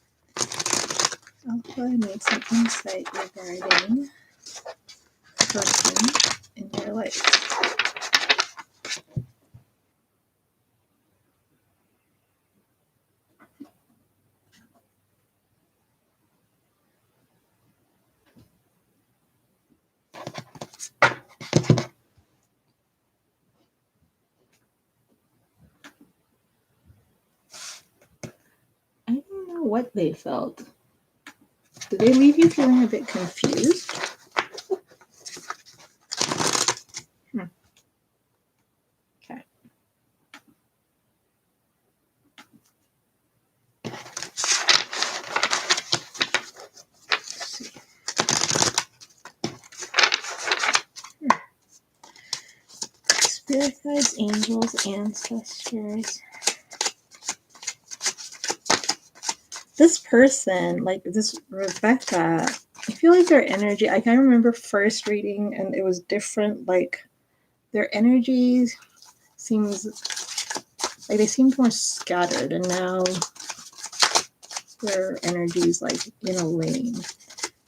Alpha needs some insight regarding the person in your life. I don't know what they felt. Did they leave you feeling a bit confused? Okay. Let's see. Spirit guides, angels, ancestors. This person, like this Rebecca, I feel like their energy, I can remember first reading and it was different. Like their energy seems like they seemed more scattered, and now their energy is like in a lane.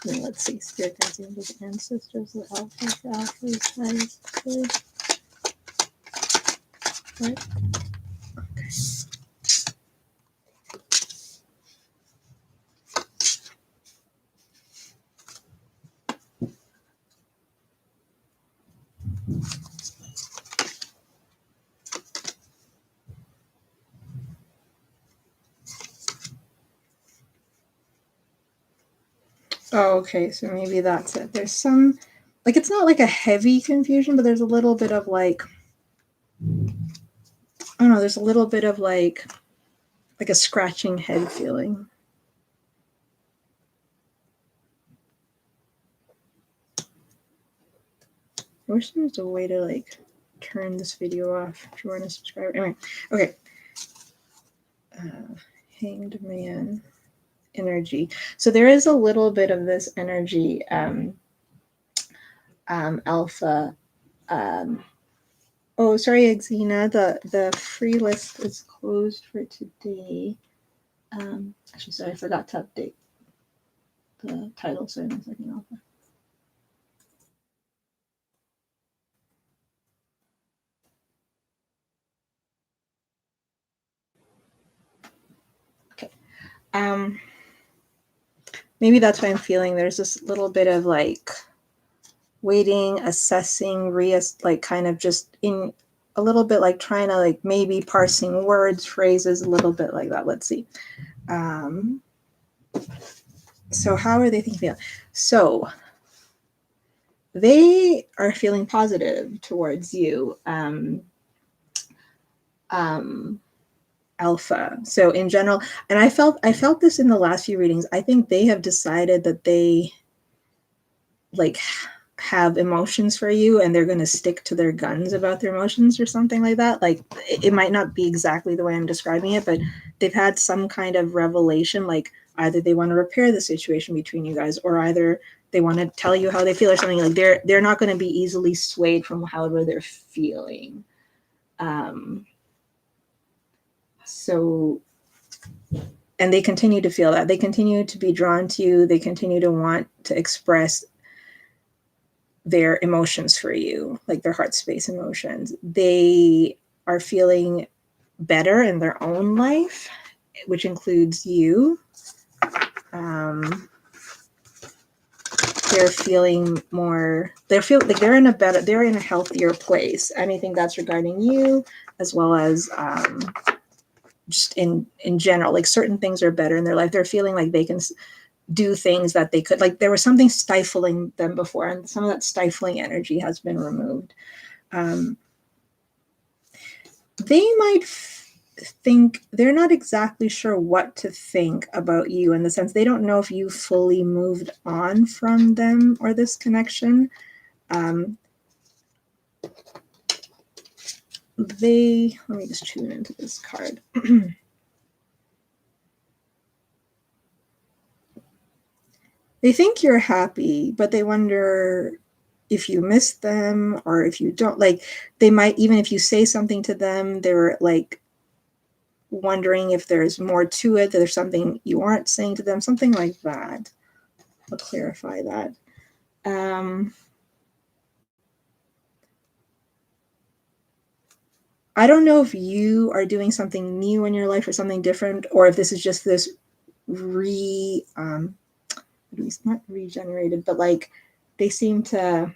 I mean, let's see, spirit guides, angels, ancestors, the alphas, guys. What? Okay. Oh, okay, so maybe that's it. There's some, like, it's not like a heavy confusion, but there's a little bit of like, I don't know, there's a little bit of like a scratching head feeling. I wish there was a way to like turn this video off if you weren't a subscriber. Anyway, okay. Hanged Man energy. So there is a little bit of this energy, alpha. Oh, sorry, Xena. The free list is closed for today. Actually, sorry, I forgot to update the title. So I'm looking alpha. Okay. Maybe that's why I'm feeling there's this little bit of like waiting, assessing, like kind of just in a little bit like trying to like maybe parsing words, phrases, a little bit like that. Let's see. So how are they thinking? So they are feeling positive towards you, alpha. So in general, and I felt this in the last few readings. I think they have decided that they like have emotions for you and they're going to stick to their guns about their emotions or something like that. Like it might not be exactly the way I'm describing it, but they've had some kind of revelation, like either they want to repair the situation between you guys, or either they want to tell you how they feel or something. Like they're not going to be easily swayed from however they're feeling. So, and they continue to feel that. They continue to be drawn to you. They continue to want to express their emotions for you, like their heart space emotions. They are feeling better in their own life, which includes you. They're feeling more, they're in a healthier place. Anything that's regarding you, as well as just in general, like certain things are better in their life. They're feeling like they can do things that they could, like there was something stifling them before, and some of that stifling energy has been removed. They might think they're not exactly sure what to think about you, in the sense they don't know if you fully moved on from them or this connection. Let me just tune into this card. They think you're happy, but they wonder if you miss them or if you don't. Like they might, even if you say something to them, they're like wondering if there's more to it, that there's something you aren't saying to them, something like that. I'll clarify that. I don't know if you are doing something new in your life or something different, or if this is just this not regenerated, but like they seem to,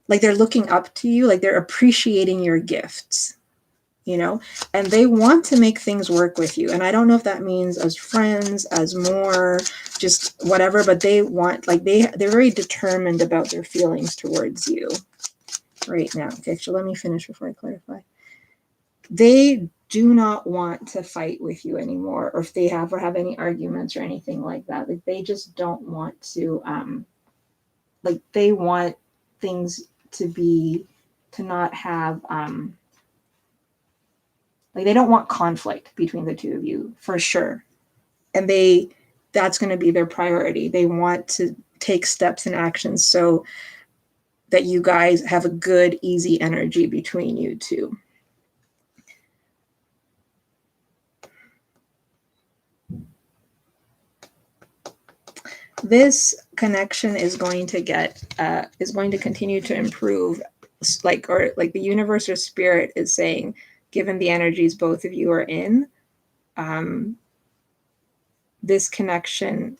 like they're looking up to you, like they're appreciating your gifts, you know, and they want to make things work with you. And I don't know if that means as friends, as more, just whatever, but they want, like, they're very determined about their feelings towards you right now. Okay, so let me finish before I clarify. They do not want to fight with you anymore, or if they have any arguments or anything like that. Like, they just don't want to, like, they want things to not have, like, they don't want conflict between the two of you, for sure. And that's going to be their priority. They want to take steps and actions so that you guys have a good, easy energy between you two. This connection is going to continue to improve, like the universe or spirit is saying, given the energies both of you are in, this connection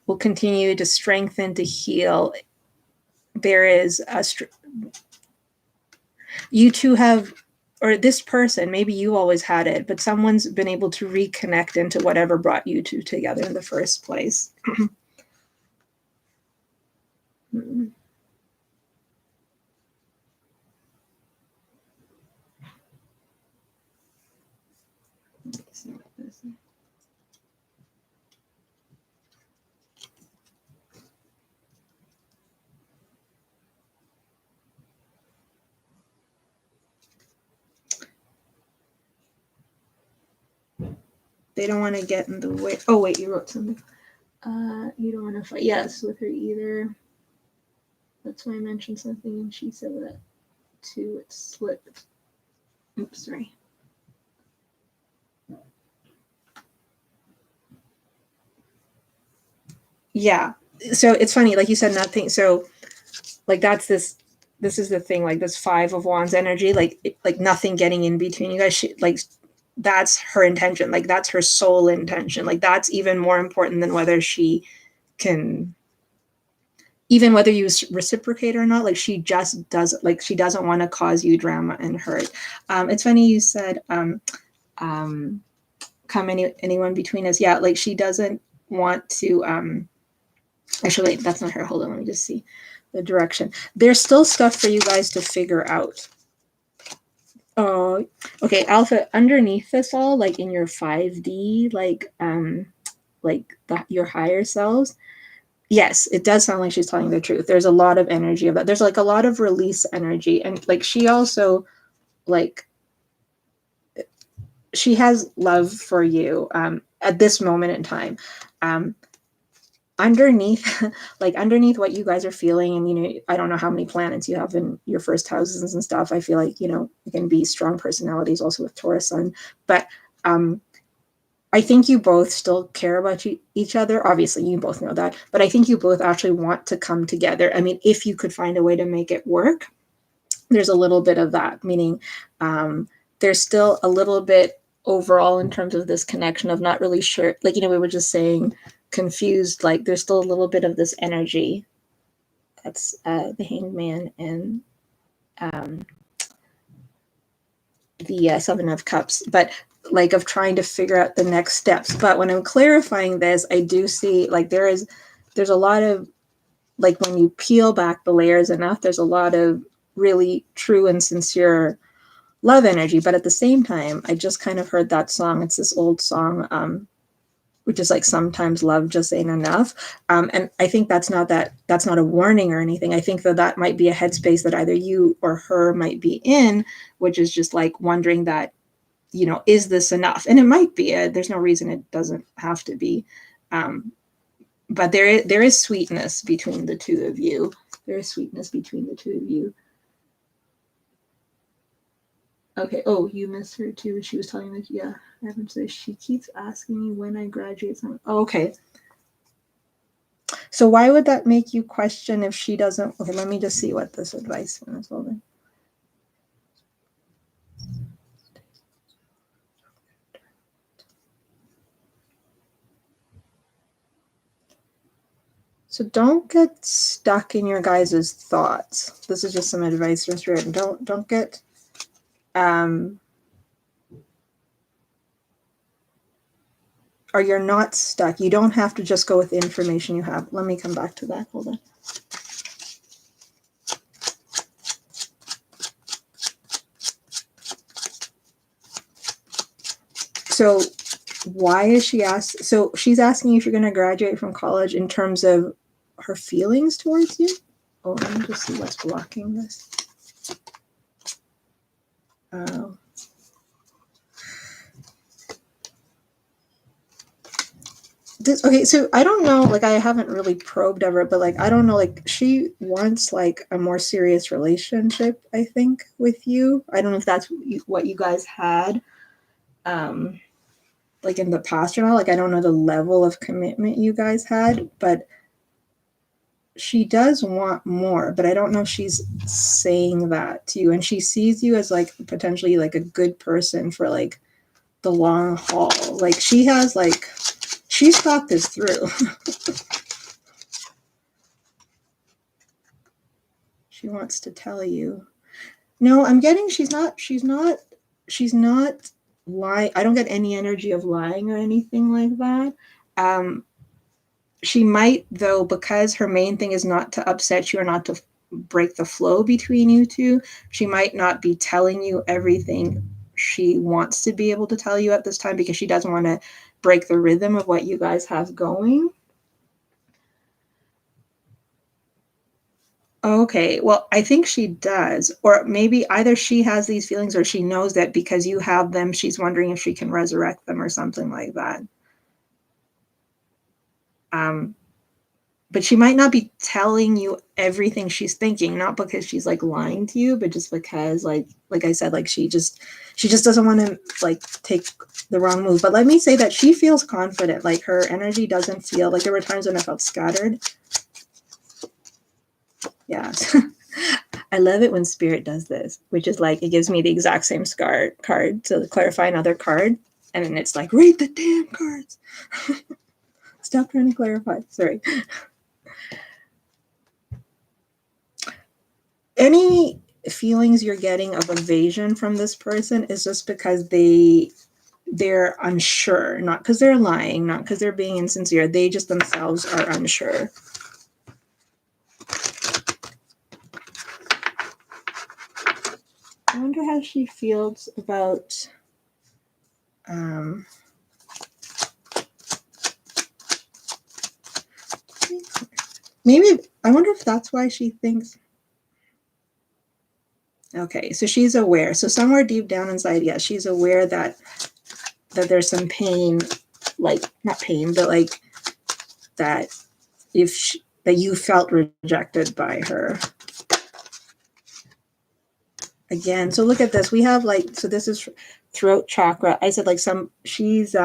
will continue to strengthen, to heal. There is you two have, or this person, maybe you always had it, but someone's been able to reconnect into whatever brought you two together in the first place. They don't want to get in the way. Oh, wait, you wrote something. You don't want to fight. Yes, with her either. That's why I mentioned something and she said that too. It slipped. Oops, sorry. Yeah. So it's funny, like you said, nothing. So, like, this is the thing, like this 5 of Wands energy, like nothing getting in between you guys. Like, that's her intention. Like, that's her sole intention. Like, that's even more important than whether she can, even whether you reciprocate or not. Like, she just does, like, she doesn't want to cause you drama and hurt. It's funny you said, come anyone between us. Yeah, like, she doesn't want to, actually, wait, that's not her. Hold on, let me just see the direction. There's still stuff for you guys to figure out. Oh, okay, Alpha, underneath this all, like in your 5D, like your higher selves, yes, it does sound like she's telling the truth. There's a lot of energy of that. There's like a lot of release energy. And like, she also, like, she has love for you at this moment in time. Underneath underneath what you guys are feeling, and, you know, I don't know how many planets you have in your first houses and stuff. I feel like, you know, it can be strong personalities also with Taurus sun, but I think you both still care about each other. Obviously, you both know that, but I think you both actually want to come together. I mean, if you could find a way to make it work, there's a little bit of that, meaning there's still a little bit overall in terms of this connection of not really sure, like, you know, we were just saying, confused, like, there's still a little bit of this energy. That's the Hanged Man and the 7 of Cups, but like, of trying to figure out the next steps. But when I'm clarifying this, I do see, like, there's a lot of, like, when you peel back the layers enough, there's a lot of really true and sincere love energy. But at the same time, I just kind of heard that song. It's this old song, which is like, sometimes love just ain't enough. And I think that's not a warning or anything. I think that might be a headspace that either you or her might be in, which is just like wondering that, you know, is this enough? And it might be. There's no reason it doesn't have to be. But there is sweetness between the two of you. There is sweetness between the two of you. Okay. Oh, you missed her too. She was telling me, yeah, I haven't said, she keeps asking me when I graduate. Oh, okay. So why would that make you question if she doesn't? Okay, let me just see what this advice is holding. So don't get stuck in your guys' thoughts. This is just some advice from Spirit. Don't get or you're not stuck. You don't have to just go with the information you have. Let me come back to that. Hold on. So why is she asked? So she's asking you if you're going to graduate from college in terms of her feelings towards you. Oh, let me just see what's blocking this. Okay, so I don't know, like I haven't really probed ever, but like I don't know, like she wants like a more serious relationship, I think, with you. I don't know if that's what you guys had like in the past or not. Like I don't know the level of commitment you guys had, but she does want more, but I don't know if she's saying that to you. And she sees you as like potentially like a good person for like the long haul. Like she's thought this through. She wants to tell you. No, I'm getting she's not lying. I don't get any energy of lying or anything like that. She might, though, because her main thing is not to upset you or not to break the flow between you two, she might not be telling you everything she wants to be able to tell you at this time because she doesn't want to break the rhythm of what you guys have going. Okay, well, I think she does. Or maybe either she has these feelings or she knows that because you have them, she's wondering if she can resurrect them or something like that. But she might not be telling you everything she's thinking, not because she's like lying to you, but just because like I said, like she just doesn't want to like take the wrong move. But let me say that she feels confident. Like her energy doesn't feel like there were times when I felt scattered. Yeah. I love it when spirit does this, which is like it gives me the exact same card to clarify another card. And then it's like, read the damn cards. Stop trying to clarify. Sorry. Any feelings you're getting of evasion from this person is just because they're unsure, not because they're lying, not because they're being insincere. They just themselves are unsure. I wonder how she feels about maybe I wonder if that's why she thinks. Okay, so she's aware. So somewhere deep down inside, yeah, she's aware that there's some pain, like not pain, but like that that you felt rejected by her. Again, so look at this. We have like, so this is throat chakra. I said like she's this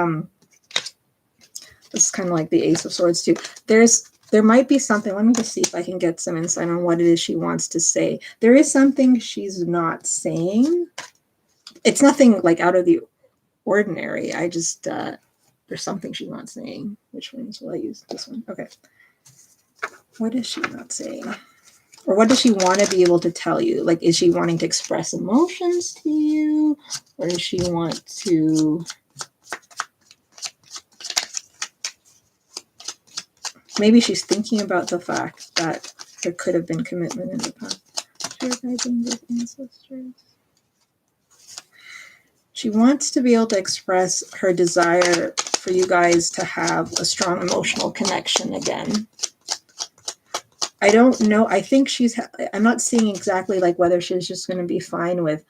is kind of like the Ace of Swords too. There might be something. Let me just see if I can get some insight on what it is she wants to say. There is something she's not saying. It's nothing like out of the ordinary. I just there's something she's not saying. Which ones will I use? This one. Okay. What is she not saying? Or what does she want to be able to tell you? Like, is she wanting to express emotions to you? Or does she want to... Maybe she's thinking about the fact that there could have been commitment in the past. Ancestors. She wants to be able to express her desire for you guys to have a strong emotional connection again. I don't know. I think I'm not seeing exactly like whether she's just going to be fine with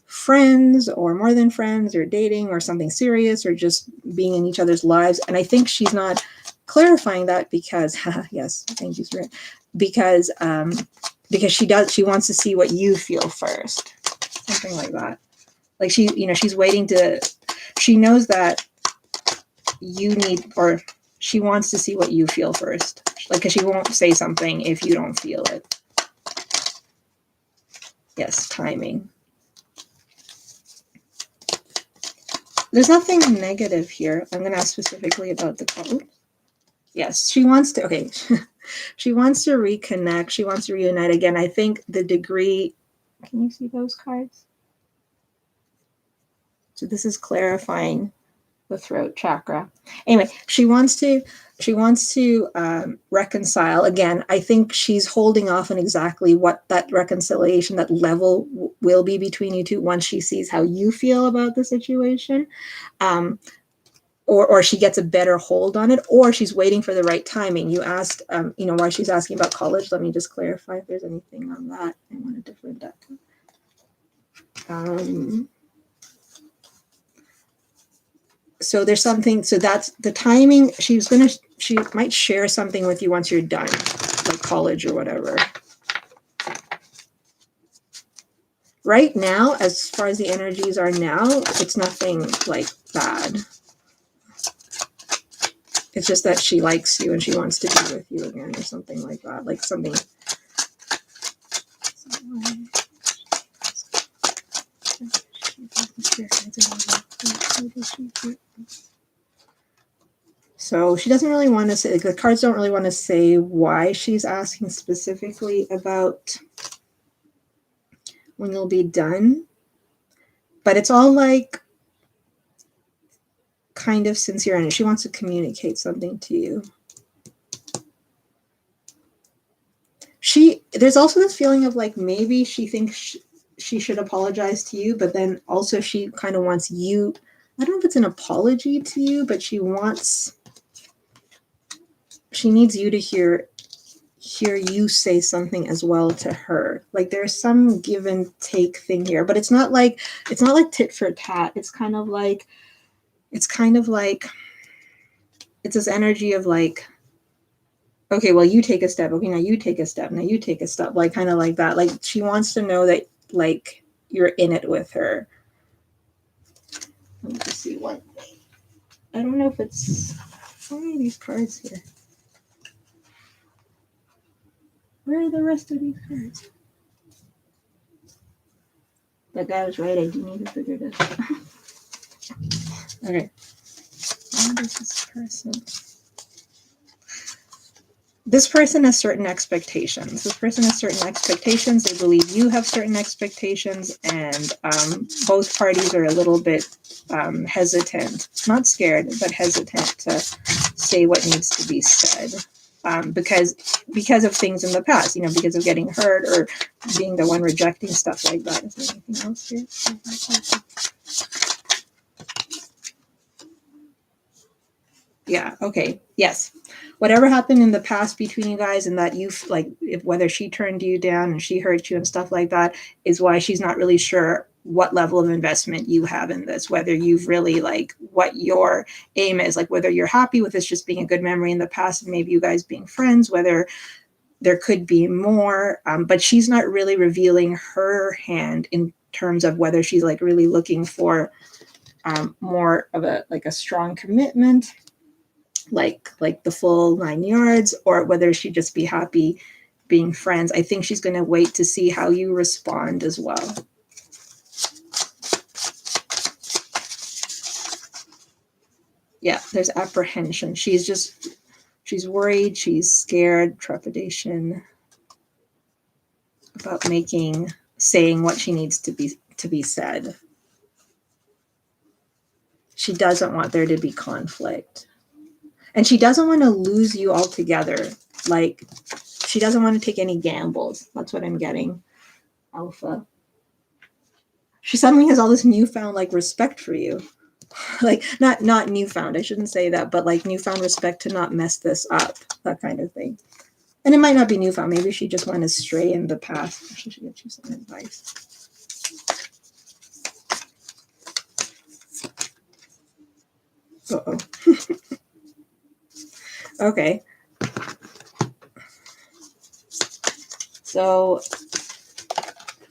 friends or more than friends or dating or something serious or just being in each other's lives. And I think she's not clarifying that because, yes, thank you, Spirit, because she wants to see what you feel first. Something like that. Like she's waiting she knows that you need, or she wants to see what you feel first. Like, because she won't say something if you don't feel it. Yes, timing. There's nothing negative here. I'm going to ask specifically about the code. Yes, she wants to, okay. She wants to reconnect. She wants to reunite again. I think the degree, can you see those cards? So this is clarifying the throat chakra. Anyway, she wants to reconcile again. I think she's holding off on exactly what that reconciliation, that level will be between you two once she sees how you feel about the situation. Or she gets a better hold on it, or she's waiting for the right timing. You asked, why she's asking about college. Let me just clarify if there's anything on that. I want a different deck. So there's something, so that's the timing. She might share something with you once you're done, like college or whatever. Right now, as far as the energies are now, it's nothing like bad. It's just that she likes you and she wants to be with you again or something like that. Like something. So she doesn't really want to say, the cards don't really want to say why she's asking specifically about when you'll be done. But it's all like kind of sincere, and she wants to communicate something to you. There's also this feeling of like maybe she thinks she should apologize to you, but then also she kind of wants you, I don't know if it's an apology to you, but she needs you to hear you say something as well to her. Like there's some give and take thing here, but it's not like tit for tat. It's kind of like it's this energy of like, okay, well, you take a step. Okay, now you take a step. Now you take a step. Like kind of like that. Like she wants to know that like you're in it with her. Let me just see one thing. I don't know if it's, how many of these cards here? Where are the rest of these cards? That guy was right. I do need to figure this out. Okay. What is this person? This person has certain expectations. They believe you have certain expectations, and both parties are a little bit hesitant, not scared, but hesitant to say what needs to be said because of things in the past, because of getting hurt or being the one rejecting stuff like that. Is there anything else here? Yeah. Okay. Yes. Whatever happened in the past between you guys, and that whether she turned you down and she hurt you and stuff like that, is why she's not really sure what level of investment you have in this, whether you've really like what your aim is, like whether you're happy with this just being a good memory in the past and maybe you guys being friends, whether there could be more, but she's not really revealing her hand in terms of whether she's like really looking for more of a strong commitment, like the full 9 yards, or whether she'd just be happy being friends. I think she's going to wait to see how you respond as well. Yeah, there's apprehension. She's worried, she's scared, trepidation about saying what she needs to be said. She doesn't want there to be conflict. And she doesn't want to lose you altogether. Like, she doesn't want to take any gambles. That's what I'm getting, Alpha. She suddenly has all this newfound, like, respect for you. Like, not newfound, I shouldn't say that, but, like, newfound respect to not mess this up. That kind of thing. And it might not be newfound. Maybe she just went astray in the past. I should get you some advice. Uh-oh. Okay. So,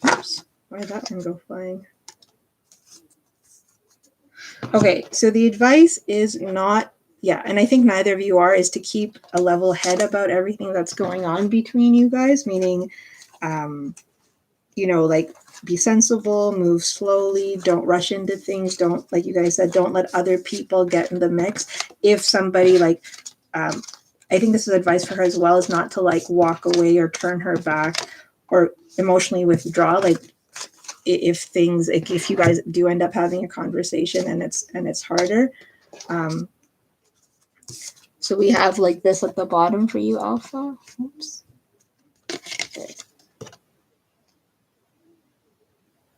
oops, why did that one go flying? Okay, so the advice is not, and I think neither of you is to keep a level head about everything that's going on between you guys, meaning, like, be sensible, move slowly, don't rush into things, don't, like you guys said, don't let other people get in the mix. If somebody, like, I think this is advice for her as well, is not to, like, walk away or turn her back or emotionally withdraw. Like, if things, like if you guys do end up having a conversation and it's harder. So we have like this at the bottom for you, Alpha. Oops. Okay.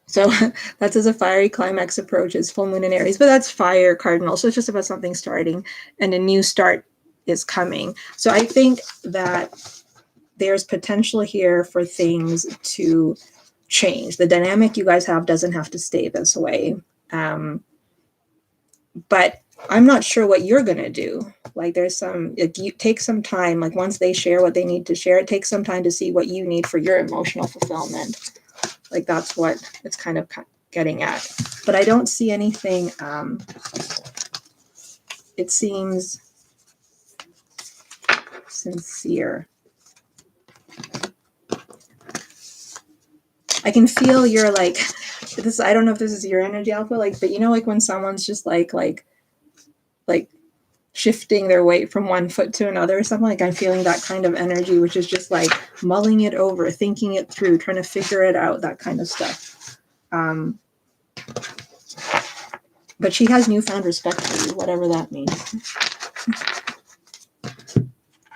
So that's as a fiery climax approaches, full moon in Aries, but that's fire cardinal. So it's just about something starting and a new start is coming. So I think that there's potential here for things to change. The dynamic you guys have doesn't have to stay this way. But I'm not sure what you're going to do. Like there's some, like you take some time, like once they share what they need to share, it takes some time to see what you need for your emotional fulfillment. Like that's what it's kind of getting at. But I don't see anything, it seems sincere. I can feel your like this. I don't know if this is your energy, Alpha, like, but you know, like when someone's just like shifting their weight from one foot to another or something, like I'm feeling that kind of energy, which is just like mulling it over, thinking it through, trying to figure it out, that kind of stuff. But she has newfound respect for you, whatever that means.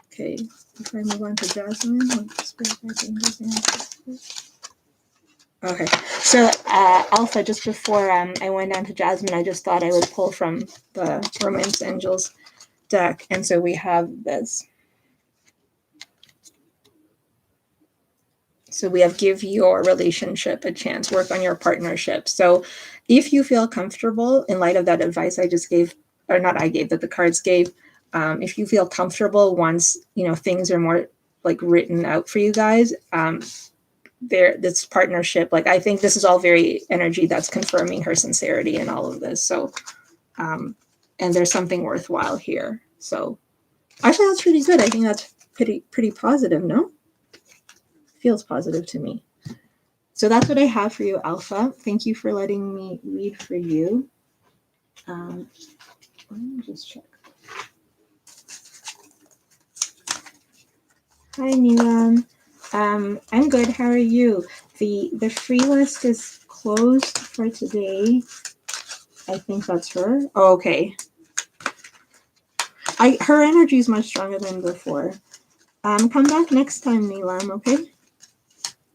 Okay, before I move on to Jasmine, okay, so Alpha, just before I went down to Jasmine, I just thought I would pull from the Romance Angels deck, and so we have this. So we have give your relationship a chance, work on your partnership. So if you feel comfortable, in light of that advice I just gave, or not I gave, that the cards gave, if you feel comfortable once, you know, things are more like written out for you guys, this partnership, like I think this is all very energy that's confirming her sincerity in all of this. So, and there's something worthwhile here. So actually that's pretty good. I think that's pretty positive, no? Feels positive to me. So that's what I have for you, Alpha. Thank you for letting me read for you. Let me just check. Hi, Neelam. I'm good. How are you? The free list is closed for today. I think that's her. Oh, okay. Her energy is much stronger than before. Come back next time, Neelam, okay?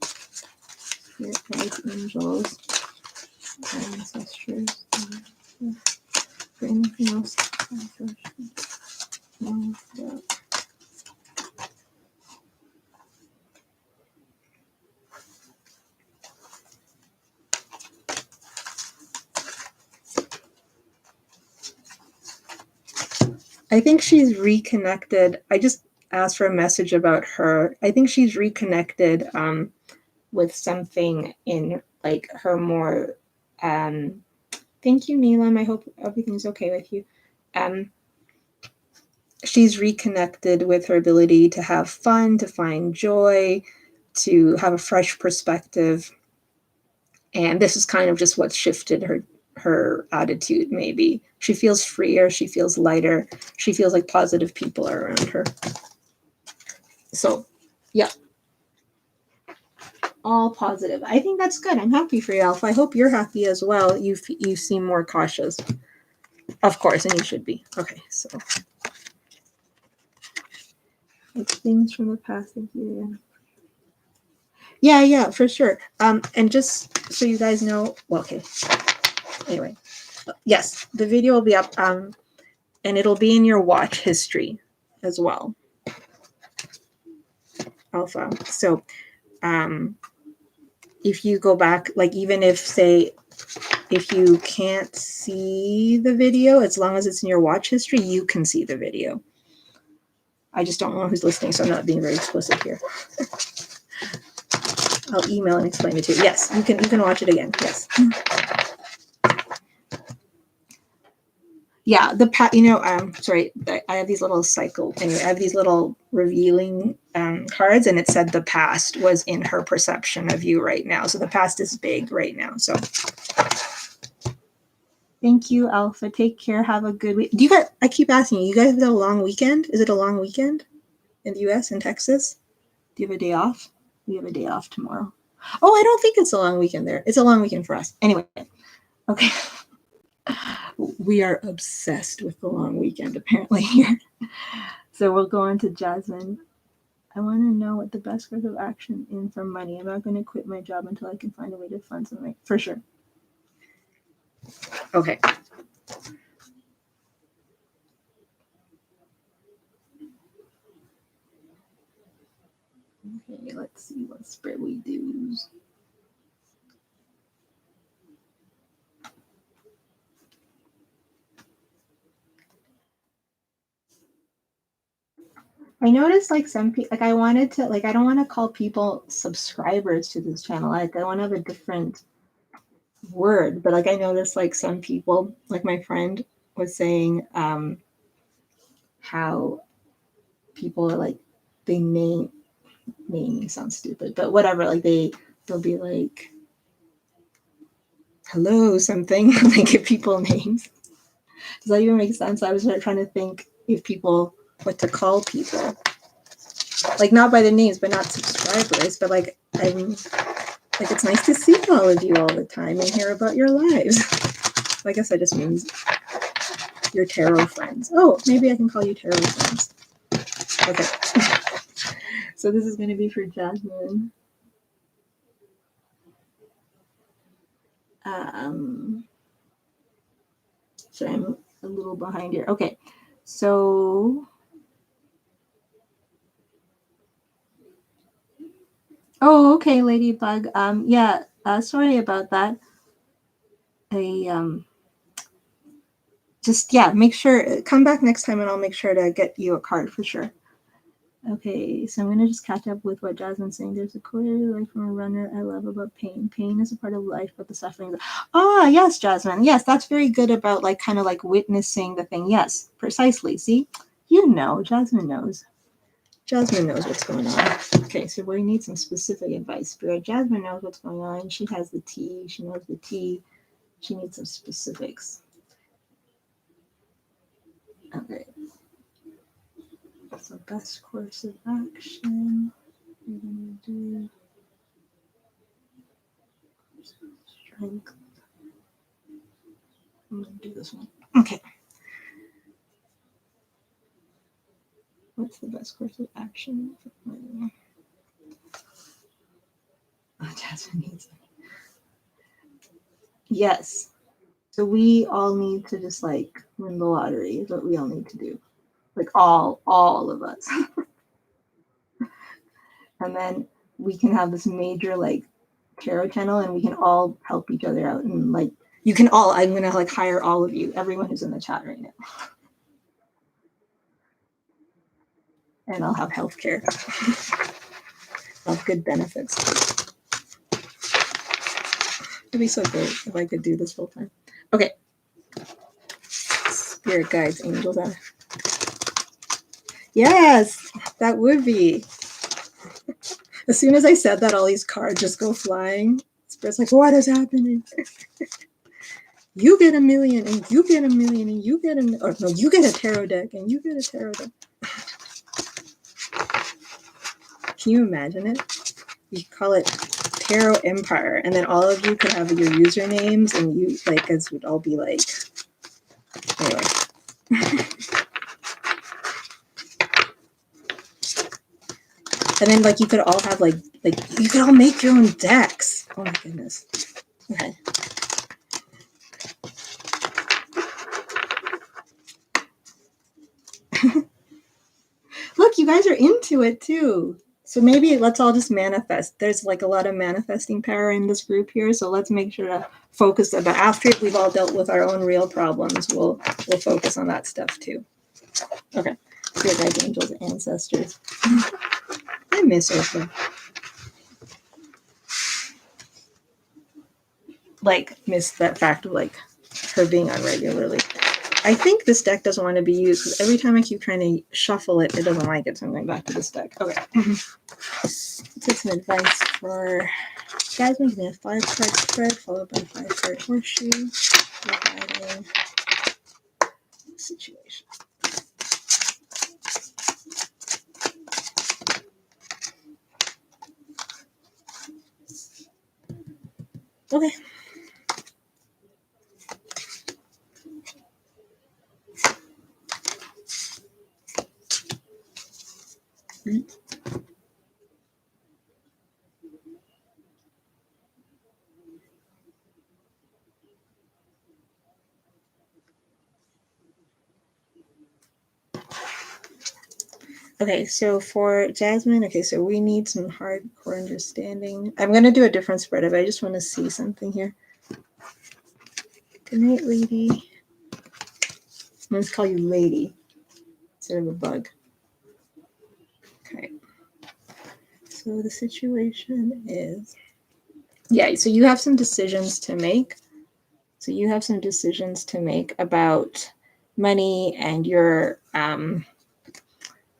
Spirit guides, angels, ancestors. For anything else? No. I think she's reconnected. I just asked for a message about her. I think she's reconnected with something in like her more. Thank you, Neelam. I hope everything's okay with you. She's reconnected with her ability to have fun, to find joy, to have a fresh perspective. And this is kind of just what shifted her attitude, maybe. She feels freer, she feels lighter, she feels like positive people are around her. So, yeah. All positive. I think that's good. I'm happy for you, Alpha. I hope you're happy as well. You seem more cautious. Of course, and you should be. Okay, so. It's things from the past. Thank you. Yeah, for sure. And just so you guys know, well, okay. Anyway, yes, the video will be up, and it'll be in your watch history as well, Alpha. So, if you go back, like even if you can't see the video, as long as it's in your watch history, you can see the video. I just don't know who's listening, so I'm not being very explicit here. I'll email and explain it to you. Yes, you can watch it again. Yes. Yeah, sorry, I have these little I have these little revealing cards, and it said the past was in her perception of you right now. So the past is big right now. So thank you, Alpha. Take care. Have a good week. I keep asking you guys have a long weekend? Is it a long weekend in the US, in Texas? Do you have a day off? We have a day off tomorrow. Oh, I don't think it's a long weekend there. It's a long weekend for us. Anyway, okay. We are obsessed with the long weekend apparently here. So we'll go on to Jasmine. I want to know what the best course of action in for money. I'm not going to quit my job until I can find a way to fund something. For sure. Okay. Okay, let's see what spread we do. I noticed like some people, like I wanted to, like I don't want to call people subscribers to this channel. Like I want to have a different word, but like I noticed like some people, like my friend was saying how people are like, they naming sounds stupid, but whatever, like they'll be like, hello something, like give people names. Does that even make sense? I was trying to think if people, what to call people, like not by the names, but not subscribers, but like I'm like, it's nice to see all of you all the time and hear about your lives. I guess that just means your tarot friends. Oh, maybe I can call you tarot friends. Okay. So this is going to be for Jasmine. Sorry, I'm a little behind here. Okay. So, oh, okay, Ladybug. Yeah, sorry about that. I just, yeah, make sure, come back next time and I'll make sure to get you a card for sure. Okay, so I'm going to just catch up with what Jasmine's saying. There's a quote like from a runner I love about pain. Pain is a part of life, but the suffering. Ah, yes, Jasmine. Yes, that's very good about like kind of like witnessing the thing. Yes, precisely. See, you know, Jasmine knows. Jasmine knows what's going on. Okay, so we need some specific advice. Spirit, Jasmine knows what's going on. She has the tea. She knows the tea. She needs some specifics. Okay. So best course of action. We're gonna do strength. I'm gonna do this one. Okay. What's the best course of action? Oh, Jasmine needs it. Yes. So we all need to just like win the lottery is what we all need to do. Like all of us. And then we can have this major like tarot channel and we can all help each other out and like you can all, I'm gonna like hire all of you, everyone who's in the chat right now. And I'll have healthcare. I'll have good benefits. It'd be so great if I could do this full time. Okay. Spirit guides, angels are. Yes, that would be. As soon as I said that, all these cards just go flying. Spirit's like, what is happening? You get 1 million, and you get 1 million, and you get or no, you get a tarot deck, and you get a tarot deck. Can you imagine it? You call it Tarot Empire, and then all of you could have your usernames, and you like, as would all be like, anyway. And then like you could all have like you could all make your own decks. Oh my goodness. Okay. Look, you guys are into it too. So maybe let's all just manifest. There's like a lot of manifesting power in this group here. So let's make sure to focus about after we've all dealt with our own real problems, we'll focus on that stuff too. Okay. Spirit guides, angels, ancestors. I miss Oprah. Like miss that fact of like her being on regularly. I think this deck doesn't want to be used because every time I keep trying to shuffle it, it doesn't like it. So I'm going back to this deck. Okay. Let's take some advice for guys making a 5-card spread followed by 5-card horseshoe regarding situation. Okay. Okay, so for Jasmine, okay, so we need some hardcore understanding. I'm going to do a different spread of it. I just want to see something here. Good night, lady. I'm going to call you lady instead of a bug. Okay. So the situation is, yeah, so you have some decisions to make. So you have some decisions to make about money and your,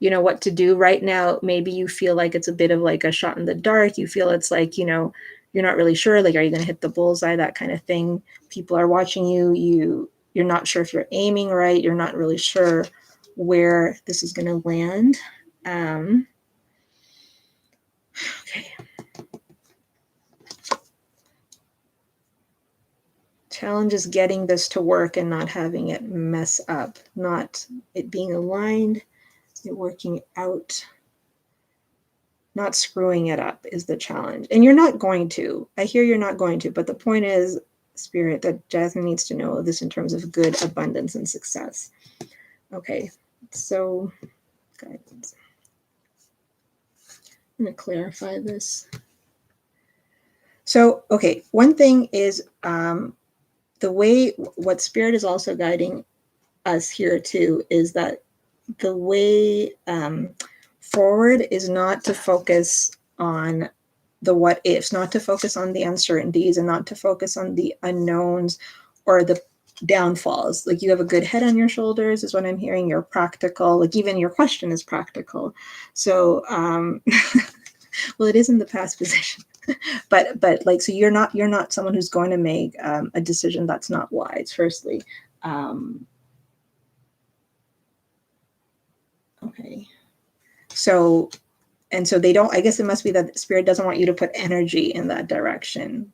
what to do right now. Maybe you feel like it's a bit of like a shot in the dark. You feel it's like, you're not really sure, like, are you going to hit the bullseye, that kind of thing. People are watching you. You're not sure if you're aiming right. You're not really sure where this is going to land. Okay. Challenge is getting this to work and not having it mess up, not it being aligned, it working out, not screwing it up is the challenge. And you're not going to. I hear you're not going to, but the point is, Spirit, that Jasmine needs to know this in terms of good abundance and success. Okay, so guidance. I'm going to clarify this. So, okay, one thing is the way what Spirit is also guiding us here too is that the way forward is not to focus on the what ifs, not to focus on the uncertainties, and not to focus on the unknowns or the downfalls. Like, you have a good head on your shoulders is what I'm hearing. You're practical. Like, even your question is practical. So well, it is in the past position. but like, so you're not someone who's going to make a decision that's not wise, firstly. Okay. So they don't, I guess it must be that Spirit doesn't want you to put energy in that direction,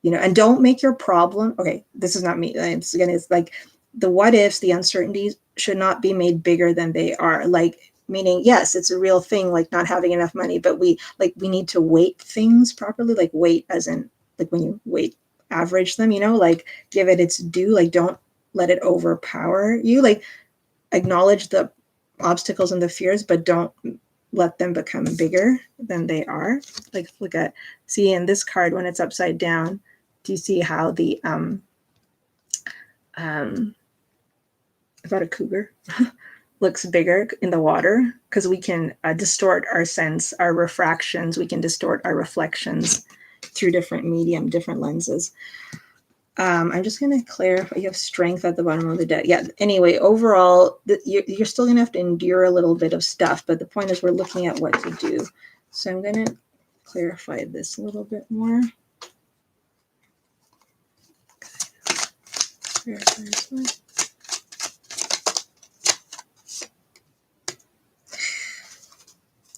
and don't make your problem. Okay, this is not me. It's like the what ifs, the uncertainties should not be made bigger than they are. Like, meaning, yes, it's a real thing, like not having enough money, but we need to weight things properly, like weight as in, like when you weight average them, like give it its due, like don't let it overpower you, like acknowledge the obstacles and the fears, but don't let them become bigger than they are. Like, see in this card, when it's upside down, do you see how the about a cougar looks bigger in the water? Because we can distort our sense, our refractions, we can distort our reflections through different medium, different lenses. I'm just going to clarify, you have strength at the bottom of the deck. Yeah, anyway, overall, you're still going to have to endure a little bit of stuff, but the point is we're looking at what to do. So I'm going to clarify this a little bit more.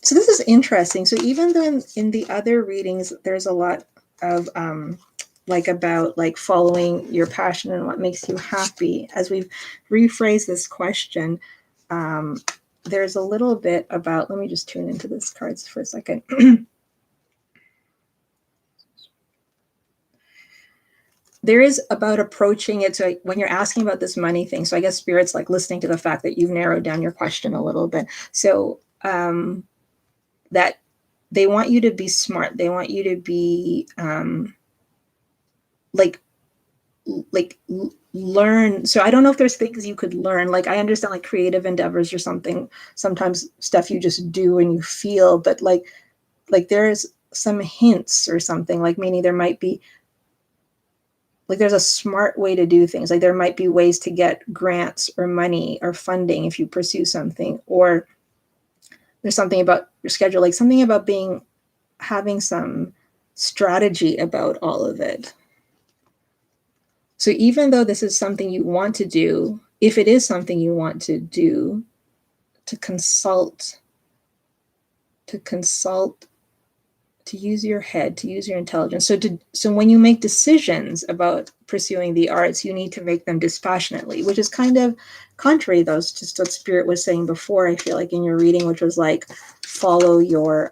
So this is interesting. So even though in the other readings, there's a lot of like about like following your passion and what makes you happy, as we've rephrased this question, there's a little bit about, let me just tune into this cards for a second. There is about approaching it. So when you're asking about this money thing, so I guess Spirit's like listening to the fact that you've narrowed down your question a little bit. So that they want you to be smart. They want you to be like learn. So I don't know if there's things you could learn. Like, I understand like creative endeavors or something, sometimes stuff you just do and you feel, but like there's some hints or something, like meaning there might be like there's a smart way to do things. Like there might be ways to get grants or money or funding if you pursue something, or there's something about your schedule, like something about having some strategy about all of it. So even though this is something you want to do, if it is something you want to do, to consult to use your head, to use your intelligence. So when you make decisions about pursuing the arts, you need to make them dispassionately, which is kind of contrary, though, to what Spirit was saying before, I feel like in your reading, which was like, follow your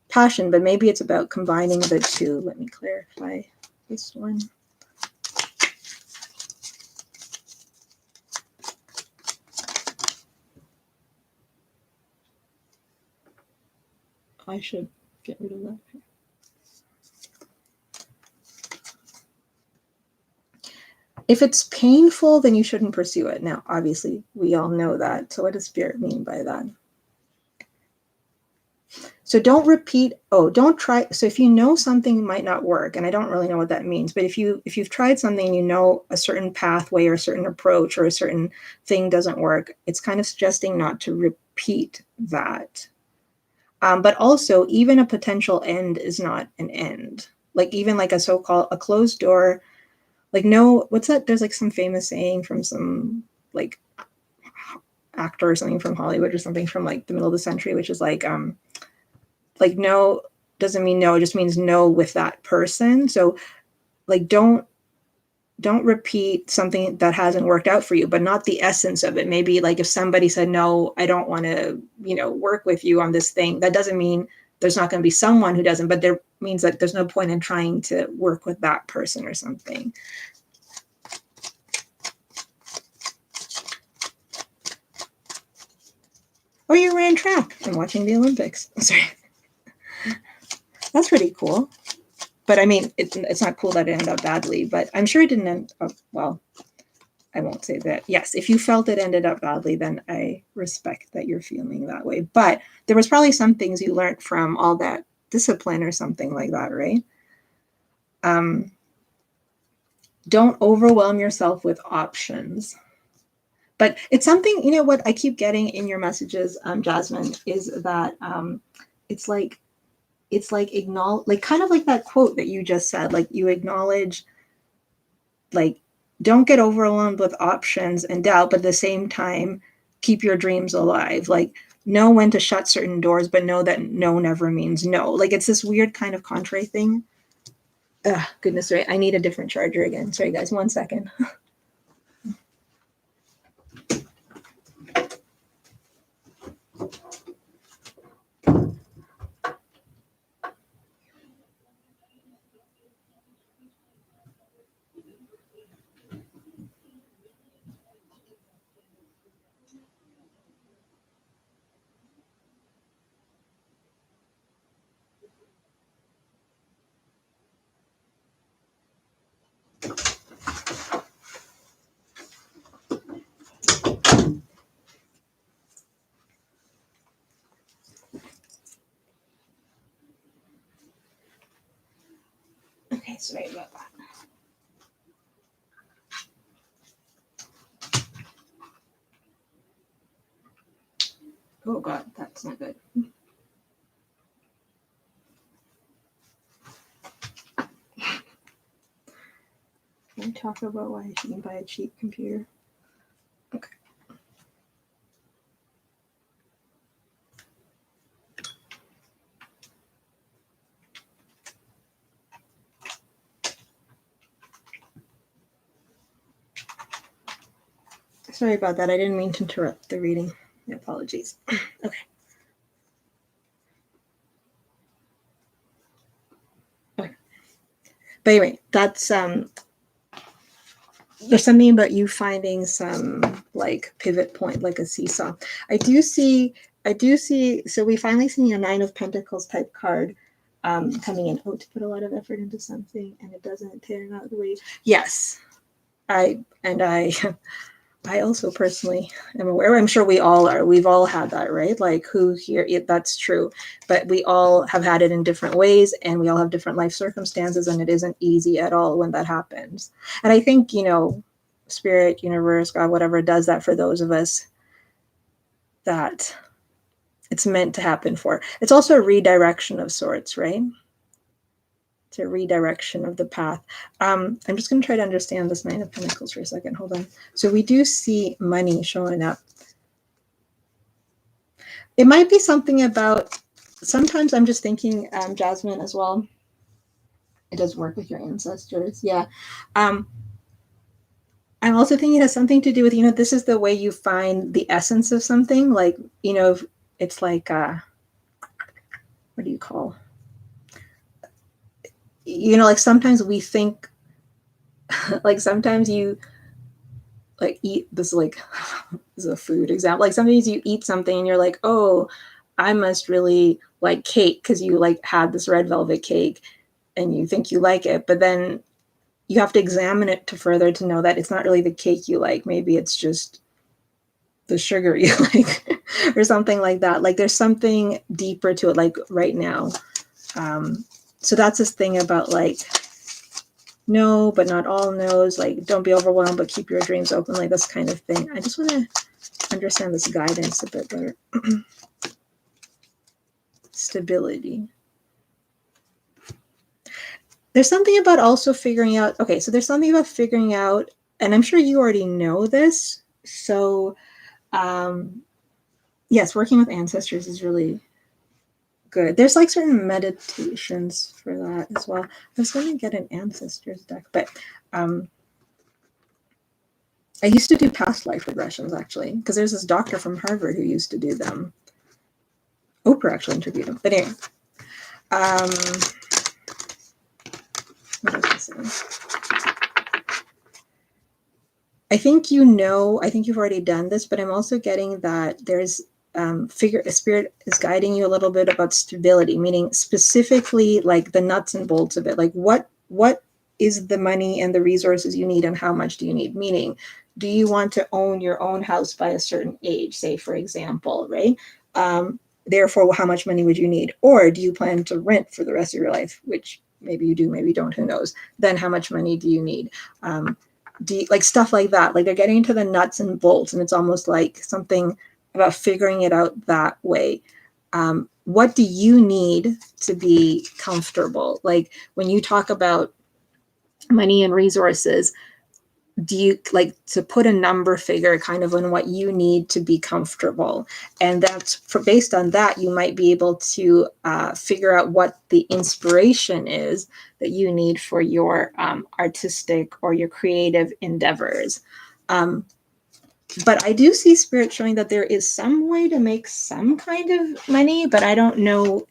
passion, but maybe it's about combining the two. Let me clarify this one. I should get rid of that. If it's painful, then you shouldn't pursue it. Now, obviously, we all know that. So what does Spirit mean by that? So don't repeat, don't try. So if you know something might not work, and I don't really know what that means, but if you've tried something, you know a certain pathway or a certain approach or a certain thing doesn't work, it's kind of suggesting not to repeat that. But also, even a potential end is not an end. Like even like a so-called a closed door, like no, what's that? There's like some famous saying from some like actor or something from Hollywood or something from like the middle of the century, which is like no doesn't mean no, it just means no with that person. So like don't repeat something that hasn't worked out for you, but not the essence of it. Maybe like if somebody said, no, I don't want to, work with you on this thing, that doesn't mean there's not going to be someone who doesn't, but there means that there's no point in trying to work with that person or something. Or you ran track and watching the Olympics. Sorry. That's pretty cool. But I mean, it's not cool that it ended up badly, but I'm sure it didn't end up well. I won't say that. Yes, if you felt it ended up badly, then I respect that you're feeling that way. But there was probably some things you learned from all that discipline or something like that, right? Don't overwhelm yourself with options. But it's something, what I keep getting in your messages, Jasmine, is that it's like acknowledge, like kind of like that quote that you just said, like you acknowledge, like, don't get overwhelmed with options and doubt, but at the same time, keep your dreams alive. Like, know when to shut certain doors, but know that no never means no. Like, it's this weird kind of contrary thing. Ugh, goodness, right? I need a different charger again. Sorry, guys, 1 second. Okay, sorry about that. Oh God, that's not good. Can we talk about why I shouldn't buy a cheap computer? Okay. Sorry about that. I didn't mean to interrupt the reading. My apologies. Okay. Okay. But anyway, that's there's something about you finding some like pivot point, like a seesaw. I do see, so we finally see a 9 of Pentacles type card coming in. Oh, to put a lot of effort into something and it doesn't turn out the way. Yes. I also personally am aware. I'm sure we all are. We've all had that, right? Like who here, that's true. But we all have had it in different ways and we all have different life circumstances and it isn't easy at all when that happens. And I think, Spirit, universe, God, whatever does that for those of us that it's meant to happen for. It's also a redirection of sorts, right? It's a redirection of the path. I'm just going to try to understand this 9 of Pentacles for a second. Hold on. So we do see money showing up. It might be something about sometimes I'm just thinking, Jasmine, as well. It does work with your ancestors. Yeah. I'm also thinking it has something to do with, this is the way you find the essence of something. Like, it's like, what do you call? Like sometimes we think, like sometimes you like eat this, like, this is a food example. Like sometimes you eat something and you're like, oh, I must really like cake because you like had this red velvet cake and you think you like it, but then you have to examine it to further to know that it's not really the cake you like. Maybe it's just the sugar you like or something like that. Like there's something deeper to it, like right now. So that's this thing about like, no, but not all no's, like don't be overwhelmed, but keep your dreams open, like this kind of thing. I just want to understand this guidance a bit better. Stability. There's something about also figuring out, okay, so there's something about figuring out, and I'm sure you already know this. So yes, working with ancestors is really good. There's like certain meditations for that as well. I was going to get an ancestors deck, but I used to do past life regressions actually, because there's this doctor from Harvard who used to do them. Oprah actually interviewed him. But anyway, what was I saying? I think you've already done this, but I'm also getting that there's a spirit is guiding you a little bit about stability, meaning specifically like the nuts and bolts of it. Like what is the money and the resources you need and how much do you need? Meaning, do you want to own your own house by a certain age, say, for example, right? Therefore, how much money would you need? Or do you plan to rent for the rest of your life, which maybe you do, maybe you don't, who knows? Then how much money do you need? Like stuff like that. Like they're getting into the nuts and bolts, and it's almost like something about figuring it out that way. What do you need to be comfortable? Like when you talk about money and resources, do you like to put a number figure kind of on what you need to be comfortable? And that's based on that, you might be able to figure out what the inspiration is that you need for your artistic or your creative endeavors. But I do see spirit showing that there is some way to make some kind of money, but I don't know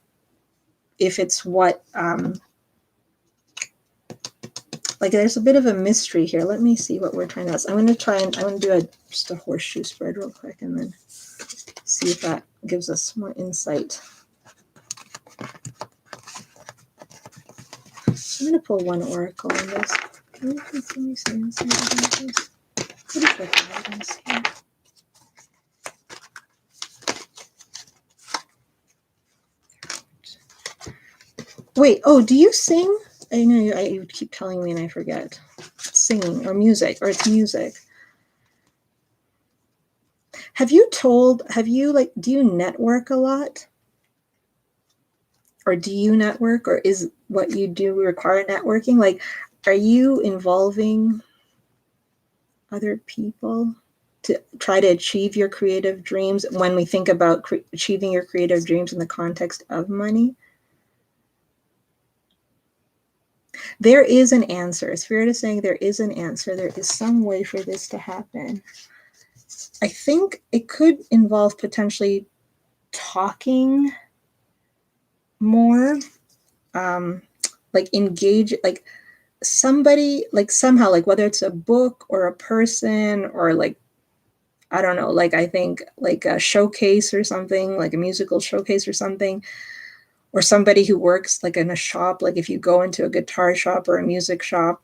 if it's what like there's a bit of a mystery here. Let me see what we're trying to. I'm going to do just a horseshoe spread real quick and then see if that gives us more insight. I'm going to pull one oracle on this. Can you continue saying something about this? What is the guidance here? Wait, do you sing? I know you keep telling me and I forget. Singing or music, or it's music. Do you network a lot? Or do you network, or is what you do require networking? Like, are you involving other people to try to achieve your creative dreams when we think about achieving your creative dreams in the context of money? There is an answer. Spirit is saying there is an answer. There is some way for this to happen. I think it could involve potentially talking more, like engage, like somebody, like somehow, like whether it's a book or a person or like, I don't know, like I think like a showcase or something, like a musical showcase or something, or somebody who works like in a shop, like if you go into a guitar shop or a music shop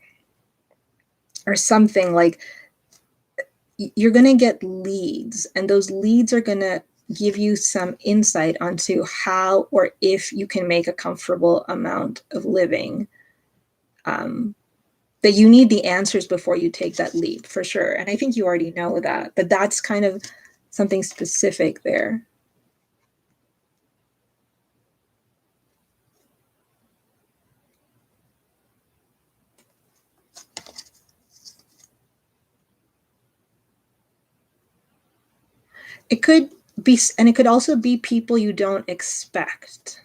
or something, like you're going to get leads, and those leads are going to give you some insight onto how or if you can make a comfortable amount of living. That you need the answers before you take that leap, for sure. And I think you already know that, but that's kind of something specific there. It could and it could also be people you don't expect.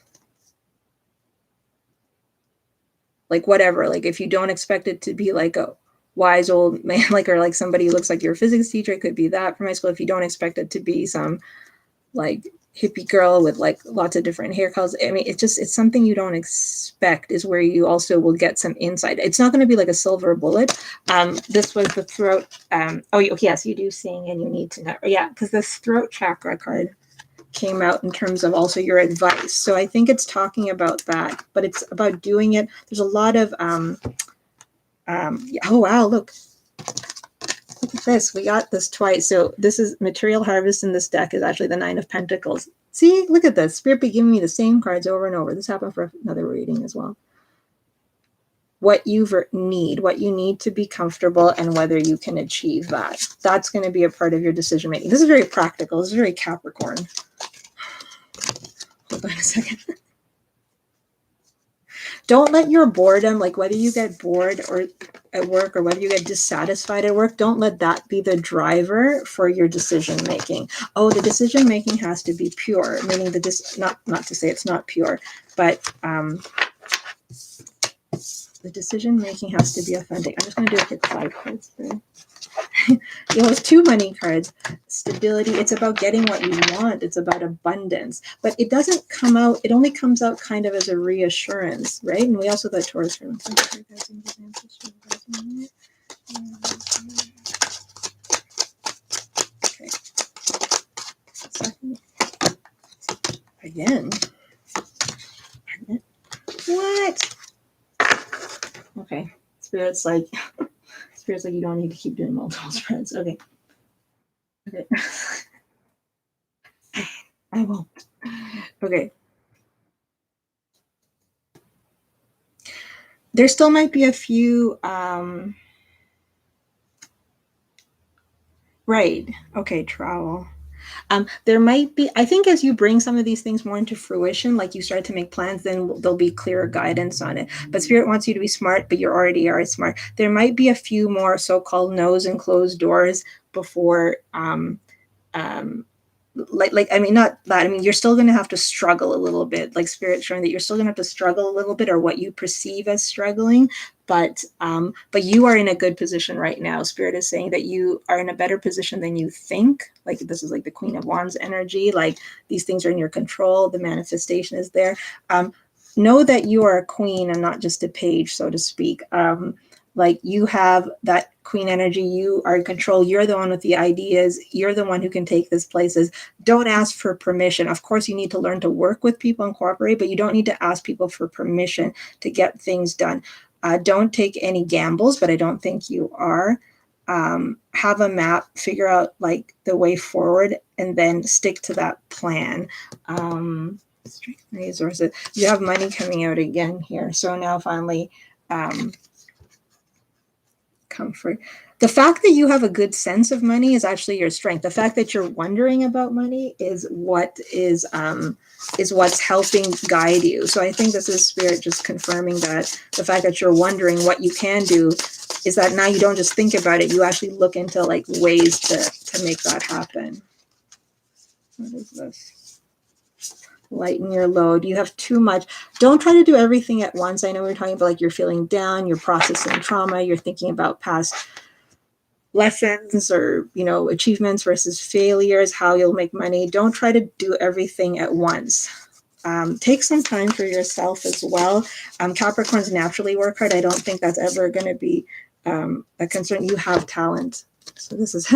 Like whatever, like if you don't expect it to be like a wise old man, like, or like somebody who looks like your physics teacher, it could be that from high school. If you don't expect it to be some like hippie girl with like lots of different hair colors, I mean, it's something you don't expect is where you also will get some insight. It's not going to be like a silver bullet. This was the throat. Oh, yes, you do sing and you need to know. Yeah, because this throat chakra card came out in terms of also your advice. So I think it's talking about that, but it's about doing it. There's a lot of, oh, wow, look at this. We got this twice. So this is material harvest in this deck is actually the 9 of Pentacles. See, look at this. Spirit be giving me the same cards over and over. This happened for another reading as well. What you need to be comfortable and whether you can achieve that. That's going to be a part of your decision making. This is very practical. This is very Capricorn. Hold on a second. Don't let your boredom, like whether you get bored or at work or whether you get dissatisfied at work, don't let that be the driver for your decision making. Oh, the decision making has to be pure, meaning not to say it's not pure, but the decision making has to be authentic. I'm just going to do a quick 5 cards there. It's 2 money cards. Stability. It's about getting what you want. It's about abundance. But it doesn't come out. It only comes out kind of as a reassurance, right? And we also got Taurus. Okay. Again. What? Okay. Spirit's like you don't need to keep doing multiple spreads. Okay. Okay. I won't. Okay. There still might be a few, right. Okay, travel. There might be, I think as you bring some of these things more into fruition, like you start to make plans, then there'll be clearer guidance on it. But Spirit wants you to be smart, but you already are smart. There might be a few more so-called no's and closed doors before, I mean, not that, I mean, you're still going to have to struggle a little bit, like Spirit showing that you're still going to have to struggle a little bit, or what you perceive as struggling, but you are in a good position right now. Spirit is saying that you are in a better position than you think. Like this is like the Queen of Wands energy, like these things are in your control, the manifestation is there. Know that you are a queen and not just a page, so to speak. Like you have that queen energy, you are in control, you're the one with the ideas, you're the one who can take this places. Don't ask for permission. Of course, you need to learn to work with people and cooperate, but you don't need to ask people for permission to get things done. Don't take any gambles, but I don't think you are. Have a map, figure out like the way forward, and then stick to that plan. Resources. You have money coming out again here. So now finally, comfort. The fact that you have a good sense of money is actually your strength. The fact that you're wondering about money is what's helping guide you. So I think this is Spirit just confirming that the fact that you're wondering what you can do is that now you don't just think about it, you actually look into like ways to make that happen. What is this? Lighten your load. You have too much. Don't try to do everything at once. I know we're talking about like you're feeling down, you're processing trauma, you're thinking about past lessons or, achievements versus failures, how you'll make money. Don't try to do everything at once. Take some time for yourself as well. Capricorns naturally work hard. I don't think that's ever going to be a concern. You have talent. So this is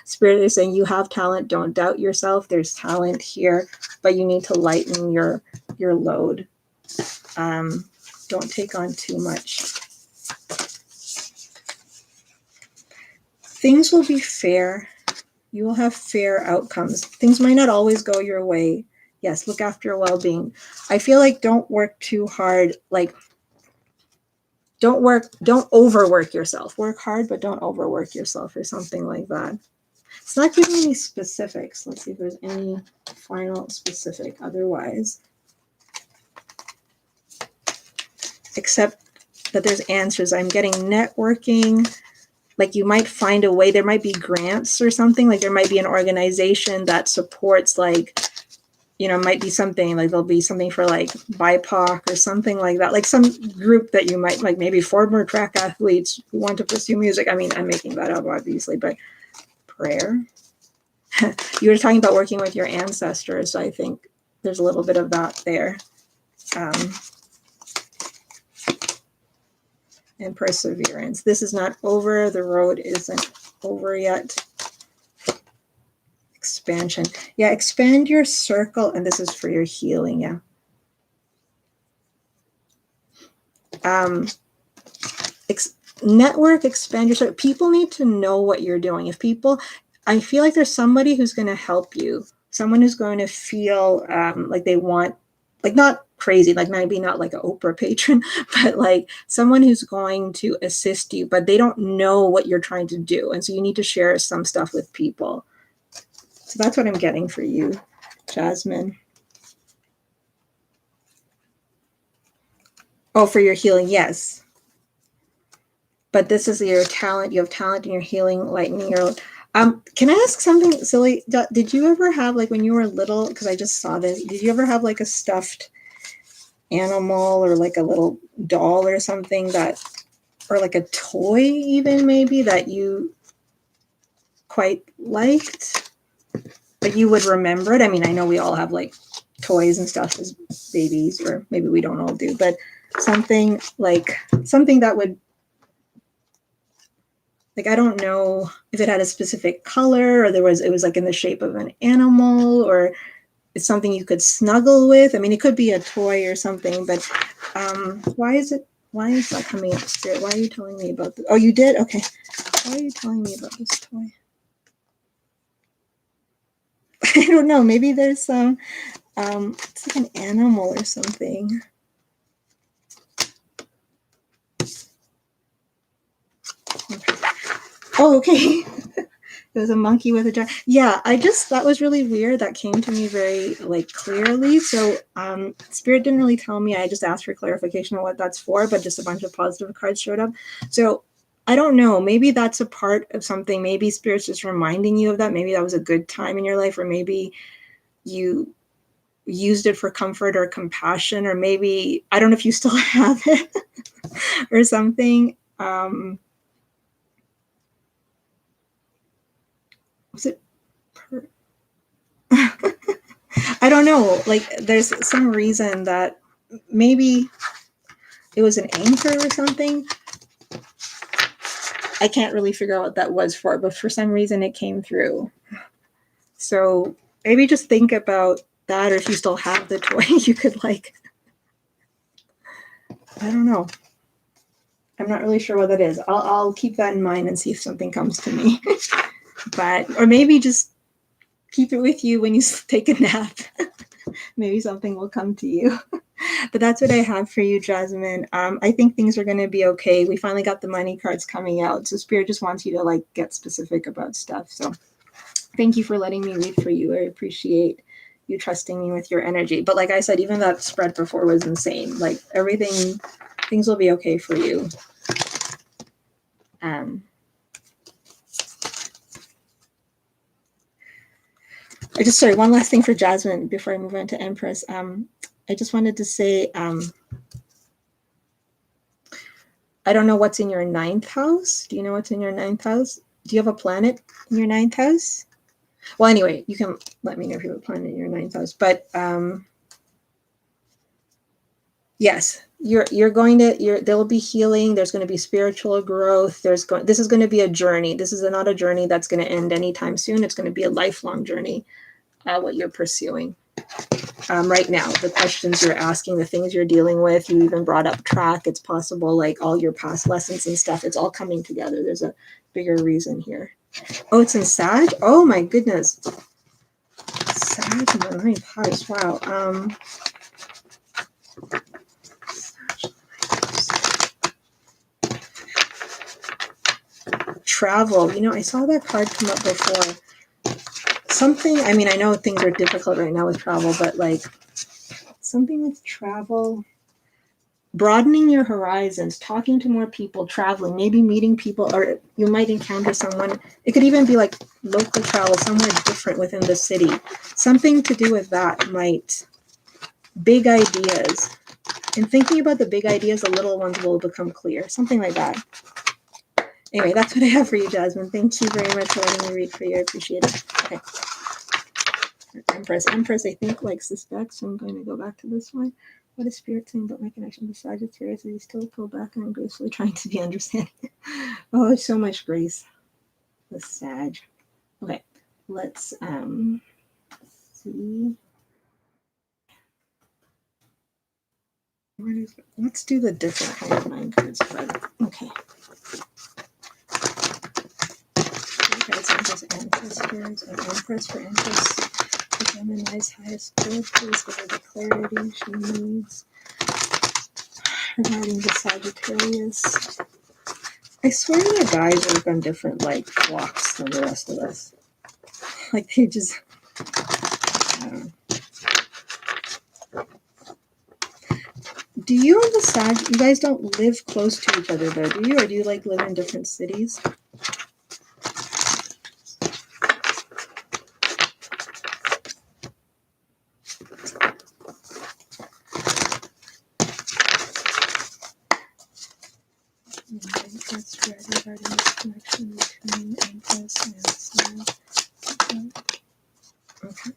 Spirit is saying you have talent. Don't doubt yourself. There's talent here, but you need to lighten your load. Don't take on too much. Things will be fair. You will have fair outcomes. Things might not always go your way. Yes, look after your well-being. I feel like don't work too hard. Like don't overwork yourself. Work hard, but don't overwork yourself or something like that. It's not giving any specifics. Let's see if there's any final specific otherwise. Except that there's answers. I'm getting networking. like you might find a way, there might be grants or something, like there might be an organization that supports, like, you know, might be something like there'll be something for like BIPOC or something like that, like some group that you might like, maybe former track athletes who want to pursue music. I mean, I'm making that up obviously, but prayer. You were talking about working with your ancestors, so I think there's a little bit of that there. And perseverance. This is not over. The road isn't over yet. Expansion. Yeah, expand your circle. And this is for your healing. Yeah. Network, expand your circle. People need to know what you're doing. If people, I feel like there's somebody who's going to help you. Someone who's going to feel like they want, like not crazy, like maybe not like an Oprah patron, but like someone who's going to assist you, but they don't know what you're trying to do. And so you need to share some stuff with people. So that's what I'm getting for you, Jasmine. Oh, for your healing, yes. But this is your talent. You have talent in your healing, lightening your. Can I ask something silly? Did you ever have, like when you were little, because I just saw this, did you ever have like a stuffed animal or like a little doll or something that, or like a toy even maybe that you quite liked, but you would remember it? I mean, I know we all have like toys and stuff as babies, or maybe we don't all do, but something that would, like, I don't know if it had a specific color, or it was like in the shape of an animal, or it's something you could snuggle with. I mean, it could be a toy or something, but why is that coming up, Spirit? Why are you telling me about this? Oh, you did? Okay. Why are you telling me about this toy? I don't know. Maybe there's some, it's like an animal or something. Okay. Oh, okay. It was a monkey with a jar. Yeah, that was really weird. That came to me very like clearly. So Spirit didn't really tell me. I just asked for clarification on what that's for, but just a bunch of positive cards showed up. So I don't know. Maybe that's a part of something. Maybe Spirit's just reminding you of that. Maybe that was a good time in your life, or maybe you used it for comfort or compassion, or maybe, I don't know if you still have it or something. Was it I don't know, like there's some reason that maybe it was an anchor or something. I can't really figure out what that was for, but for some reason it came through. So maybe just think about that, or if you still have the toy, you could like, I don't know. I'm not really sure what that is. I'll keep that in mind and see if something comes to me. But, or maybe just keep it with you when you take a nap. Maybe something will come to you. But that's what I have for you, Jasmine. I think things are going to be okay. We finally got the money cards coming out. So Spirit just wants you to like get specific about stuff. So thank you for letting me read for you. I appreciate you trusting me with your energy. But like I said, even that spread before was insane. Like things will be okay for you. Sorry, one last thing for Jasmine before I move on to Empress. I just wanted to say, I don't know what's in your 9th house. Do you know what's in your 9th house? Do you have a planet in your 9th house? Well, anyway, you can let me know if you have a planet in your 9th house. But yes, there will be healing. There's going to be spiritual growth. This is going to be a journey. This is not a journey that's going to end anytime soon. It's going to be a lifelong journey, what you're pursuing. Right now, the questions you're asking, the things you're dealing with, you even brought up track. It's possible, like all your past lessons and stuff, it's all coming together. There's a bigger reason here. Oh, it's in Sag? Oh my goodness. Sag in the 9th house. Wow. Travel. You know, I saw that card come up before. Something, I mean, I know things are difficult right now with travel, but like something with travel. broadening your horizons, talking to more people, traveling, maybe meeting people, or you might encounter someone. It could even be like local travel somewhere different within the city. Something to do with that might, big ideas. And thinking about the big ideas, the little ones will become clear. Something like that. Anyway, that's what I have for you, Jasmine. Thank you very much for letting me read for you. I appreciate it. Okay. Empress, I think, likes this deck, so I'm going to go back to this one. What is Spirit saying about my connection to Sagittarius? Is he still pulled back and I'm gracefully trying to be understanding? Oh, so much grace. The Sag. Okay, let's see. Let's do the different kind of 9 cards. But okay. Guys, Empress, ancestors, and Empress for Empress. The Gemini's highest good. Please give her the clarity she needs regarding the Sagittarius. I swear the guys work on different like blocks than the rest of us. Like they just, I don't know. Do you and the Sag, you guys don't live close to each other though, do you? Or do you like live in different cities? That's right regarding this connection between Empress and Sag. Okay.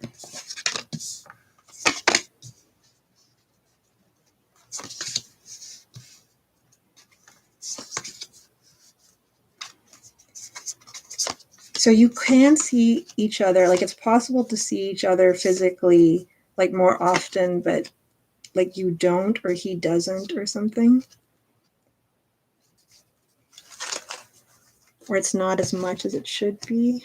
So you can see each other, like it's possible to see each other physically, like more often, but like you don't or he doesn't or something. Or it's not as much as it should be.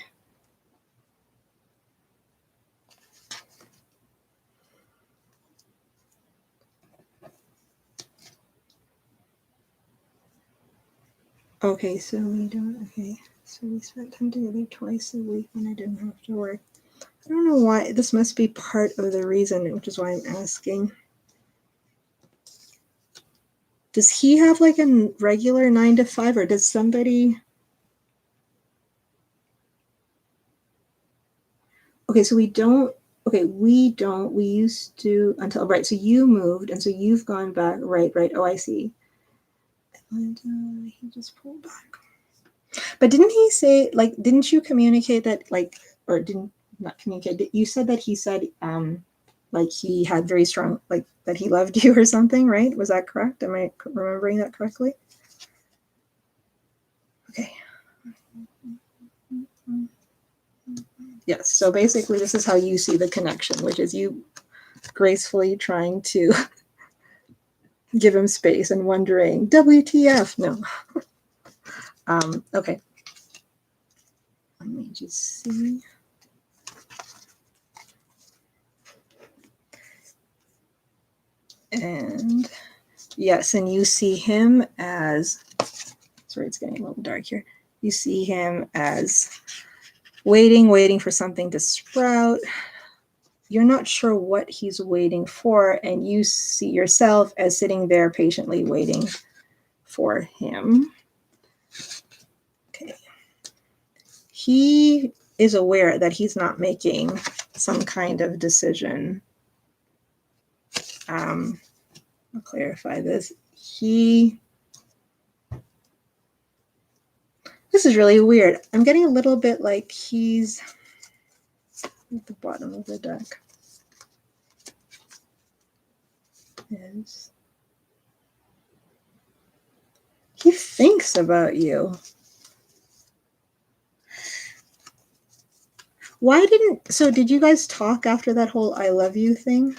Okay, so we don't, okay. So we spent time together twice a week when I didn't have to work. I don't know why, this must be part of the reason, which is why I'm asking. Does he have like a regular 9 to 5 or does somebody... Okay, so we don't, okay, we used to until, right, so you moved and so you've gone back, right, oh, I see. And he just pulled back. But didn't he say, like, didn't you communicate that, like, or didn't, not communicate, you said that he said, like, he had very strong, like, that he loved you or something, right? Was that correct? Am I remembering that correctly? Okay. Yes, so basically this is how you see the connection, which is you gracefully trying to give him space and wondering, WTF? No. Okay. Let me just see. And yes, and you see him as, sorry, it's getting a little dark here. You see him as waiting for something to sprout. You're not sure what he's waiting for, and you see yourself as sitting there patiently waiting for him. Okay. He is aware that he's not making some kind of decision. I'll clarify this. This is really weird. I'm getting a little bit like he's at the bottom of the deck. He thinks about you. Why didn't, so did you guys talk after that whole I love you thing?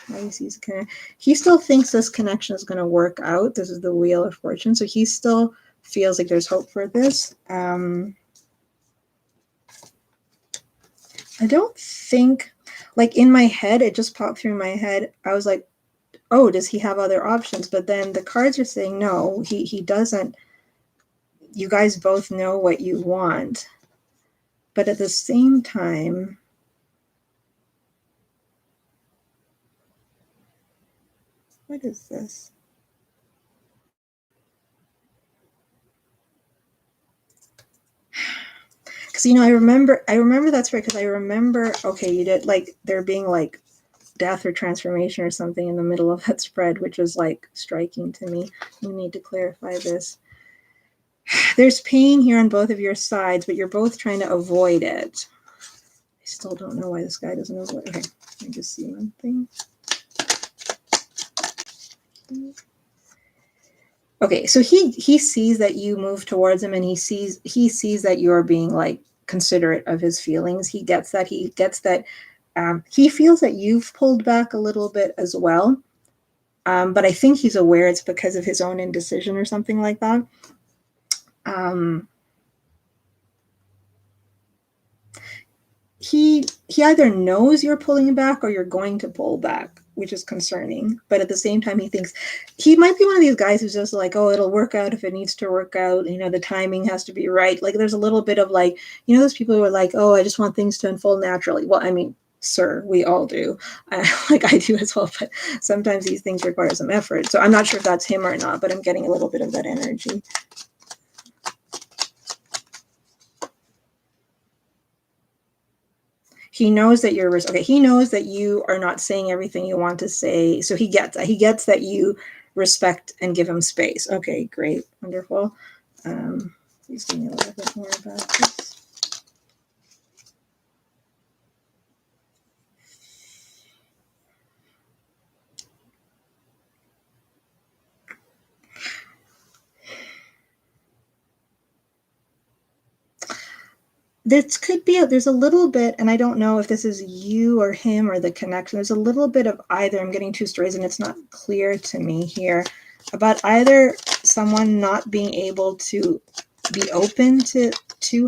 He still thinks this connection is going to work out. This is the Wheel of Fortune. So he still feels like there's hope for this. I don't think, like in my head, it just popped through my head. I was like, oh, does he have other options? But then the cards are saying, no, he doesn't. You guys both know what you want. But at the same time, what is this? Because I remember that's right. Because I remember, okay, you did like there being like death or transformation or something in the middle of that spread, which was like striking to me. We need to clarify this. There's pain here on both of your sides, but you're both trying to avoid it. I still don't know why this guy doesn't avoid. Okay, let me just see one thing. Okay, so he sees that you move towards him, and he sees that you're being like considerate of his feelings. He gets that. He feels that you've pulled back a little bit as well. But I think he's aware it's because of his own indecision or something like that. He either knows you're pulling back or you're going to pull back, which is concerning. But at the same time, he thinks he might be one of these guys who's just like, oh, it'll work out if it needs to work out. The timing has to be right. Like there's a little bit of like, those people who are like, oh, I just want things to unfold naturally. Well, I mean, sir, we all do. Like I do as well. But sometimes these things require some effort. So I'm not sure if that's him or not, but I'm getting a little bit of that energy. He knows that you're okay. He knows that you are not saying everything you want to say. So he gets that you respect and give him space. Okay, great, wonderful. Please give me a little bit more about this. This could be, there's a little bit, and I don't know if this is you or him or the connection. There's a little bit of either. I'm getting two stories and it's not clear to me here about either someone not being able to be open to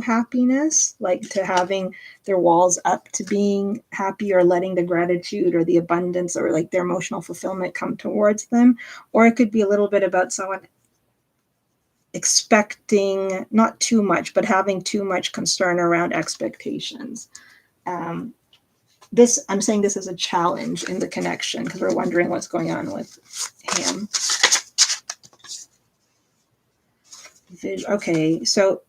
happiness, like to having their walls up to being happy or letting the gratitude or the abundance or like their emotional fulfillment come towards them. Or it could be a little bit about someone expecting not too much, but having too much concern around expectations. I'm saying this as a challenge in the connection because we're wondering what's going on with him. Okay, so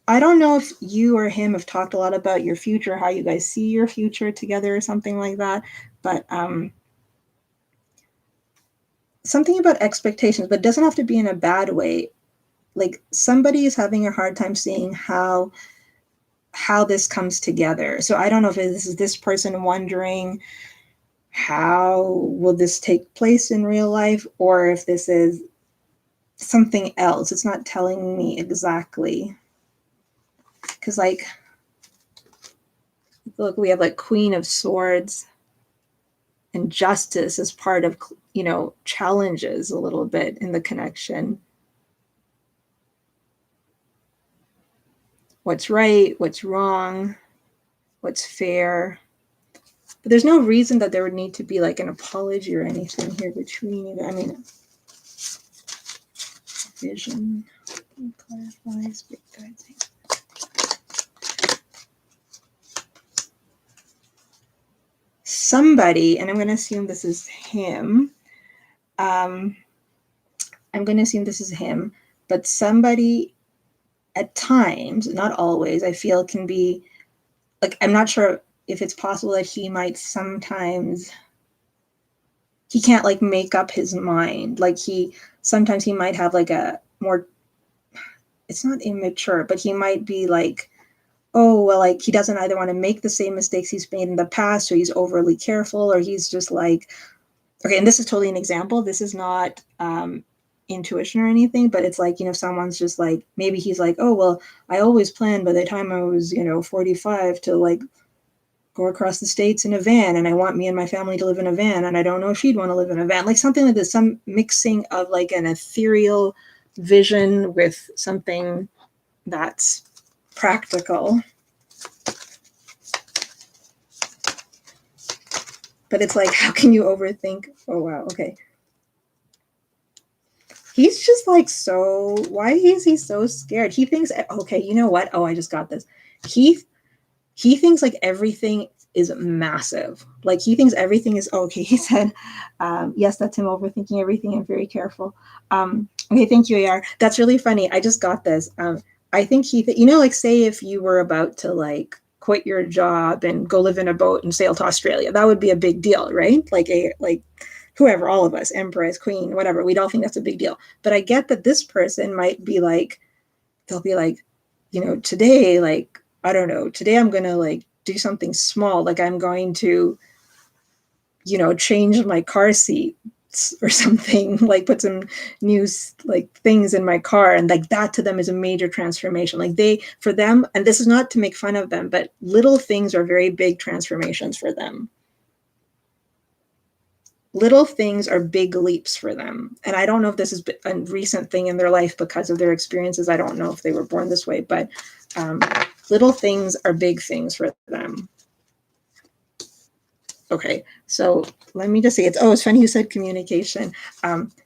I don't know if you or him have talked a lot about your future, how you guys see your future together or something like that, but something about expectations, but it doesn't have to be in a bad way. Like somebody is having a hard time seeing how this comes together. So I don't know if this is this person wondering how will this take place in real life, or if this is something else. It's not telling me exactly. Because like, look, we have like Queen of Swords and Justice as part of, challenges a little bit in the connection. What's right, what's wrong, what's fair. But there's no reason that there would need to be like an apology or anything here between you. I mean, vision clarifies big guides. Somebody, and I'm going to assume this is him. I'm going to assume this is him, but somebody at times, not always, I feel can be like, I'm not sure if it's possible that he might sometimes, he can't like make up his mind. Like sometimes he might have like a more, it's not immature, but he might be like, oh, well, like he doesn't either want to make the same mistakes he's made in the past, or he's overly careful, or he's just like, okay, and this is totally an example. This is not intuition or anything, but it's like, someone's just like, maybe he's like, oh, well, I always planned by the time I was, 45 to like go across the states in a van, and I want me and my family to live in a van, and I don't know if she'd want to live in a van, like something like this, some mixing of like an ethereal vision with something that's practical. But it's like, how can you overthink? Oh, wow. Okay. He's just like, so why is he so scared? He thinks, okay, you know what? Oh, I just got this. He thinks like everything is massive. Like he thinks everything is okay. He said, yes, that's him overthinking everything. I'm very careful. Okay, thank you, AR. That's really funny. I just got this. I think you know, like say if you were about to like quit your job and go live in a boat and sail to Australia, that would be a big deal, right? Like whoever, all of us, empress, queen, whatever, we'd all think that's a big deal. But I get that this person might be like, they'll be like, you know, today, like, I don't know, today I'm going to like do something small. Like I'm going to, you know, change my car seat or something, like put some new like things in my car, and like that to them is a major transformation. Like for them, and this is not to make fun of them, but little things are very big transformations for them. Little things are big leaps for them. And I don't know if this is a recent thing in their life because of their experiences. I don't know if they were born this way, but little things are big things for them. Okay, so let me just say it's funny you said communication,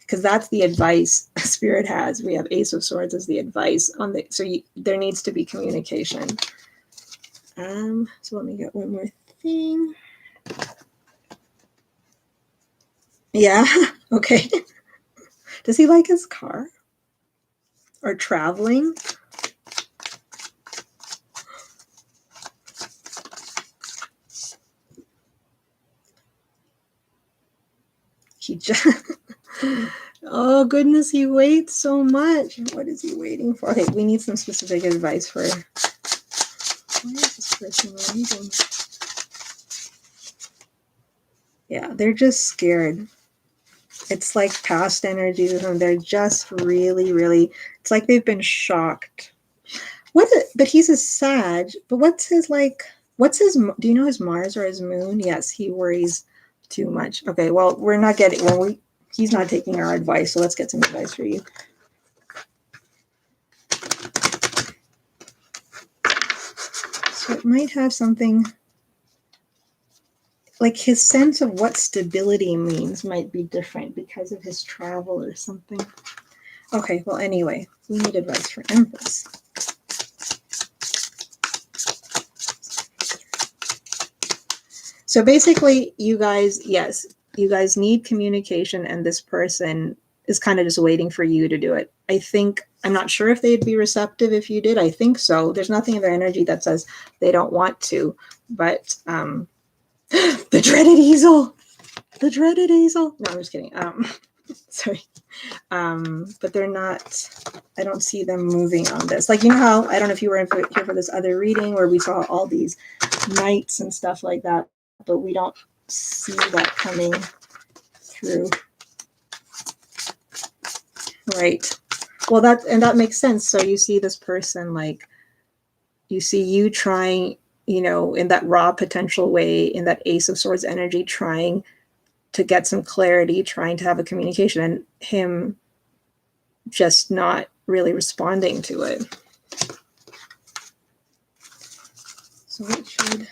because that's the advice Spirit has. We have Ace of Swords as the advice on the, so there needs to be communication. So let me get one more thing. Yeah, okay. Does he like his car? Or traveling? He just, oh goodness, he waits so much. What is he waiting for? Okay, we need some specific advice for, why is this person waiting? Yeah, they're just scared. It's like past energies with them. They're just really, really, it's like they've been shocked. But he's a Sag, but what's his, do you know his Mars or his moon? Yes, he worries too much. Okay, well, he's not taking our advice, so let's get some advice for you. So it might have something, like his sense of what stability means might be different because of his travel or something. Okay, well, anyway, we need advice for Empress. So basically, you guys need communication, and this person is kind of just waiting for you to do it. I'm not sure if they'd be receptive if you did. I think so. There's nothing in their energy that says they don't want to, but the dreaded easel. The dreaded easel. No, I'm just kidding. Sorry. But they're not, I don't see them moving on this. Like, you know how, I don't know if you were here for this other reading where we saw all these knights and stuff like that, but we don't see that coming through. Right. Well, that makes sense. So you see this person, like, you see you trying, you know, in that raw potential way, in that Ace of Swords energy, trying to get some clarity, trying to have a communication, and him just not really responding to it. So it should.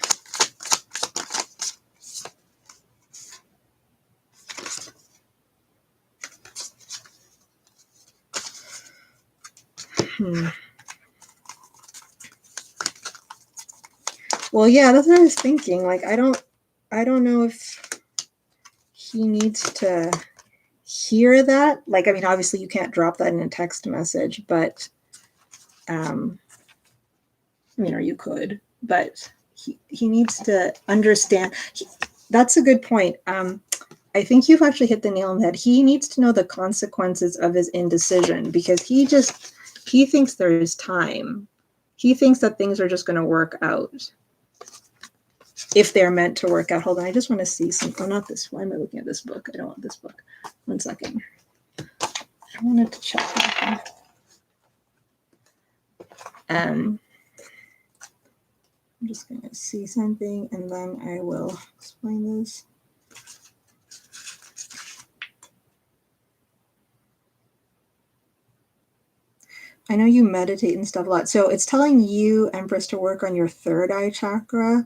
Well, yeah, that's what I was thinking. Like, I don't know if he needs to hear that. Like, I mean, obviously you can't drop that in a text message, but, you know, you could, but he needs to understand. That's a good point. I think you've actually hit the nail on the head. He needs to know the consequences of his indecision, because he thinks there is time. He thinks that things are just going to work out if they're meant to work out. Hold on, I just want to see some. Oh, not this. Why am I looking at this book? I don't want this book. 1 second. I wanted to check something. I'm just going to see something, and then I will explain this. I know you meditate and stuff a lot. So it's telling you, Empress, to work on your third eye chakra,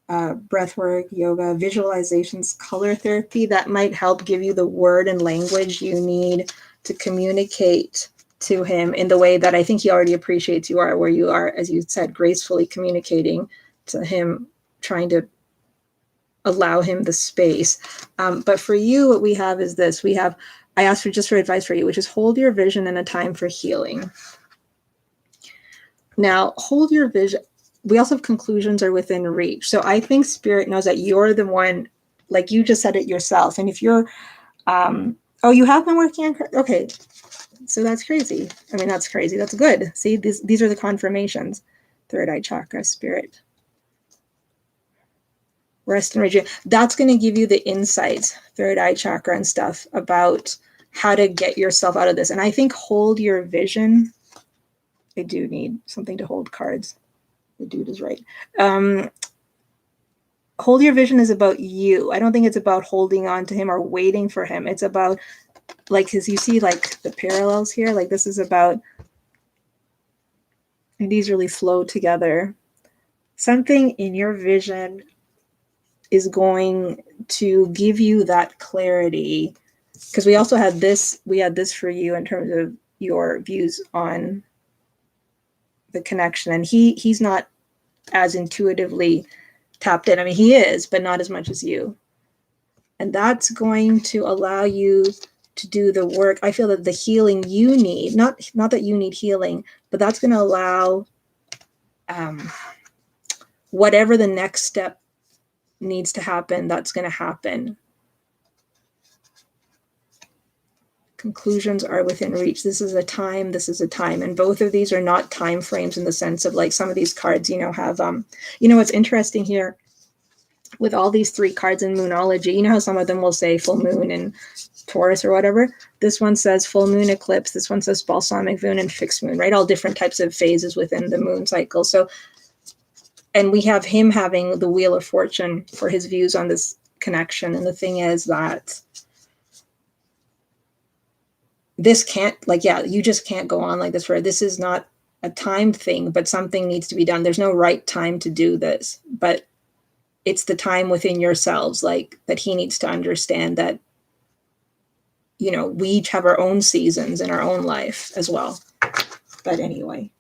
breath work, yoga, visualizations, color therapy. That might help give you the word and language you need to communicate to him in the way that I think he already appreciates you are, where you are, as you said, gracefully communicating to him, trying to allow him the space. But for you, what we have is this. I asked for advice for you, which is hold your vision in a time for healing. Now, hold your vision. We also have conclusions are within reach. So I think Spirit knows that you're the one, like you just said it yourself. And if you're, oh, you have been working on, okay. So that's crazy. I mean, that's crazy. That's good. See, these are the confirmations. Third eye chakra, Spirit. Rest and rejuvenate. That's going to give you the insights, third eye chakra and stuff about how to get yourself out of this. And I think hold your vision. I do need something to hold cards. The dude is right. Hold your vision is about you. I don't think it's about holding on to him or waiting for him. It's about, like, because you see like the parallels here, like this is about, and these really flow together. Something in your vision is going to give you that clarity, because we also had this, for you in terms of your views on the connection, and he's not as intuitively tapped in. I mean, he is, but not as much as you. And that's going to allow you to do the work. I feel that the healing you need, not that you need healing, but that's going to allow whatever the next step needs to happen, that's going to happen. Conclusions are within reach. This is a time. And both of these are not time frames in the sense of, like, some of these cards, have, what's interesting here with all these 3 cards in Moonology, how some of them will say full moon and Taurus or whatever. This one says full moon eclipse. This one says balsamic moon and fixed moon, right? All different types of phases within the moon cycle. So, and we have him having the Wheel of Fortune for his views on this connection. And the thing is that this can't, you just can't go on like this forever. This is not a timed thing, but something needs to be done. There's no right time to do this, but it's the time within yourselves, like, that he needs to understand that, we each have our own seasons in our own life as well. But anyway,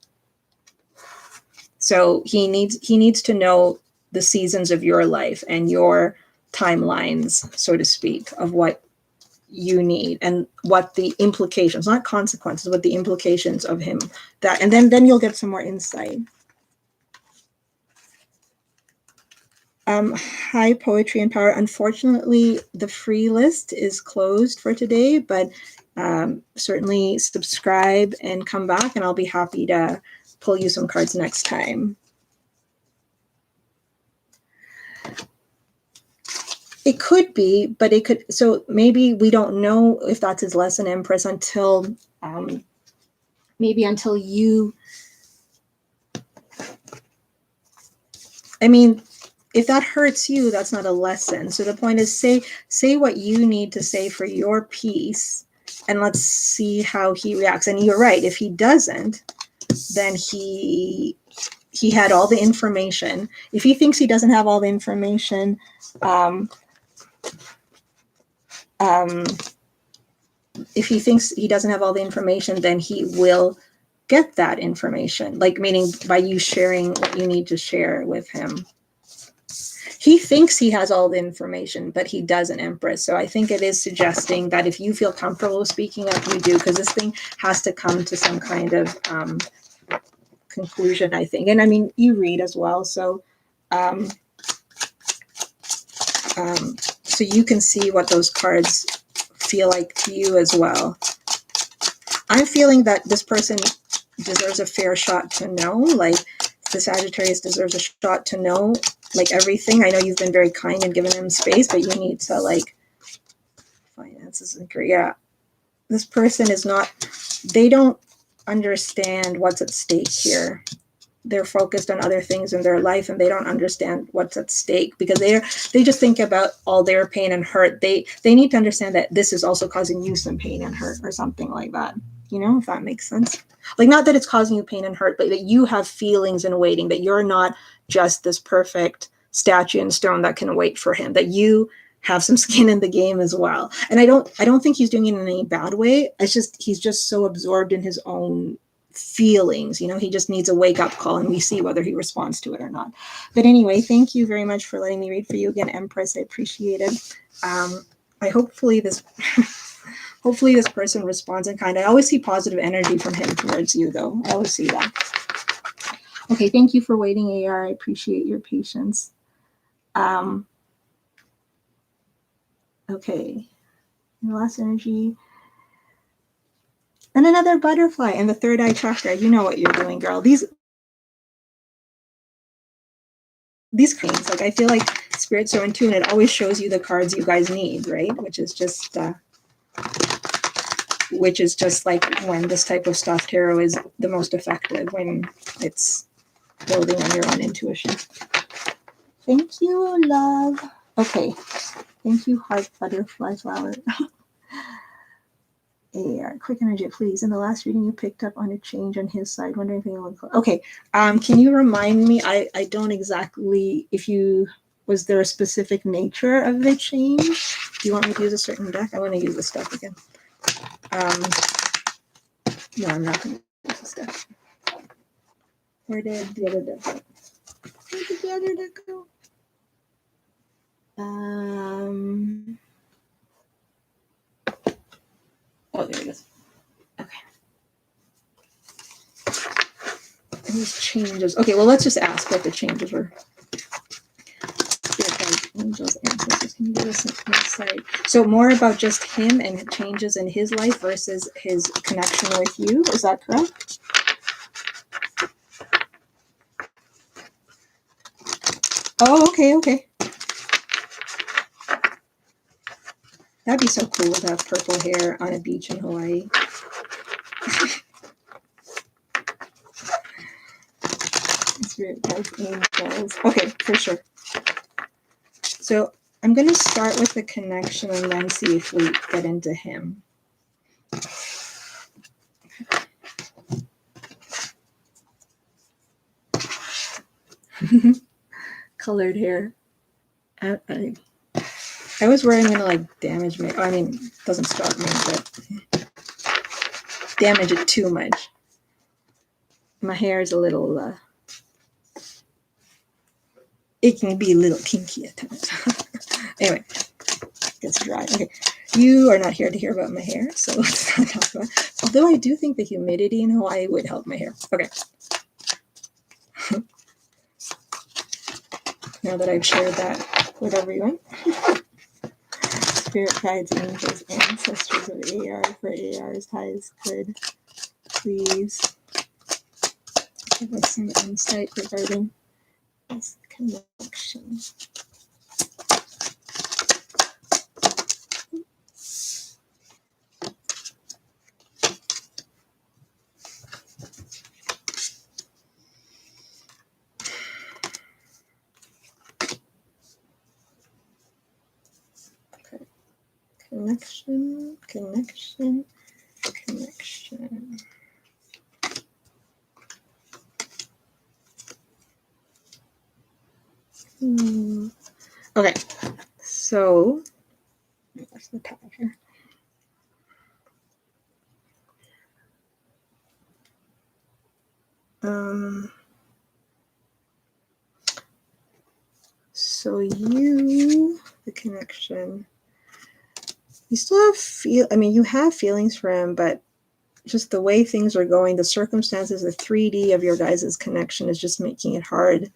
so he needs to know the seasons of your life and your timelines, so to speak, of what you need and what the implications, not consequences, but the implications of him, that, and then you'll get some more insight. Hi, Poetry and Power. Unfortunately, the free list is closed for today, but certainly subscribe and come back, and I'll be happy to pull you some cards next time. It could be, but it could, so maybe we don't know if that's his lesson, Empress, until maybe until you, I mean, if that hurts you, that's not a lesson. So the point is, say what you need to say for your peace, and let's see how he reacts. And you're right, if he doesn't, then he had all the information. If he thinks he doesn't have all the information, if he thinks he doesn't have all the information, then he will get that information, like, meaning by you sharing what you need to share with him. He thinks he has all the information, but he doesn't, Empress. So I think it is suggesting that if you feel comfortable speaking up, you do, because this thing has to come to some kind of conclusion, I think. And I mean, you read as well, so so you can see what those cards feel like to you as well. I'm feeling that this person deserves a fair shot to know, like, the Sagittarius deserves a shot to know, like, everything. I know you've been very kind and given him space, but you need to, like, finances and career. Yeah, this person is not, they don't understand what's at stake here. They're focused on other things in their life, and they don't understand what's at stake, because they just think about all their pain and hurt. They need to understand that this is also causing you some pain and hurt, or something like that. If that makes sense. Like, not that it's causing you pain and hurt, but that you have feelings in waiting, that you're not just this perfect statue in stone that can wait for him, that you have some skin in the game as well. And I don't think he's doing it in any bad way. It's just, he's just so absorbed in his own feelings. He just needs a wake-up call, and we see whether he responds to it or not. But anyway, thank you very much for letting me read for you again, Empress. I appreciate it. Hopefully this person responds in kind. I always see positive energy from him towards you, though. I always see that. Okay, thank you for waiting, AR. I appreciate your patience. Okay, the last energy. And another butterfly in the third eye chakra. You know what you're doing, girl. These things, like I feel like Spirit's so in tune. It always shows you the cards you guys need, right? Which is just like when this type of stuff tarot is the most effective, when it's building on your own intuition. Thank you, love. Okay. Thank you, heart butterfly flower. AR, quick energy, please. In the last reading, you picked up on a change on his side. Wondering if anyone. Okay. Can you remind me? I don't exactly. Was there a specific nature of the change? Do you want me to use a certain deck? I want to use this deck again. No, I'm not going to use this deck. Where did the other deck go? Where did the other deck go? Oh, there it is. Okay. And these changes. Okay, well, let's just ask what the changes were. Angels, ancestors, can you give us an insight? So more about just him and changes in his life versus his connection with you. Is that correct? Oh, okay. That'd be so cool to have purple hair on a beach in Hawaii. Spirit guides, angels. Okay, for sure. So I'm going to start with the connection and then see if we get into him. Colored hair. I was worried I'm going to like damage me. I mean, it doesn't stop me, but damage it too much. My hair is a little, it can be a little kinky at times. Anyway, it's dry. Okay, you are not here to hear about my hair, so let's not talk about it. Although I do think the humidity in Hawaii would help my hair. Okay. Now that I've shared that with everyone. Spirit guides, angels, ancestors of AR for AR's highest good. Please give us some insight regarding this connection. Okay. Connection. Okay, so that's the top here. So the connection, you still have you have feelings for him, but just the way things are going, the circumstances, the 3D of your guys' connection is just making it hard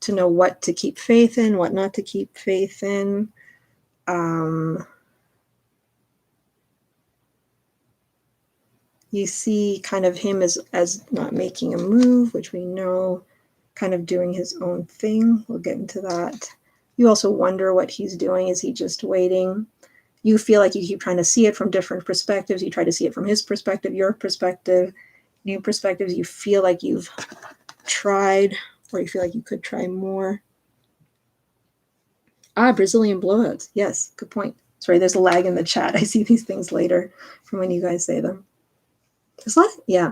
to know what to keep faith in, what not to keep faith in. You see kind of him as not making a move, which we know, kind of doing his own thing. We'll get into that. You also wonder what he's doing. Is he just waiting? You feel like you keep trying to see it from different perspectives. You try to see it from his perspective, your perspective, new perspectives. You feel like you've tried, or you feel like you could try more. Brazilian blowouts. Yes, good point. Sorry, there's a lag in the chat. I see these things later from when you guys say them. There's a lot, yeah.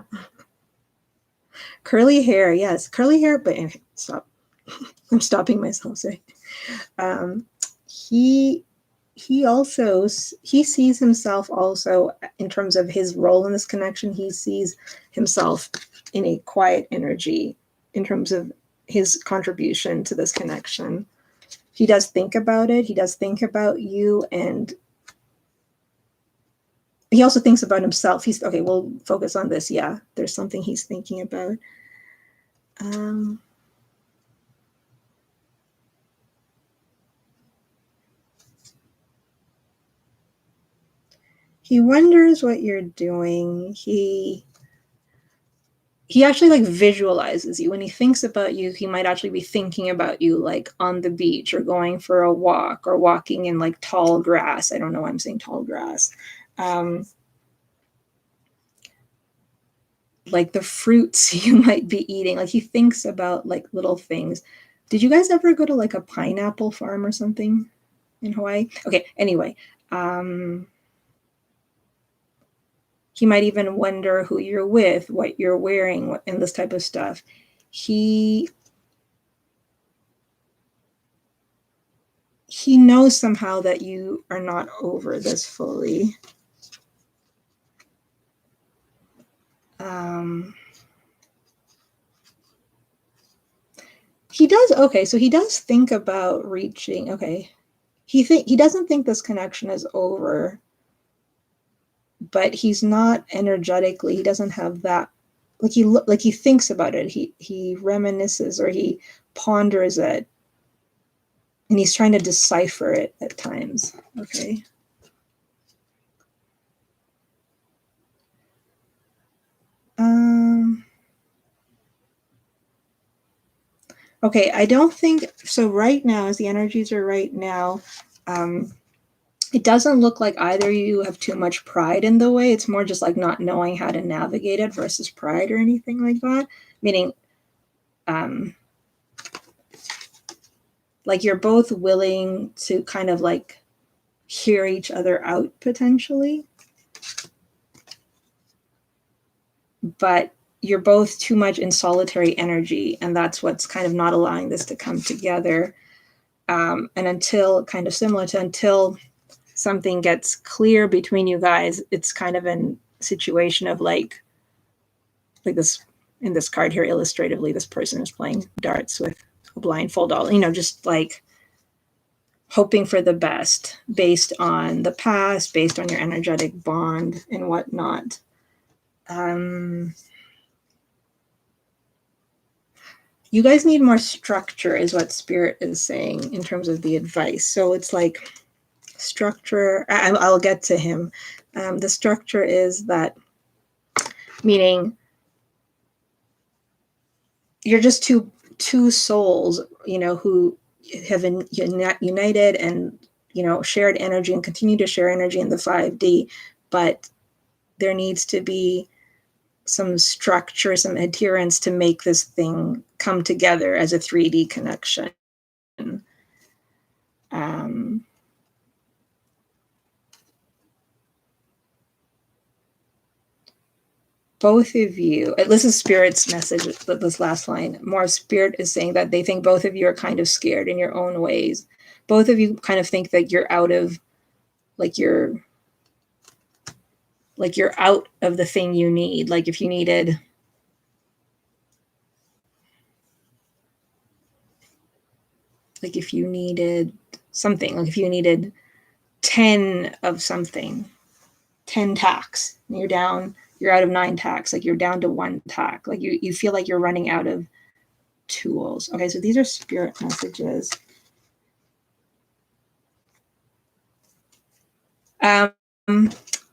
Curly hair, yes. Curly hair, but anyway, stop. I'm stopping myself, sorry. He sees himself also in terms of his role in this connection. He sees himself in a quiet energy in terms of his contribution to this connection. He does think about it. He does think about you, and he also thinks about himself. We'll focus on this. Yeah, there's something he's thinking about. He wonders what you're doing. He actually like visualizes you. When he thinks about you, he might actually be thinking about you like on the beach or going for a walk or walking in like tall grass. I don't know why I'm saying tall grass. Like the fruits you might be eating. Like he thinks about like little things. Did you guys ever go to like a pineapple farm or something in Hawaii? Okay, anyway. He might even wonder who you're with, what you're wearing, and this type of stuff. He knows somehow that you are not over this fully. He does, okay, so he does think about reaching, okay. He doesn't think this connection is over, but he's not energetically, he doesn't have that, like he thinks about it, he reminisces or he ponders it, and he's trying to decipher it at times. Okay. Okay, I don't think so. Right now, as the energies are right now, it doesn't look like either of you have too much pride in the way. It's more just like not knowing how to navigate it versus pride or anything like that. Meaning, like you're both willing to kind of like hear each other out potentially, but you're both too much in solitary energy, and that's what's kind of not allowing this to come together. And until kind of similar to until something gets clear between you guys, it's kind of a situation of like this in this card here illustratively, this person is playing darts with a blindfold all, just like hoping for the best based on the past, based on your energetic bond and whatnot. You guys need more structure is what Spirit is saying in terms of the advice. So it's like structure. I'll get to him. The structure is that, meaning you're just two souls, who have been united and, shared energy and continue to share energy in the 5D, but there needs to be some structure, some adherence to make this thing come together as a 3D connection. Both of you, this is Spirit's message, this last line, more Spirit is saying that they think both of you are kind of scared in your own ways. Both of you kind of think that you're out of, you're out of the thing you need. Like if you needed something, like if you needed 10 of something, 10 tacks, and you're out of 9 tacks, like you're down to 1 tack, like you feel like you're running out of tools. Okay, so these are Spirit messages.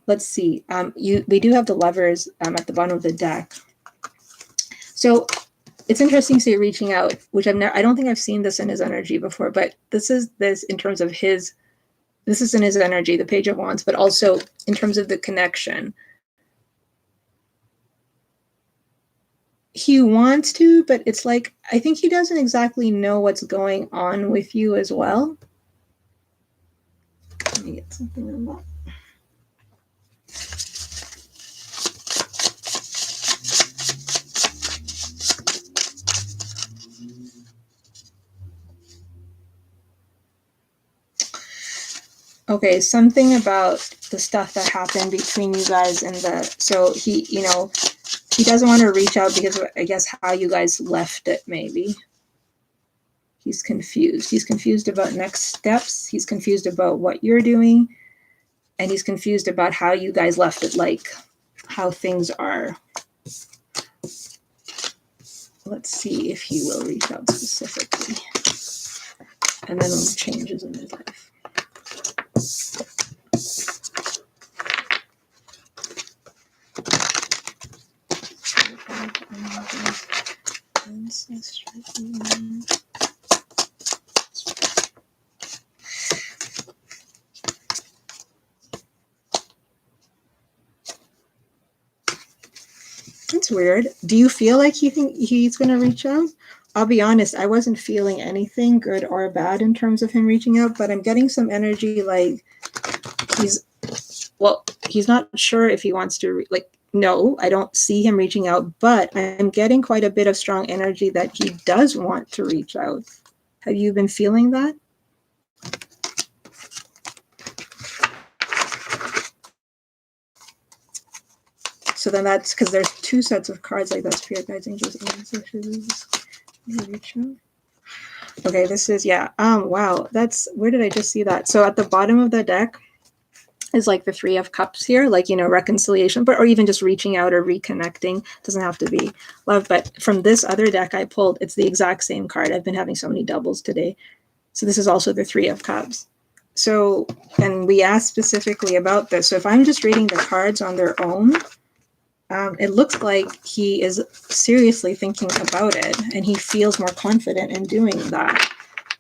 Let's see. We do have the Lovers at the bottom of the deck. So it's interesting to see reaching out, which I don't think I've seen this in his energy before, but this is in terms of this is in his energy, the Page of Wands, but also in terms of the connection. He wants to, but it's like, I think he doesn't exactly know what's going on with you as well. Let me get something on that. Okay, something about the stuff that happened between you guys so he doesn't want to reach out because of, I guess, how you guys left it, maybe. He's confused. He's confused about next steps. He's confused about what you're doing. And he's confused about how you guys left it, like how things are. let's see if he will reach out specifically. And then changes in his life. That's weird. Do you feel like he's going to reach out? I'll be honest, I wasn't feeling anything good or bad in terms of him reaching out, but I'm getting some energy like he's not sure if he wants to, no, I don't see him reaching out, but I'm getting quite a bit of strong energy that he does want to reach out. Have you been feeling that? So then that's because there's two sets of cards like that. Spirit guides, angels, ancestors. Okay, this is, yeah. Wow, that's, where did I just see that? So at the bottom of the deck is like the 3 of Cups here, like, reconciliation, or even just reaching out or reconnecting. Doesn't have to be love. But from this other deck I pulled, it's the exact same card. I've been having so many doubles today. So this is also the 3 of Cups. So, and we asked specifically about this. So if I'm just reading the cards on their own, it looks like he is seriously thinking about it, and he feels more confident in doing that.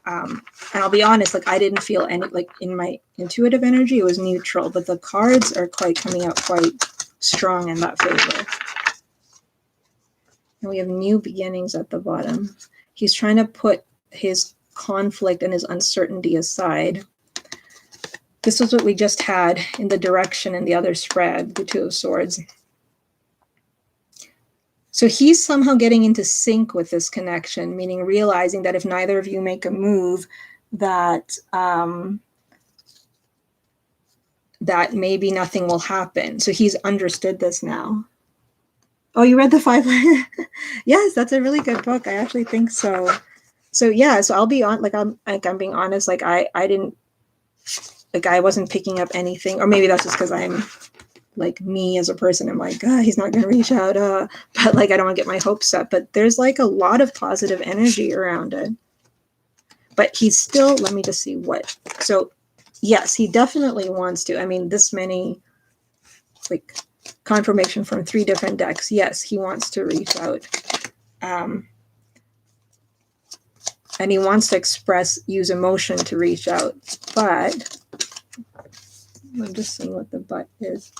And I'll be honest, I didn't feel any, in my intuitive energy, it was neutral, but the cards are coming out quite strong in that favor. And we have new beginnings at the bottom. He's trying to put his conflict and his uncertainty aside. This is what we just had in the direction in the other spread, the 2 of Swords. So he's somehow getting into sync with this connection, meaning realizing that if neither of you make a move, that that maybe nothing will happen. So he's understood this now. Oh, you read the 5? Yes, that's a really good book. I actually think so. So yeah, so I'll be on, I'm being honest, I didn't, I wasn't picking up anything, or maybe that's just because I'm me as a person, I'm he's not going to reach out, but I don't want to get my hopes up, but there's a lot of positive energy around it. But he's still, let me just see what, so yes, he definitely wants to. I mean, this many, confirmation from 3 different decks. Yes, he wants to reach out. And he wants to use emotion to reach out, but I'm just seeing what the but is.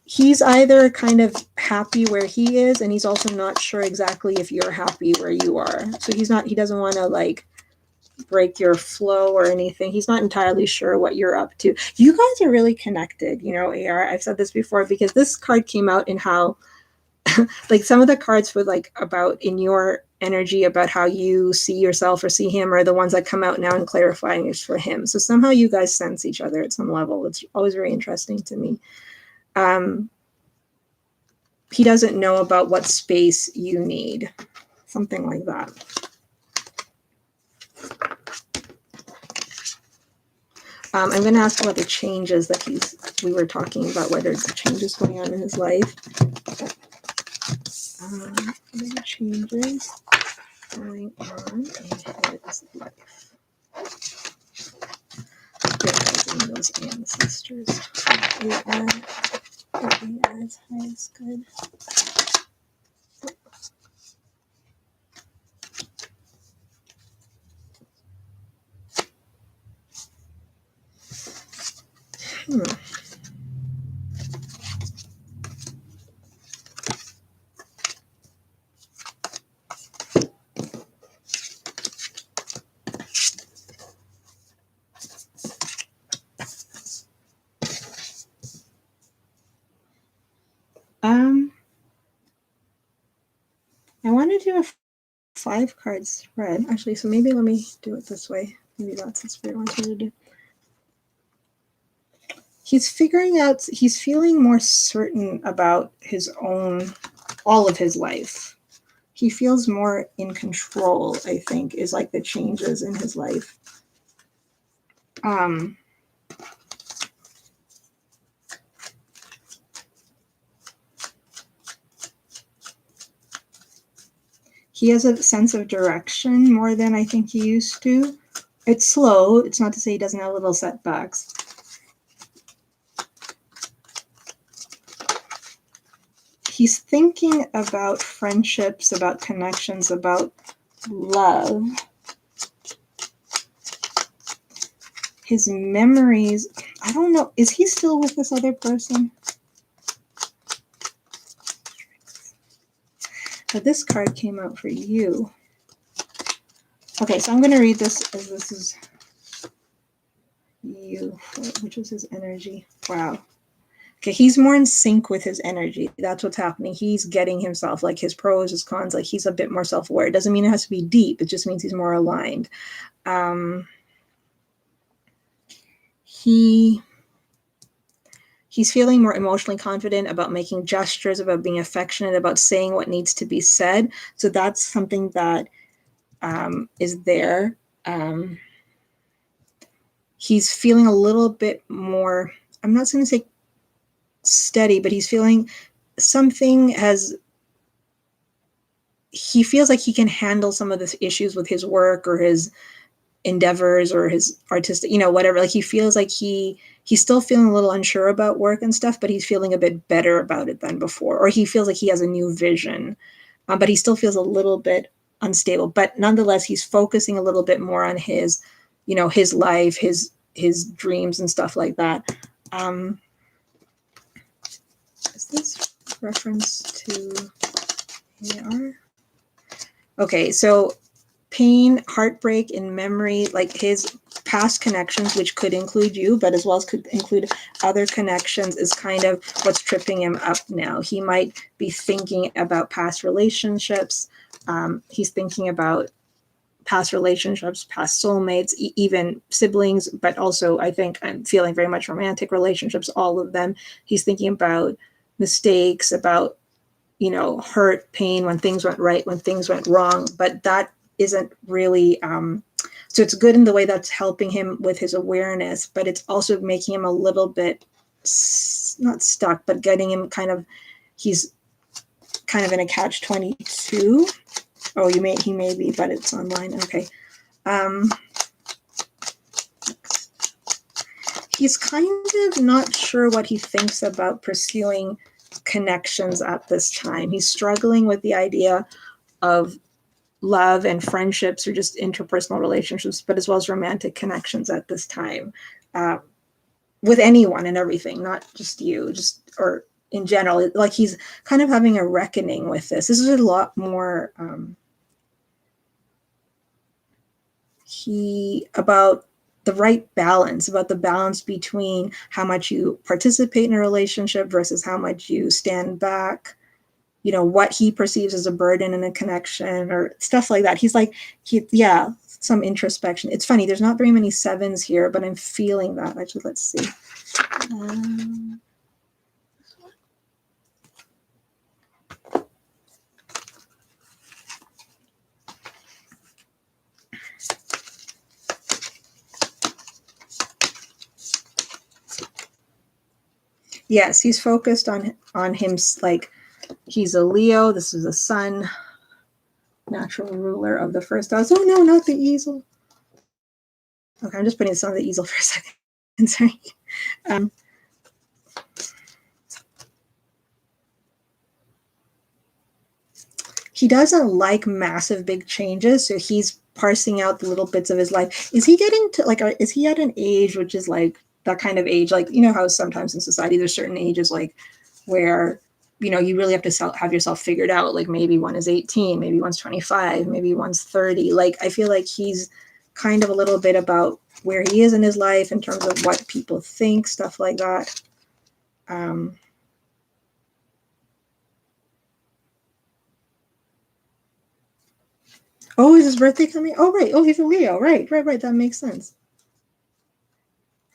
He's either kind of happy where he is, and he's also not sure exactly if you're happy where you are. So he doesn't want to break your flow or anything. He's not entirely sure what you're up to. You guys are really connected, AR. I've said this before because this card came out in how, some of the cards were about in your energy about how you see yourself or see him, are the ones that come out now and clarifying is for him. So somehow you guys sense each other at some level. It's always very interesting to me. He doesn't know about what space you need, something like that. I'm going to ask about the changes that we were talking about, whether it's changes going on in his life. Any changes going on in his life. Those ancestors. AR's highest good. I want to do a 5-card spread, actually, so maybe let me do it this way. Maybe that's what Spirit wants me to do. He's feeling more certain about all of his life. He feels more in control, I think, is the changes in his life. He has a sense of direction more than I think he used to. It's slow. It's not to say he doesn't have little setbacks. He's thinking about friendships, about connections, about love. His memories, I don't know. Is he still with this other person? But this card came out for you. Okay, so I'm going to read this as this is you, which is his energy. Wow. Okay, he's more in sync with his energy. That's what's happening. He's getting himself, like his pros, his cons, like he's a bit more self-aware. It doesn't mean it has to be deep. It just means he's more aligned. He's feeling more emotionally confident about making gestures, about being affectionate, about saying what needs to be said. So that's something that is there. He's feeling a little bit more, I'm not going to say steady, but he's feeling something he feels like he can handle some of the issues with his work or his endeavors or his artistic, whatever. Like he feels like he's still feeling a little unsure about work and stuff, but he's feeling a bit better about it than before. Or he feels like he has a new vision, but he still feels a little bit unstable. But nonetheless, he's focusing a little bit more on his, his life, his dreams and stuff like that. Is this reference to AR? Okay, so pain, heartbreak, and memory, like his past connections, which could include you, but as well as could include other connections, is kind of what's tripping him up now. He might be thinking about past relationships. He's thinking about past relationships, past soulmates, even siblings, but also I think I'm feeling very much romantic relationships, all of them. He's thinking about mistakes, about, hurt, pain, when things went right, when things went wrong, but that isn't really, so it's good in the way that's helping him with his awareness, but it's also making him a little bit, not stuck, but getting him he's kind of in a catch-22. Oh, he may be, but it's online. Okay. He's kind of not sure what he thinks about pursuing connections at this time. He's struggling with the idea of love and friendships or just interpersonal relationships, but as well as romantic connections at this time, with anyone and everything, not just you, or in general. Like he's kind of having a reckoning with this. This is a lot more about the right balance, about the balance between how much you participate in a relationship versus how much you stand back, what he perceives as a burden in a connection or stuff like that. He's like, some introspection. It's funny, there's not very many sevens here, but I'm feeling that. Actually, let's see. Yes, he's focused on him, like he's a Leo. This is a sun, natural ruler of the first house. Oh no, not the easel. Okay, I'm just putting this on the easel for a second. Sorry. He doesn't like massive big changes, so he's parsing out the little bits of his life. Is he getting to is he at an age which is like that kind of age, like how sometimes in society there's certain ages like where you really have to have yourself figured out, like maybe one is 18, maybe one's 25, maybe one's 30. Like I feel like he's kind of a little bit about where he is in his life in terms of what people think, stuff like that. Oh, is his birthday coming? Oh, right. Oh, he's a Leo. Right. That makes sense.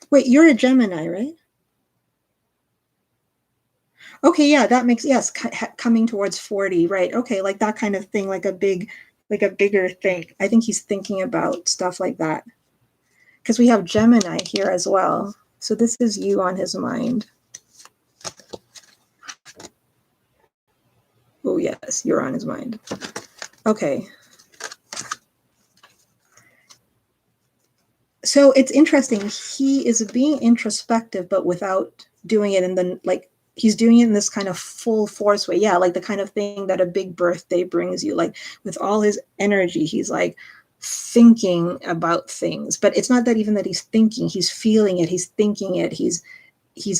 Wait, you're a Gemini, right? Okay, yeah, that makes, yes, coming towards 40, right? Okay, like that kind of thing, like a bigger thing. I think he's thinking about stuff like that. Because we have Gemini here as well. So this is you on his mind. Oh, yes, you're on his mind. Okay. So it's interesting. He is being introspective, but without doing it in the, like, he's doing it in this kind of full force way. Yeah, like the kind of thing that a big birthday brings you. Like with all his energy, he's like thinking about things. But it's not that even that he's thinking, he's feeling it, he's thinking it, he's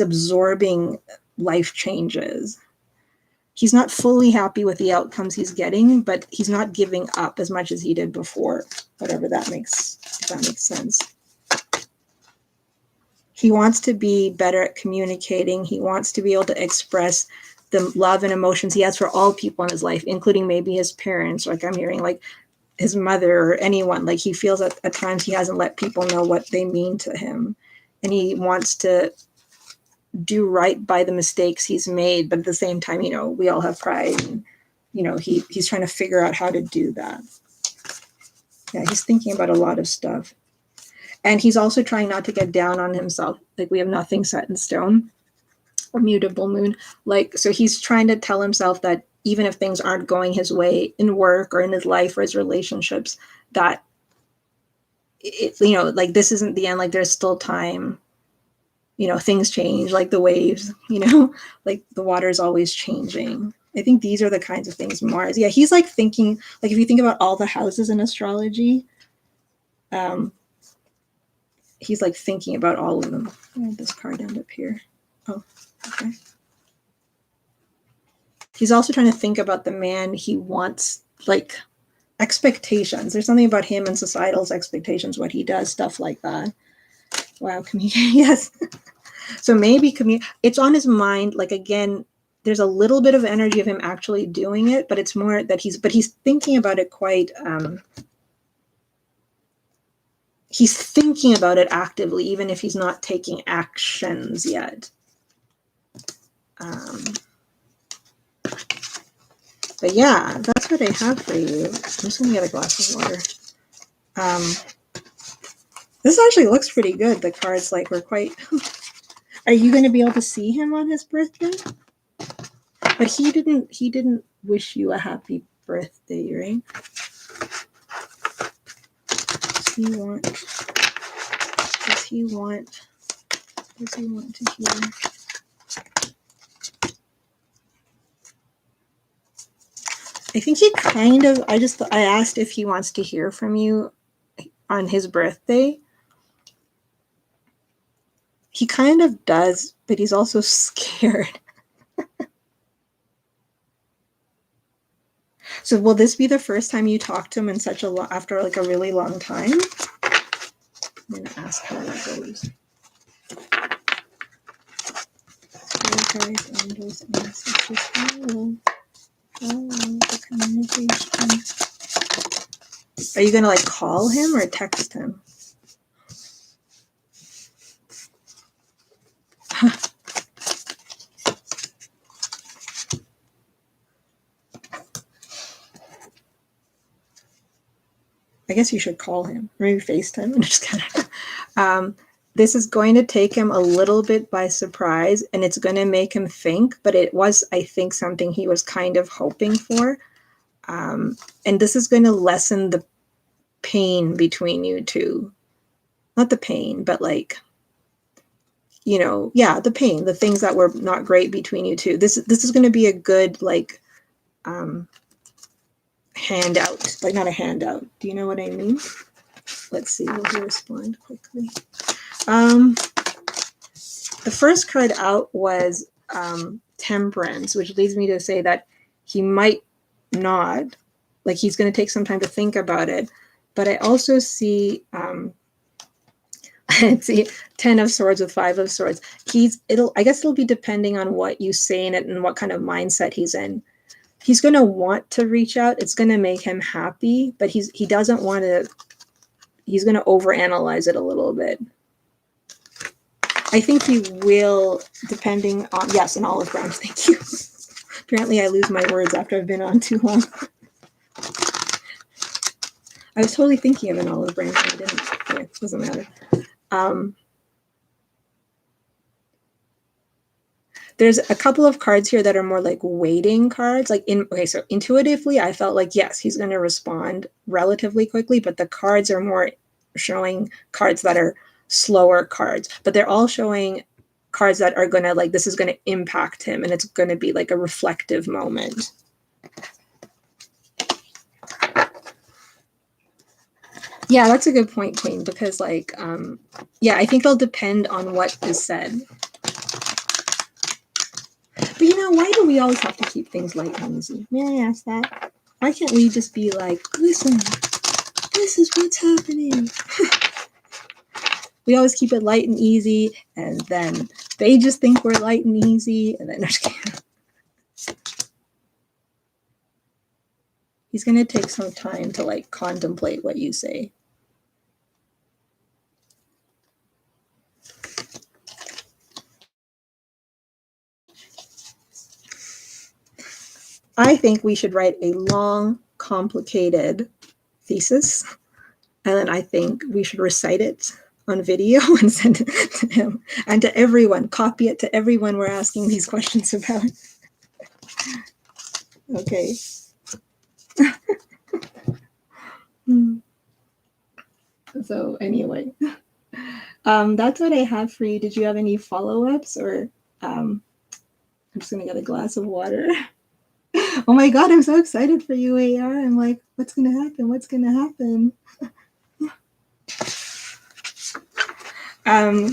absorbing life changes. He's not fully happy with the outcomes he's getting, but he's not giving up as much as he did before, whatever that makes, if that makes sense. He wants to be better at communicating. He wants to be able to express the love and emotions he has for all people in his life, including maybe his parents, like I'm hearing, like his mother or anyone. Like he feels that at times he hasn't let people know what they mean to him. And he wants to do right by the mistakes he's made. But at the same time, you know, we all have pride. And, you know, he's trying to figure out how to do that. Yeah, he's thinking about a lot of stuff. And he's also trying not to get down on himself. Like we have nothing set in stone, a mutable moon. Like, so he's trying to tell himself that even if things aren't going his way in work or in his life or his relationships, that it, you know, like this isn't the end. Like there's still time. You know, things change, like the waves, you know, like the water is always changing. I think these are the kinds of things Mars. Yeah, he's like thinking, like if you think about all the houses in astrology, he's like thinking about all of them. Where did this card end up here? Oh, okay. He's also trying to think about the man he wants, like expectations. There's something about him and societal's expectations, what he does, stuff like that. Wow, yes. So maybe it's on his mind. Like again, there's a little bit of energy of him actually doing it, but it's more that he's thinking about it quite. He's thinking about it actively, even if he's not taking actions yet. But yeah, that's what I have for you. I'm just gonna get a glass of water. This actually looks pretty good. The cards like were quite. Are you going to be able to see him on his birthday? But he didn't wish you a happy birthday, right? Does he want to hear? I think he kind of, I asked if he wants to hear from you on his birthday. He kind of does, but he's also scared. So will this be the first time you talk to him in after like a really long time? I'm going to ask how that goes. Guys, angels, ancestors, follow the communication. Are you going to like call him or text him? I guess you should call him. Maybe FaceTime. I'm just kidding. This is going to take him a little bit by surprise, and it's going to make him think, but it was, I think, something he was kind of hoping for. And this is going to lessen the pain between you two. Not the pain, but like, you know, yeah, the pain, the things that were not great between you two. This is going to be a good, like, handout, like not a handout. Do you know what I mean? Let's see, will he respond quickly? The first card out was Temperance, which leads me to say that he might not, like he's going to take some time to think about it. But I also see, see 10 of Swords with 5 of Swords. I guess it'll be depending on what you say in it and what kind of mindset he's in. He's going to want to reach out. It's going to make him happy, but he doesn't want to, he's going to overanalyze it a little bit. I think he will, depending on, yes, an olive branch, thank you. Apparently I lose my words after I've been on too long. I was totally thinking of an olive branch, and I didn't. Anyway, it doesn't matter. There's a couple of cards here that are more like waiting cards. Like so intuitively, I felt like, yes, he's going to respond relatively quickly, but the cards are more showing cards that are slower cards, but they're all showing cards that are going to, like, this is going to impact him and it's going to be like a reflective moment. Yeah, that's a good point, Queen, because like, yeah, I think it'll depend on what is said. But you know, why do we always have to keep things light and easy? May I ask that? Why can't we just be like, listen, this is what's happening? We always keep it light and easy, and then they just think we're light and easy, and then he's going to take some time to like contemplate what you say. I think we should write a long, complicated thesis, and then I think we should recite it on video and send it to him and to everyone. Copy it to everyone we're asking these questions about. Okay. So anyway, that's what I have for you. Did you have any follow-ups, or I'm just gonna get a glass of water? Oh my god, I'm so excited for you, AR. I'm like, what's gonna happen? What's gonna happen?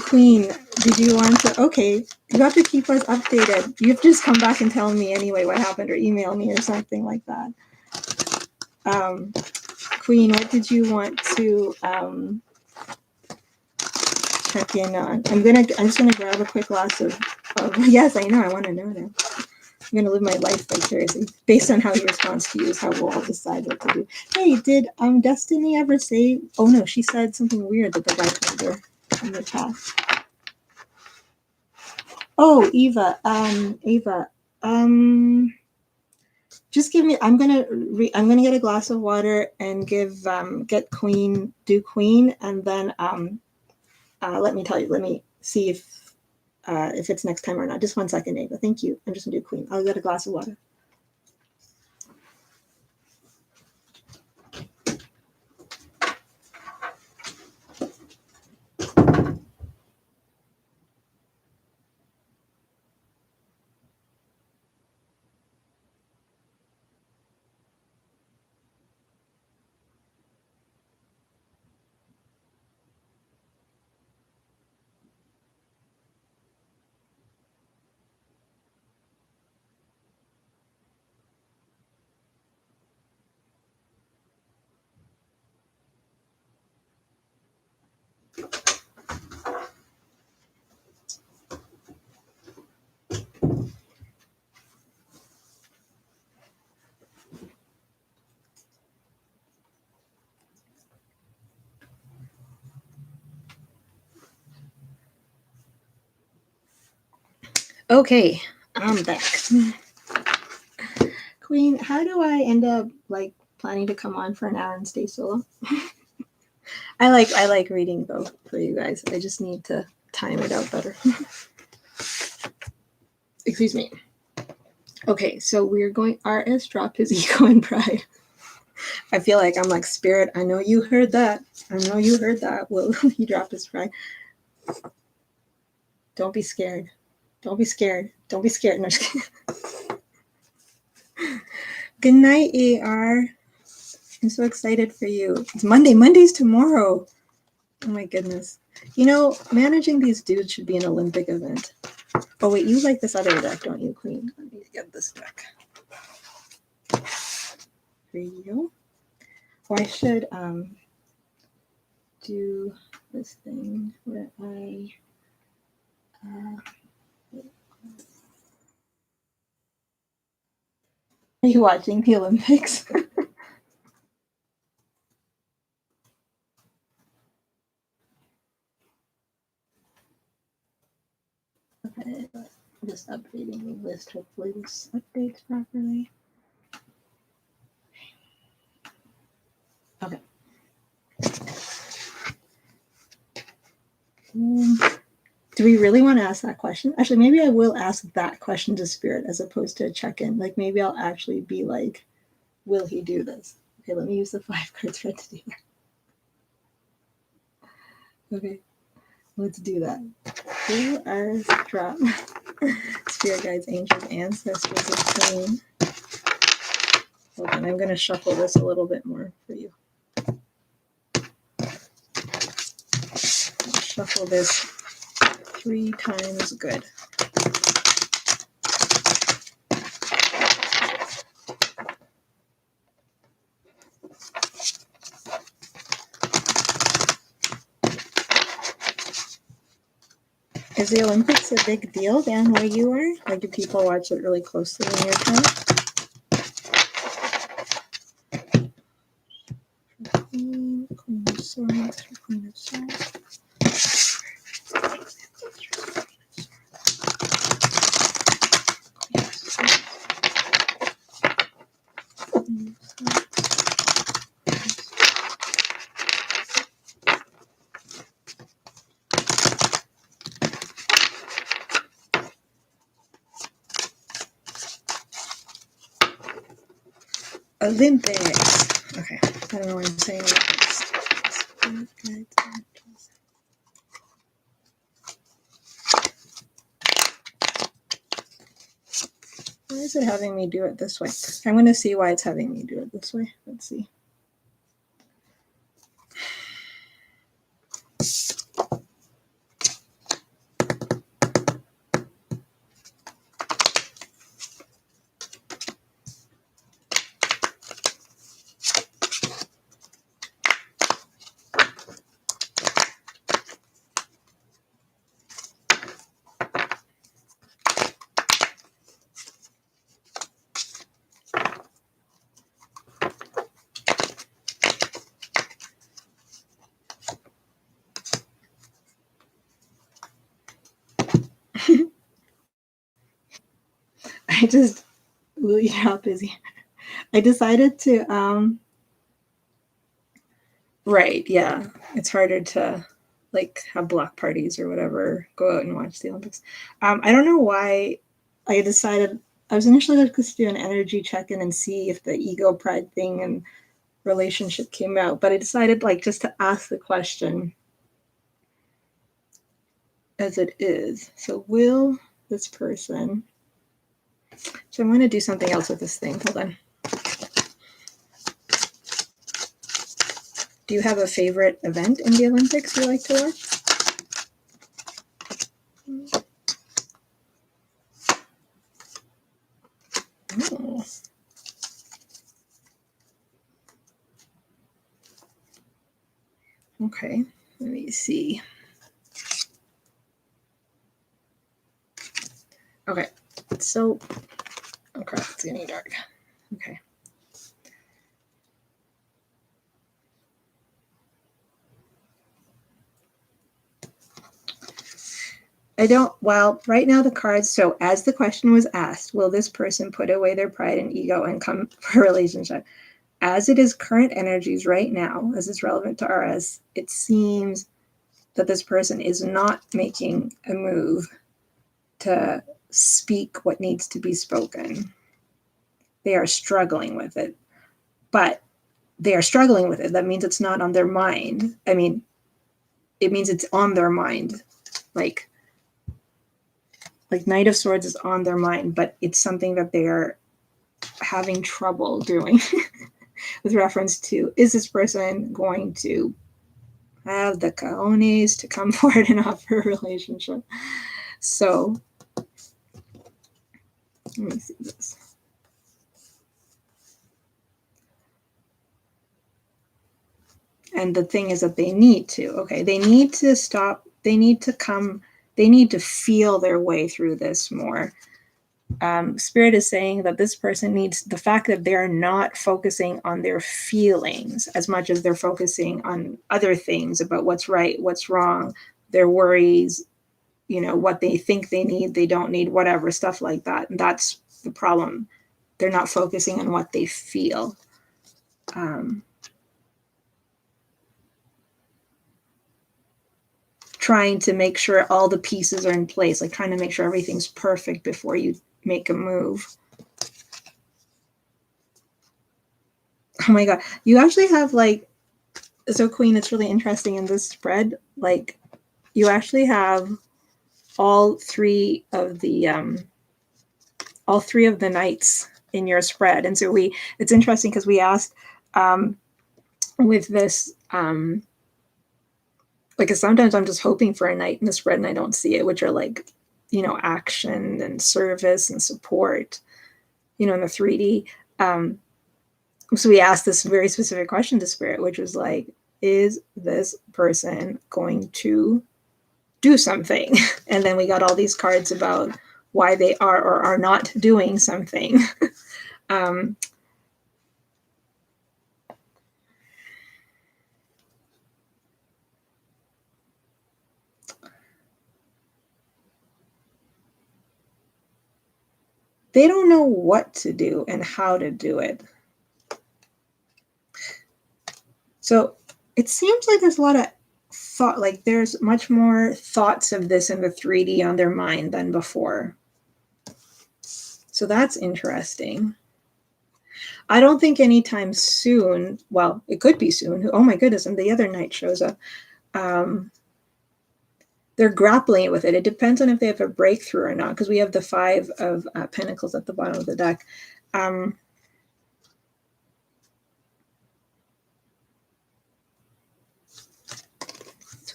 Queen, did you want to? Okay, you have to keep us updated. You have to just come back and tell me anyway what happened, or email me or something like that. Queen, what did you want to check in on? I'm just gonna grab a quick glass of yes, I know, I want to know now. I'm gonna live my life vicariously based on how he responds to you is how we'll all decide what to do. Hey, did Destiny ever say? Oh no, she said something weird that the guy told her in the chat. Oh, Eva, just give me. I'm gonna get a glass of water and get Queen, and then let me see if it's next time or not. Just 1 second, Ava. Thank you. I'm just gonna do Queen. I'll get a glass of water. Okay, I'm back. Queen, how do I end up like planning to come on for an hour and stay solo? I like reading though for you guys. I just need to time it out better. Excuse me. Okay, so we're going. RS dropped his ego and pride. I feel like I'm like, Spirit, I know you heard that. I know you heard that. Well, he dropped his pride. Don't be scared. Don't be scared. Don't be scared. No, just kidding. Good night, AR. I'm so excited for you. It's Monday. Monday's tomorrow. Oh my goodness. You know, managing these dudes should be an Olympic event. Oh wait, you like this other deck, don't you, Queen? Let me get this deck for you. Or I should do this thing where I are you watching the Olympics? Okay, I'm just updating the list. Hopefully this updates properly. Okay. Do Do we really want to ask that question? Actually, maybe I will ask that question to Spirit as opposed to a check-in. Like maybe I'll actually be like, will he do this? Okay, let me use the 5 cards for today. Okay, let's do that. Who are drop Spirit guides, angels, ancestors, and team. Hold on, I'm going to shuffle this a little bit more for you. Shuffle this 3 times good. Is the Olympics a big deal down where you are? Like, do people watch it really closely in your town? Queen of Swords, Queen of Swords. Olympics. Okay, I don't know why I'm saying Olympics. Why is it having me do it this way? I'm going to see why it's having me do it this way. Let's see. I just, you're not busy. I decided to, right, yeah. It's harder to like have block parties or whatever, go out and watch the Olympics. I don't know why I decided, I was initially going to do an energy check-in and see if the ego pride thing and relationship came out, but I decided like just to ask the question as it is. So will this person, so I'm going to do something else with this thing. Hold on. Do you have a favorite event in the Olympics you like to watch? Oh. Okay, let me see. Okay, so, oh crap, it's getting dark. Okay. I don't, well, right now the cards, so as the question was asked, will this person put away their pride and ego and come for a relationship? As it is current energies right now, as it's relevant to RS, it seems that this person is not making a move to speak what needs to be spoken. They are struggling with it, but they are struggling with it. That means it's not on their mind. I mean, it means it's on their mind. Like Knight of Swords is on their mind, but it's something that they are having trouble doing with reference to, is this person going to have the cojones to come forward and offer a relationship? So let me see this. And the thing is that they need to, okay, they need to stop, they need to come, they need to feel their way through this more. Spirit is saying that this person needs, the fact that they're not focusing on their feelings as much as they're focusing on other things about what's right, what's wrong, their worries, you know, what they think they need, they don't need, whatever, stuff like that. And that's the problem. They're not focusing on what they feel. trying to make sure all the pieces are in place, like trying to make sure everything's perfect before you make a move. Oh my God. You actually have like, so Queen, it's really interesting in this spread, like you actually have all three of the knights in your spread. And so it's interesting because we asked with this, like sometimes I'm just hoping for a knight in the spread and I don't see it, which are like, action and service and support, in the 3D. So we asked this very specific question to Spirit, which was like, is this person going to do something? And then we got all these cards about why they are or are not doing something. They don't know what to do and how to do it. So it seems like there's a lot of thought, like there's much more thoughts of this in the 3D on their mind than before. So that's interesting. I don't think anytime soon, well, it could be soon. Oh my goodness, and the other knight shows up. They're grappling with it. It depends on if they have a breakthrough or not, because we have the 5 of Pentacles at the bottom of the deck. So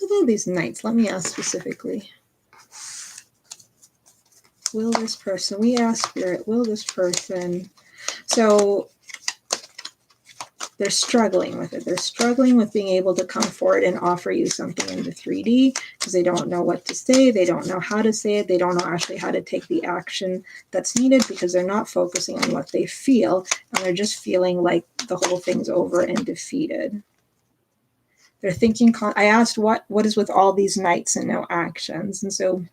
with all these knights, let me ask specifically. Will this person, we ask Spirit, will this person, so they're struggling with it. They're struggling with being able to come forward and offer you something in the 3D because they don't know what to say. They don't know how to say it. They don't know actually how to take the action that's needed because they're not focusing on what they feel. And they're just feeling like the whole thing's over and defeated. They're thinking, I asked what is with all these knights and no actions. And so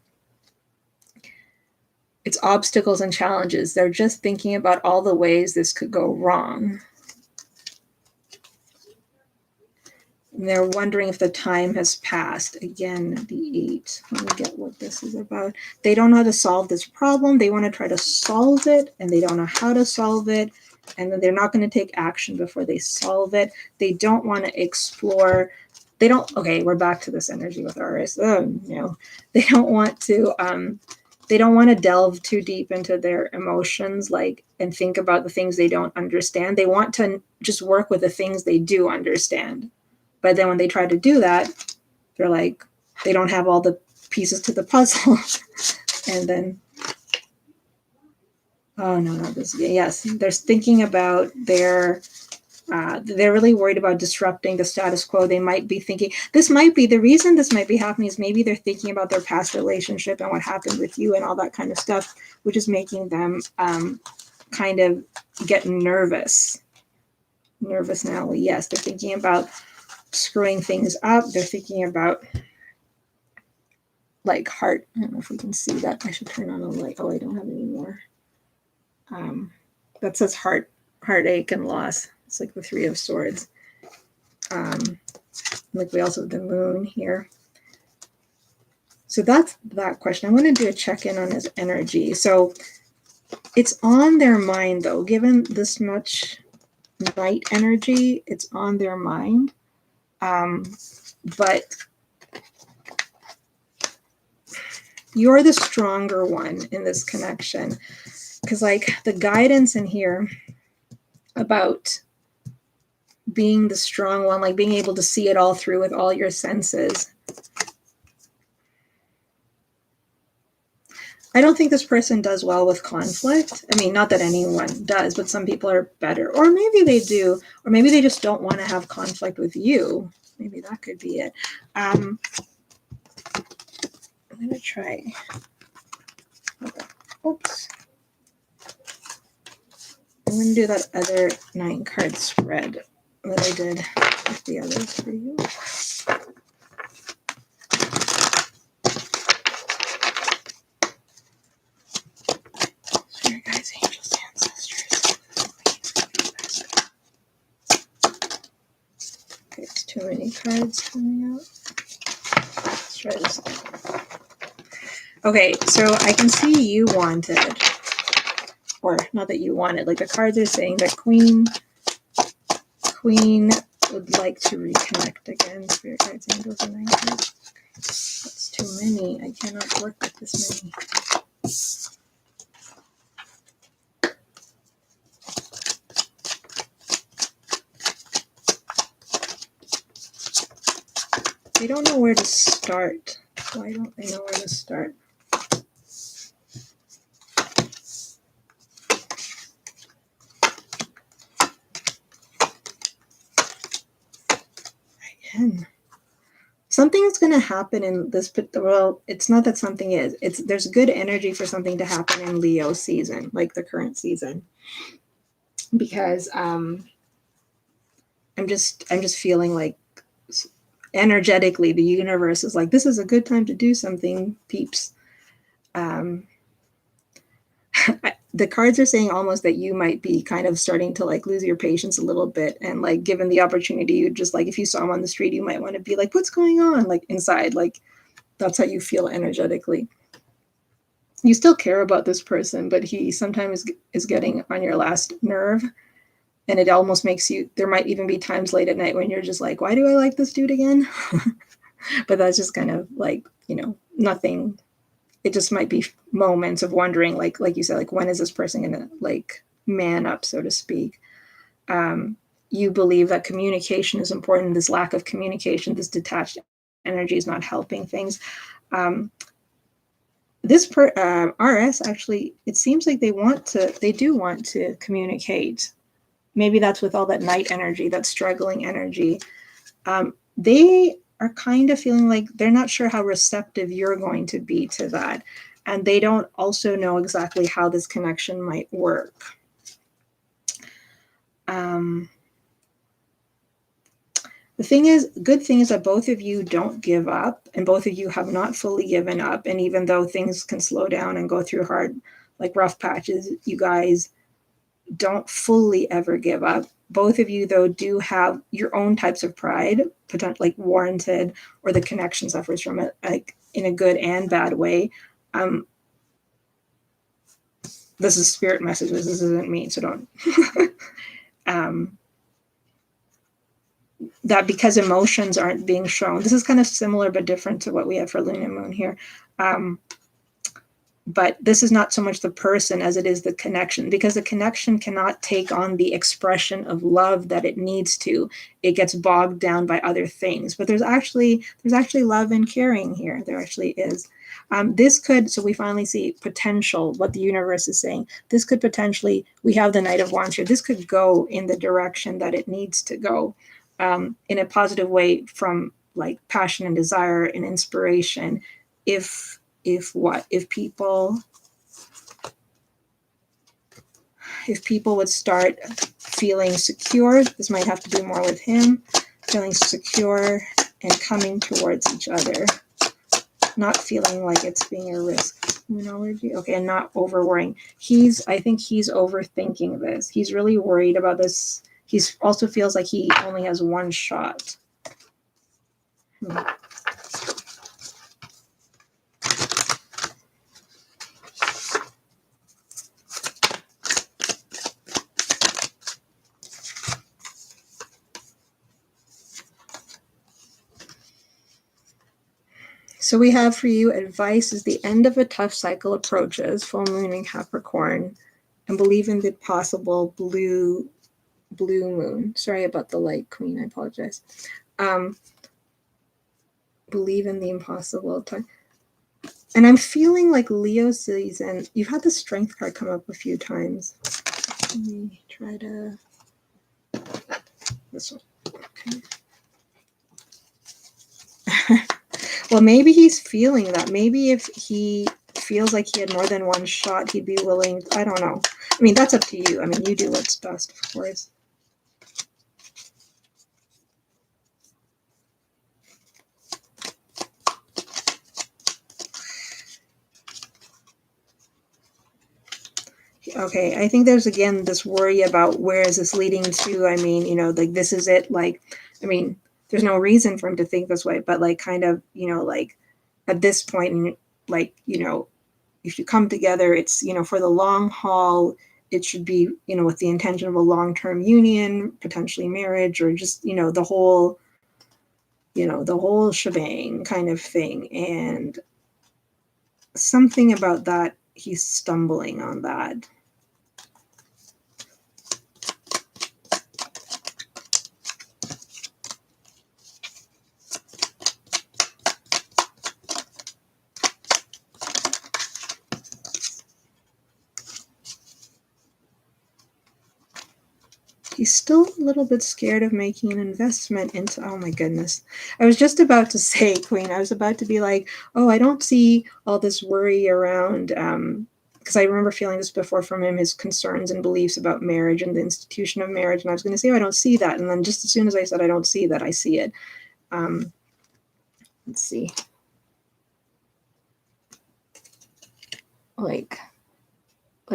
it's obstacles and challenges. They're just thinking about all the ways this could go wrong. And they're wondering if the time has passed. Again, the 8. Let me get what this is about. They don't know how to solve this problem. They want to try to solve it, and they don't know how to solve it. And then they're not going to take action before they solve it. They don't want to explore. They don't. Okay, we're back to this energy with Aries. Oh, no. They don't want to. They don't want to delve too deep into their emotions, and think about the things they don't understand. They want to just work with the things they do understand. But then when they try to do that, they're like, they don't have all the pieces to the puzzle. And then, oh, no, this, yes, they're thinking about they're really worried about disrupting the status quo. They might be thinking, the reason this might be happening is maybe they're thinking about their past relationship and what happened with you and all that kind of stuff, which is making them kind of get nervous. Nervously, yes, they're thinking about screwing things up. They're thinking about heart. I don't know if we can see that. I should turn on a light. Oh, I don't have any more. That says heartache and loss. It's like the 3 of Swords. We also have the Moon here. So that's that question. I'm going to do a check-in on his energy. So it's on their mind, though. Given this much Knight energy, it's on their mind. But you're the stronger one in this connection, because the guidance in here about being the strong one, being able to see it all through with all your senses. I don't think this person does well with conflict. I mean, not that anyone does, but some people are better, or maybe they do, or maybe they just don't want to have conflict with you. Maybe that could be it. I'm going to try. Okay. Oops. I'm going to do that other 9-card spread that I did with the others for you. Sorry, guys, angels, ancestors. Okay, it's too many cards coming out. Let's try this. Okay, so I can see you wanted, or not that you wanted, like the cards are saying that Queen would like to reconnect again. Spirit guides, angels, and angels. That's too many. I cannot work with this many. I don't know where to start. Why don't I know where to start? Again. Something's going to happen in this, well, it's not that something is. There's good energy for something to happen in Leo season, like the current season. Because I'm just feeling like energetically the universe is like, this is a good time to do something, peeps. The cards are saying almost that you might be kind of starting to like lose your patience a little bit, and like given the opportunity, you just like, if you saw him on the street, you might want to be like, what's going on, like inside, like that's how you feel energetically. You still care about this person, but he sometimes is getting on your last nerve, and it almost makes you, there might even be times late at night when you're just like, why do I like this dude again? But that's just kind of like, you know, nothing. It just might be moments of wondering, like you said, like, when is this person gonna like man up, so to speak? You believe that communication is important. This lack of communication, this detached energy is not helping things. This RS actually, it seems like they do want to communicate. Maybe that's with all that night energy, that struggling energy. They are kind of feeling like they're not sure how receptive you're going to be to that. And they don't also know exactly how this connection might work. The good thing is that both of you don't give up, and both of you have not fully given up. And even though things can slow down and go through hard, like rough patches, you guys don't fully ever give up. Both of you, though, do have your own types of pride, potentially like warranted, or the connection suffers from it, like in a good and bad way. This is spirit messages. This isn't me, so don't. That because emotions aren't being shown. This is kind of similar but different to what we have for Luna Moon here. But this is not so much the person as it is the connection, because the connection cannot take on the expression of love that it needs to. It gets bogged down by other things. But there's actually love and caring here. There actually is. This could, so we finally see potential, what the universe is saying. This could potentially, we have the Knight of Wands here. This could go in the direction that it needs to go, in a positive way, from like passion and desire and inspiration. If people would start feeling secure, this might have to do more with him, feeling secure and coming towards each other, not feeling like it's being a risk. Okay, and not over worrying. I think he's overthinking this. He's really worried about this. He also feels like he only has one shot. So we have for you, advice is the end of a tough cycle approaches, full moon in Capricorn, and believe in the possible blue moon. Sorry about the light, Queen, I apologize. Believe in the impossible time. And I'm feeling like Leo season, you've had the Strength card come up a few times. Let me try to, this one, okay. Well, maybe he's feeling that. Maybe if he feels like he had more than one shot, he'd be willing. I don't know. I mean, that's up to you. I mean, you do what's best, of course. Okay, I think there's, again, this worry about where is this leading to. I mean, you know, like, this is it. Like, I mean, there's no reason for him to think this way, but like, kind of, you know, like, at this point, like, you know, if you come together, it's, you know, for the long haul, it should be, you know, with the intention of a long-term union, potentially marriage, or just, you know, the whole shebang kind of thing. And something about that, he's stumbling on that. He's still a little bit scared of making an investment into, oh my goodness. I was just about to say, Queen, I was about to be like, oh, I don't see all this worry around, because I remember feeling this before from him, his concerns and beliefs about marriage and the institution of marriage. And I was going to say, oh, I don't see that. And then just as soon as I said, I don't see that, I see it. Let's see. Like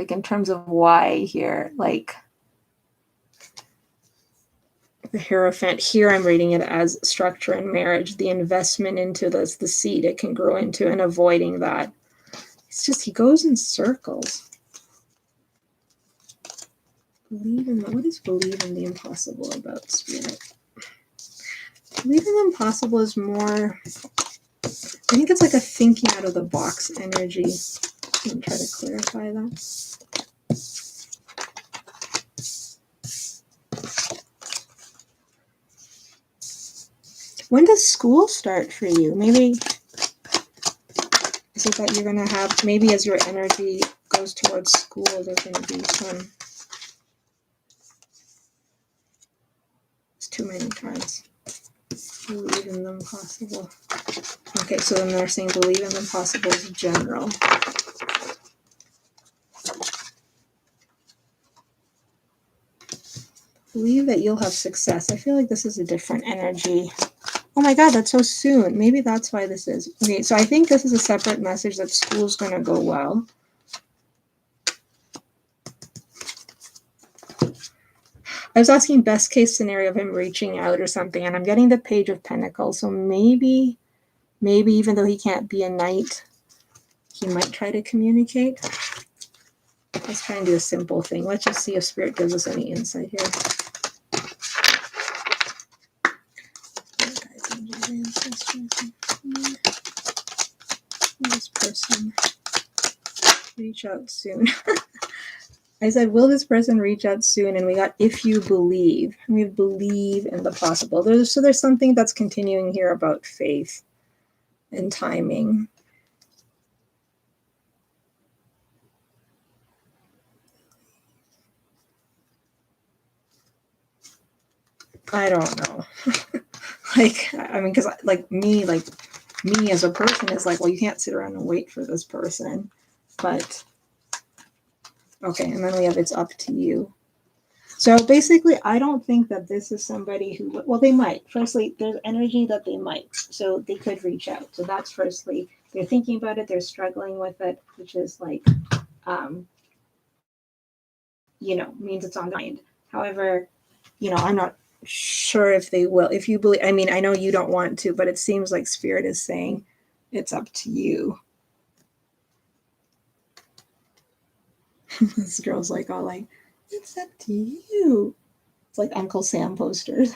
in terms of why here, like, the Hierophant, here I'm reading it as structure and marriage, the investment into this, the seed it can grow into, and avoiding that. It's just, he goes in circles. What is believe in the impossible about Spirit? Believe in the impossible is more, I think it's like a thinking out of the box energy. I'm going to try to clarify that. When does school start for you? Maybe is it that you're going to have, maybe as your energy goes towards school, there's going to be some, it's too many cards. Believe in the impossible. Okay, so then they're saying believe in the impossible is general. Believe that you'll have success. I feel like this is a different energy. Oh my God, that's so soon. Maybe that's why this is. Okay, so I think this is a separate message that school's going to go well. I was asking best case scenario of him reaching out or something, and I'm getting the Page of Pentacles. So maybe even though he can't be a knight, he might try to communicate. Let's try and do a simple thing. Let's just see if Spirit gives us any insight here. Will this person reach out soon? I said, will this person reach out soon? And we got, if you believe. And we believe in the possible. So there's something that's continuing here about faith and timing. I don't know. Like, I mean, because like me as a person is like, well, you can't sit around and wait for this person. But okay, and then we have it's up to you. So basically, I don't think that this is somebody who, well, they might. Firstly, there's energy that they might. So they could reach out. So that's firstly, they're thinking about it, they're struggling with it, which is like, you know, means it's on the mind. However, you know, I'm not sure if they will. If you believe, I mean, I know you don't want to, but it seems like Spirit is saying it's up to you. This girl's like, all like, it's up to you. It's like Uncle Sam posters.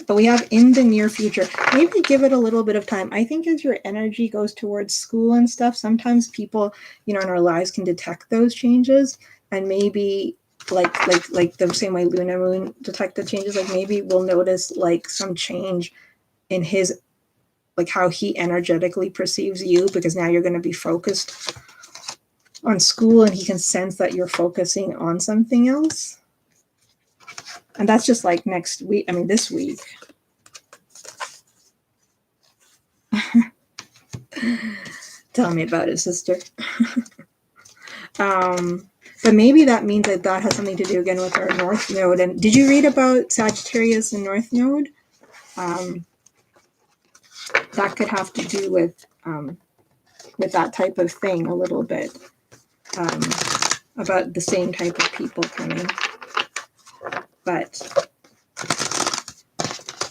But we have in the near future. Maybe give it a little bit of time. I think as your energy goes towards school and stuff, sometimes people, you know, in our lives can detect those changes, and maybe like the same way Luna Moon detected changes, like maybe we'll notice like some change in his, like how he energetically perceives you, because now you're going to be focused on school and he can sense that you're focusing on something else. And that's just like next week. I mean, this week. Tell me about it, sister. But maybe that means that that has something to do again with our North Node. And did you read about Sagittarius and North Node? That could have to do with that type of thing a little bit, about the same type of people coming. But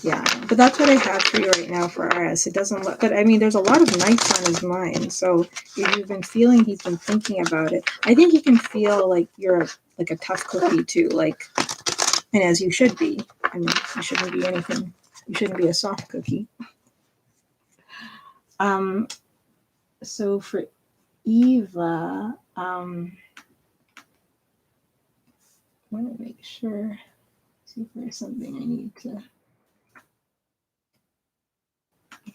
Yeah, but that's what I have for you right now for RS. It doesn't look, but I mean, there's a lot of nights on his mind. So if you've been feeling he's been thinking about it, I think you can feel like you're like a tough cookie too. Like, and as you should be. I mean, you shouldn't be anything. You shouldn't be a soft cookie. So for Eva, I want to make sure. See if there's something I need to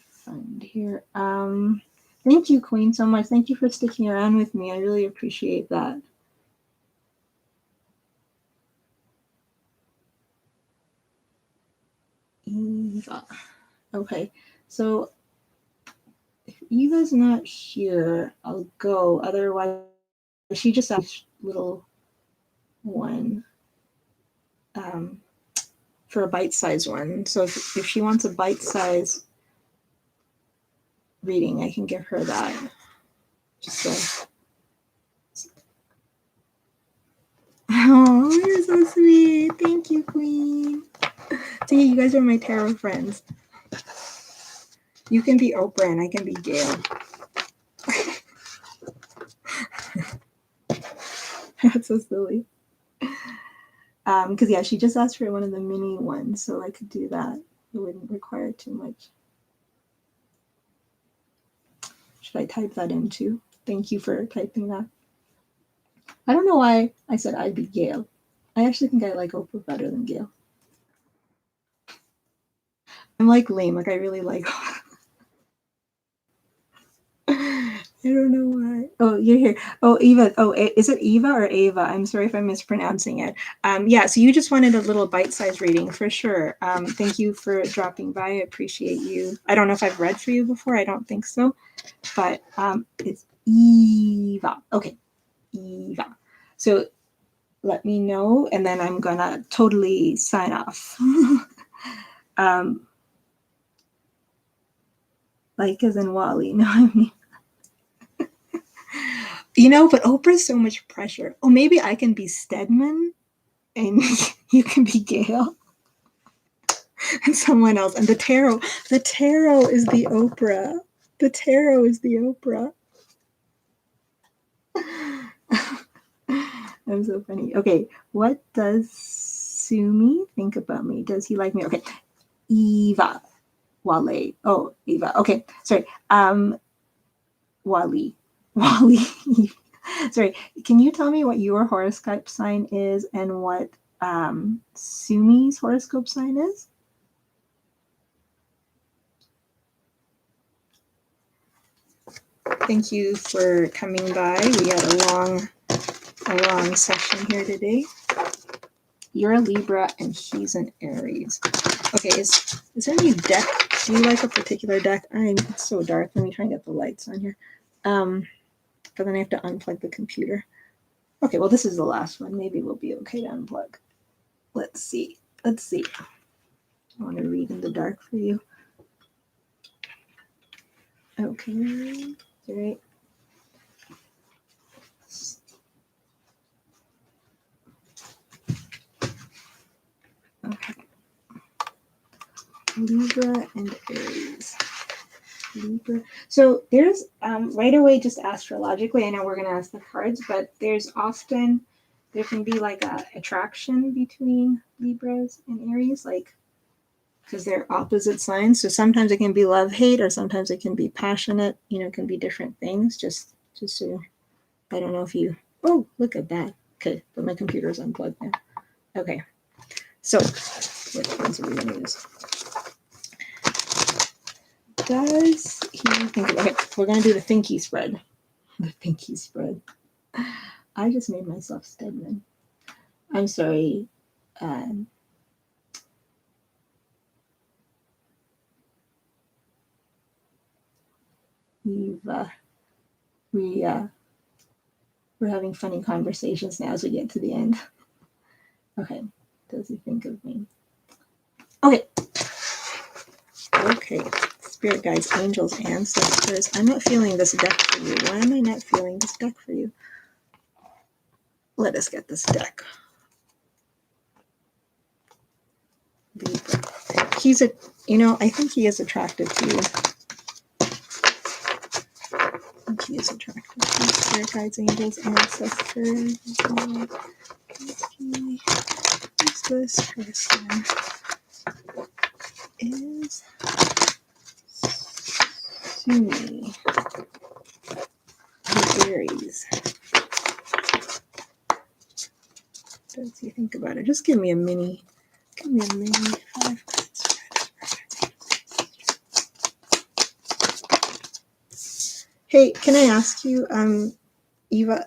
find here. Thank you, Queen, so much. Thank you for sticking around with me. I really appreciate that. Eva. Okay, so if Eva's not here, I'll go. Otherwise, she just asked little one for a bite-sized one. So if she wants a bite-sized reading, I can give her that. Just so. Oh, you're so sweet. Thank you, Queen. See, you guys are my tarot friends. You can be Oprah and I can be Gail. That's so silly. Because yeah, she just asked for one of the mini ones, so I could do that. It wouldn't require too much. Should I type that in too? Thank you for typing that. I don't know why I said I'd be Gail. I actually think I like Oprah better than Gail. I'm like lame. Like I really like. I don't know why. Oh, you're here. Oh, Eva. Oh, is it Eva or Ava? I'm sorry if I'm mispronouncing it. Yeah, so you just wanted a little bite-sized reading for sure. Thank you for dropping by. I appreciate you. I don't know if I've read for you before. I don't think so. But it's Eva. Okay, Eva. So let me know, and then I'm going to totally sign off. Like as in Wally. No, I mean. But Oprah's so much pressure. Oh, maybe I can be Stedman and you can be Gail and someone else. And the tarot is the Oprah. The tarot is the Oprah. I'm so funny. Okay, what does Sumi think about me? Does he like me? Okay, Eva. Wale. Oh, Eva. Okay, sorry. Wally. Sorry, can you tell me what your horoscope sign is and what Sumi's horoscope sign is? Thank you for coming by. We had a long session here today. You're a Libra and he's an Aries. Okay, is there any deck? Do you like a particular deck? It's so dark. Let me try and get the lights on here. But then I have to unplug the computer. Okay, well, this is the last one. Maybe we'll be okay to unplug. Let's see. I want to read in the dark for you. Okay. All right. Okay. Libra and Aries. Libra. So there's right away, just astrologically, I know we're going to ask the cards, but there can be like a attraction between Libras and Aries, like because they're opposite signs. So sometimes it can be love hate, or sometimes it can be passionate. It can be different things. Just so I don't know if you. Oh, look at that. Okay, but my computer's unplugged now. Okay, so which ones are we gonna use? Does he think? Okay, we're gonna do the Thinky spread. The Thinky spread. I just made myself Stedman. I'm sorry. We're having funny conversations now as we get to the end. Okay, does he think of me? Okay, spirit guides, angels, ancestors. I'm not feeling this deck for you. Why am I not feeling this deck for you? Let us get this deck. Libra. he's a, you know, I think he is attracted to you. I think he is attracted to you. Spirit guides, angels, ancestors. Who's this person? Is Sumi, the Aries. What does he think about it? Just give me a mini. Give me a mini 5 cards. Hey, can I ask you, Eva,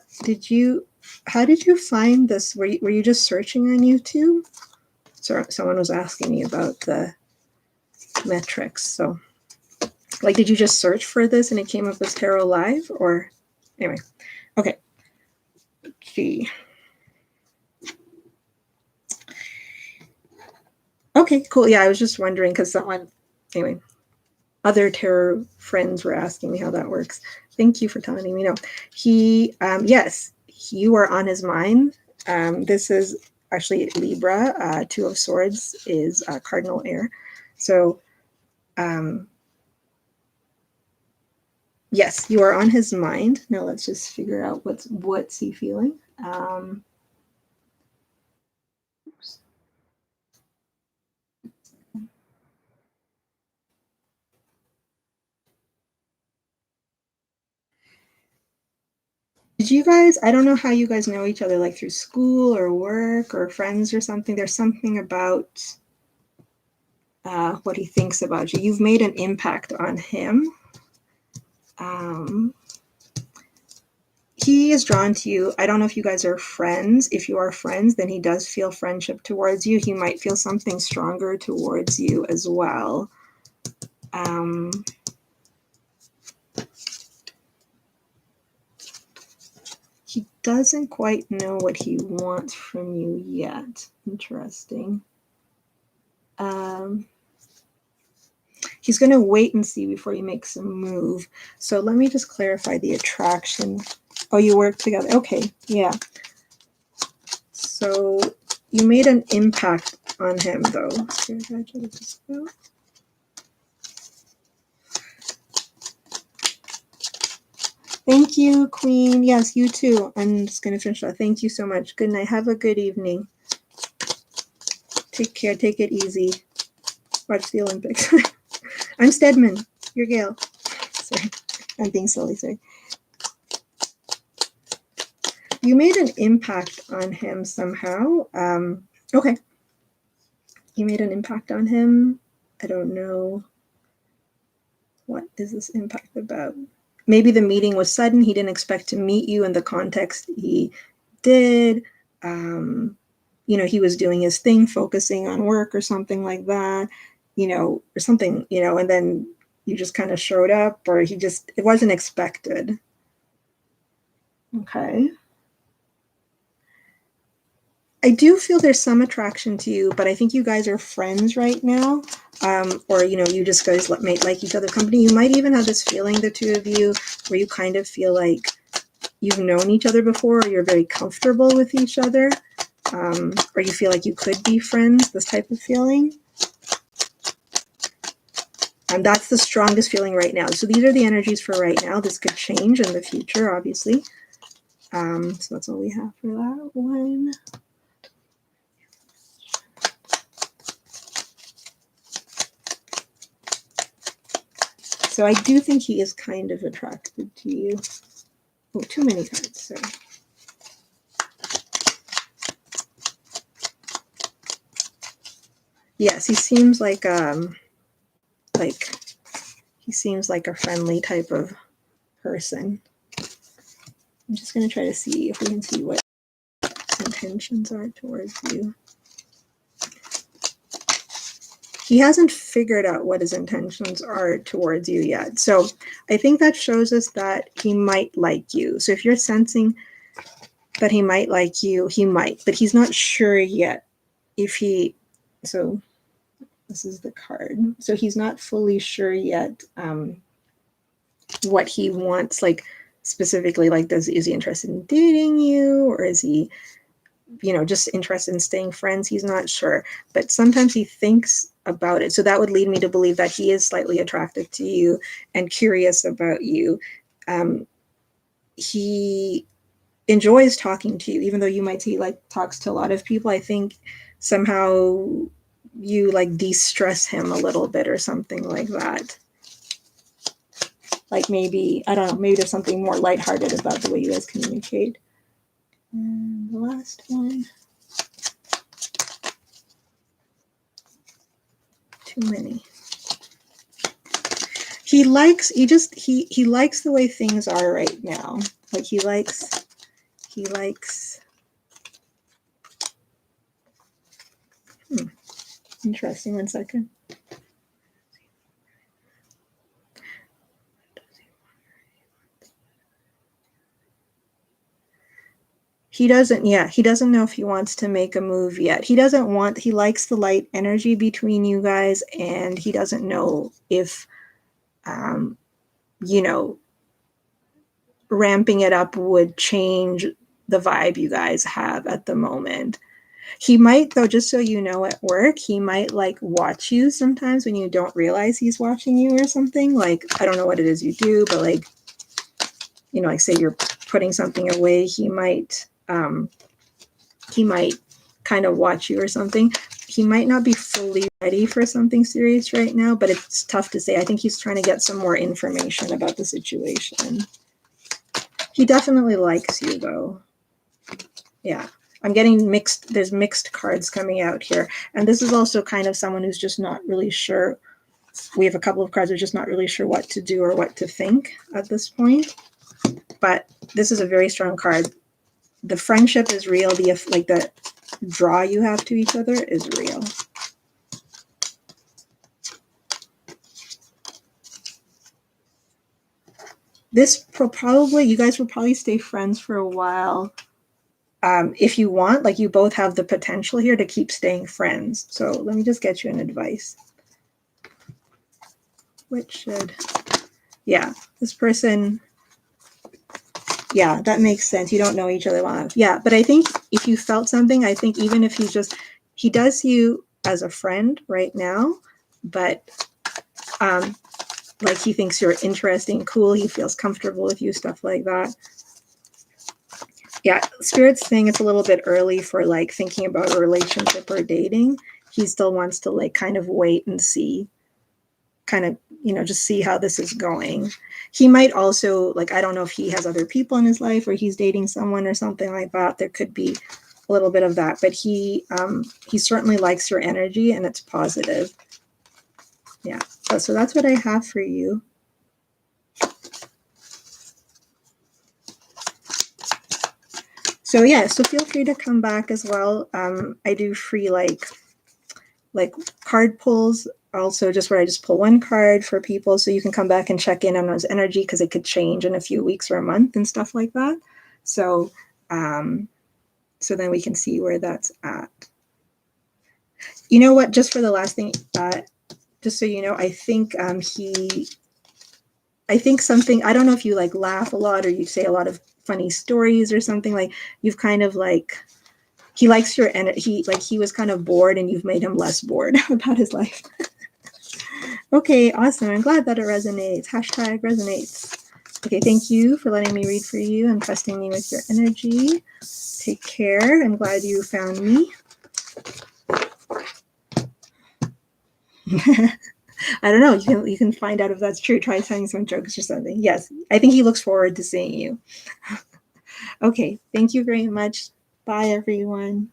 how did you find this? Were you just searching on YouTube? So someone was asking me about the metrics. So, like, did you just search for this and it came up as Tarot Live? Or, anyway, okay. Gee. Okay, cool. Yeah, I was just wondering because anyway, other tarot friends were asking me how that works. Thank you for telling me. No, yes, you are on his mind. This is actually Libra. 2 of Swords is cardinal air. So, yes, you are on his mind. Now let's just figure out what's he feeling. Did you guys, I don't know how you guys know each other, like through school or work or friends or something. There's something about what he thinks about you. You've made an impact on him. He is drawn to you. I don't know if you guys are friends. If you are friends, then he does feel friendship towards you. He might feel something stronger towards you as well. He doesn't quite know what he wants from you yet. Interesting. He's going to wait and see before he makes a move. So let me just clarify the attraction. Oh, you work together. Okay, yeah. So you made an impact on him, though. Thank you, Queen. Yes, you too. I'm just going to finish that. Thank you so much. Good night. Have a good evening. Take care. Take it easy. Watch the Olympics. I'm Stedman. You're Gail. Sorry. I'm being silly. Sorry. You made an impact on him somehow. Okay. You made an impact on him. I don't know. What is this impact about? Maybe the meeting was sudden. He didn't expect to meet you in the context he did. He was doing his thing, focusing on work or something like that, or something, and then you just kind of showed up, or it wasn't expected. Okay. I do feel there's some attraction to you, but I think you guys are friends right now. Or, you just guys might like each other company. You might even have this feeling, the two of you, where you kind of feel like you've known each other before, or you're very comfortable with each other, or you feel like you could be friends, this type of feeling. And that's the strongest feeling right now. So these are the energies for right now. This could change in the future, obviously. So that's all we have for that one. So I do think he is kind of attracted to you. Oh, too many cards, sorry. Yes, he seems like he seems like a friendly type of person. I'm just going to try to see if we can see what intentions are towards you. He hasn't figured out what his intentions are towards you yet. So I think that shows us that he might like you. So if you're sensing that he might like you, he might, but he's not sure yet so this is the card. So he's not fully sure yet what he wants, like specifically, like is he interested in dating you, or is he just interested in staying friends. He's not sure, but sometimes he thinks about it. So that would lead me to believe that he is slightly attracted to you and curious about you. He enjoys talking to you, even though you might say he like talks to a lot of people. I think somehow you like de-stress him a little bit or something like that. Like maybe, I don't know, maybe there's something more lighthearted about the way you guys communicate. And the last one. Too many. He likes the way things are right now. Like he likes interesting, 1 second. He doesn't know if he wants to make a move yet. He likes the light energy between you guys, and he doesn't know if, ramping it up would change the vibe you guys have at the moment. He might, though, just so you know, at work, he might like watch you sometimes when you don't realize he's watching you or something. Like, I don't know what it is you do, but like, like say you're putting something away, he might kind of watch you or something. He might not be fully ready for something serious right now, but it's tough to say. I think he's trying to get some more information about the situation. He definitely likes you, though. Yeah. I'm getting there's mixed cards coming out here. And this is also kind of someone who's just not really sure. We have a couple of cards who are just not really sure what to do or what to think at this point. But this is a very strong card. The friendship is real. The draw you have to each other is real. You guys will probably stay friends for a while. If you want, like you both have the potential here to keep staying friends. So let me just get you an advice. This person, that makes sense. You don't know each other well enough. Yeah, but I think if you felt something, I think even if he does see you as a friend right now, but like he thinks you're interesting, cool, he feels comfortable with you, stuff like that. Yeah, Spirit's saying it's a little bit early for like thinking about a relationship or dating. He still wants to like kind of wait and see, kind of, just see how this is going. He might also, like, I don't know if he has other people in his life or he's dating someone or something like that. There could be a little bit of that, but he certainly likes your energy and it's positive. Yeah, so that's what I have for you. So yeah, so feel free to come back as well. I do free like card pulls also, just where I just pull one card for people, so you can come back and check in on his energy, because it could change in a few weeks or a month and stuff like that. So so then we can see where that's at. You know what, just for the last thing, just so you know, I think something, I don't know if you like laugh a lot or you say a lot of funny stories or something, like you've kind of like, he likes your energy, he was kind of bored and you've made him less bored about his life. Okay, awesome. I'm glad that it resonates. #resonates. Okay, thank you for letting me read for you and trusting me with your energy. Take care. I'm glad you found me. I don't know. You can find out if that's true. Try telling some jokes or something. Yes, I think he looks forward to seeing you. Okay, thank you very much. Bye, everyone.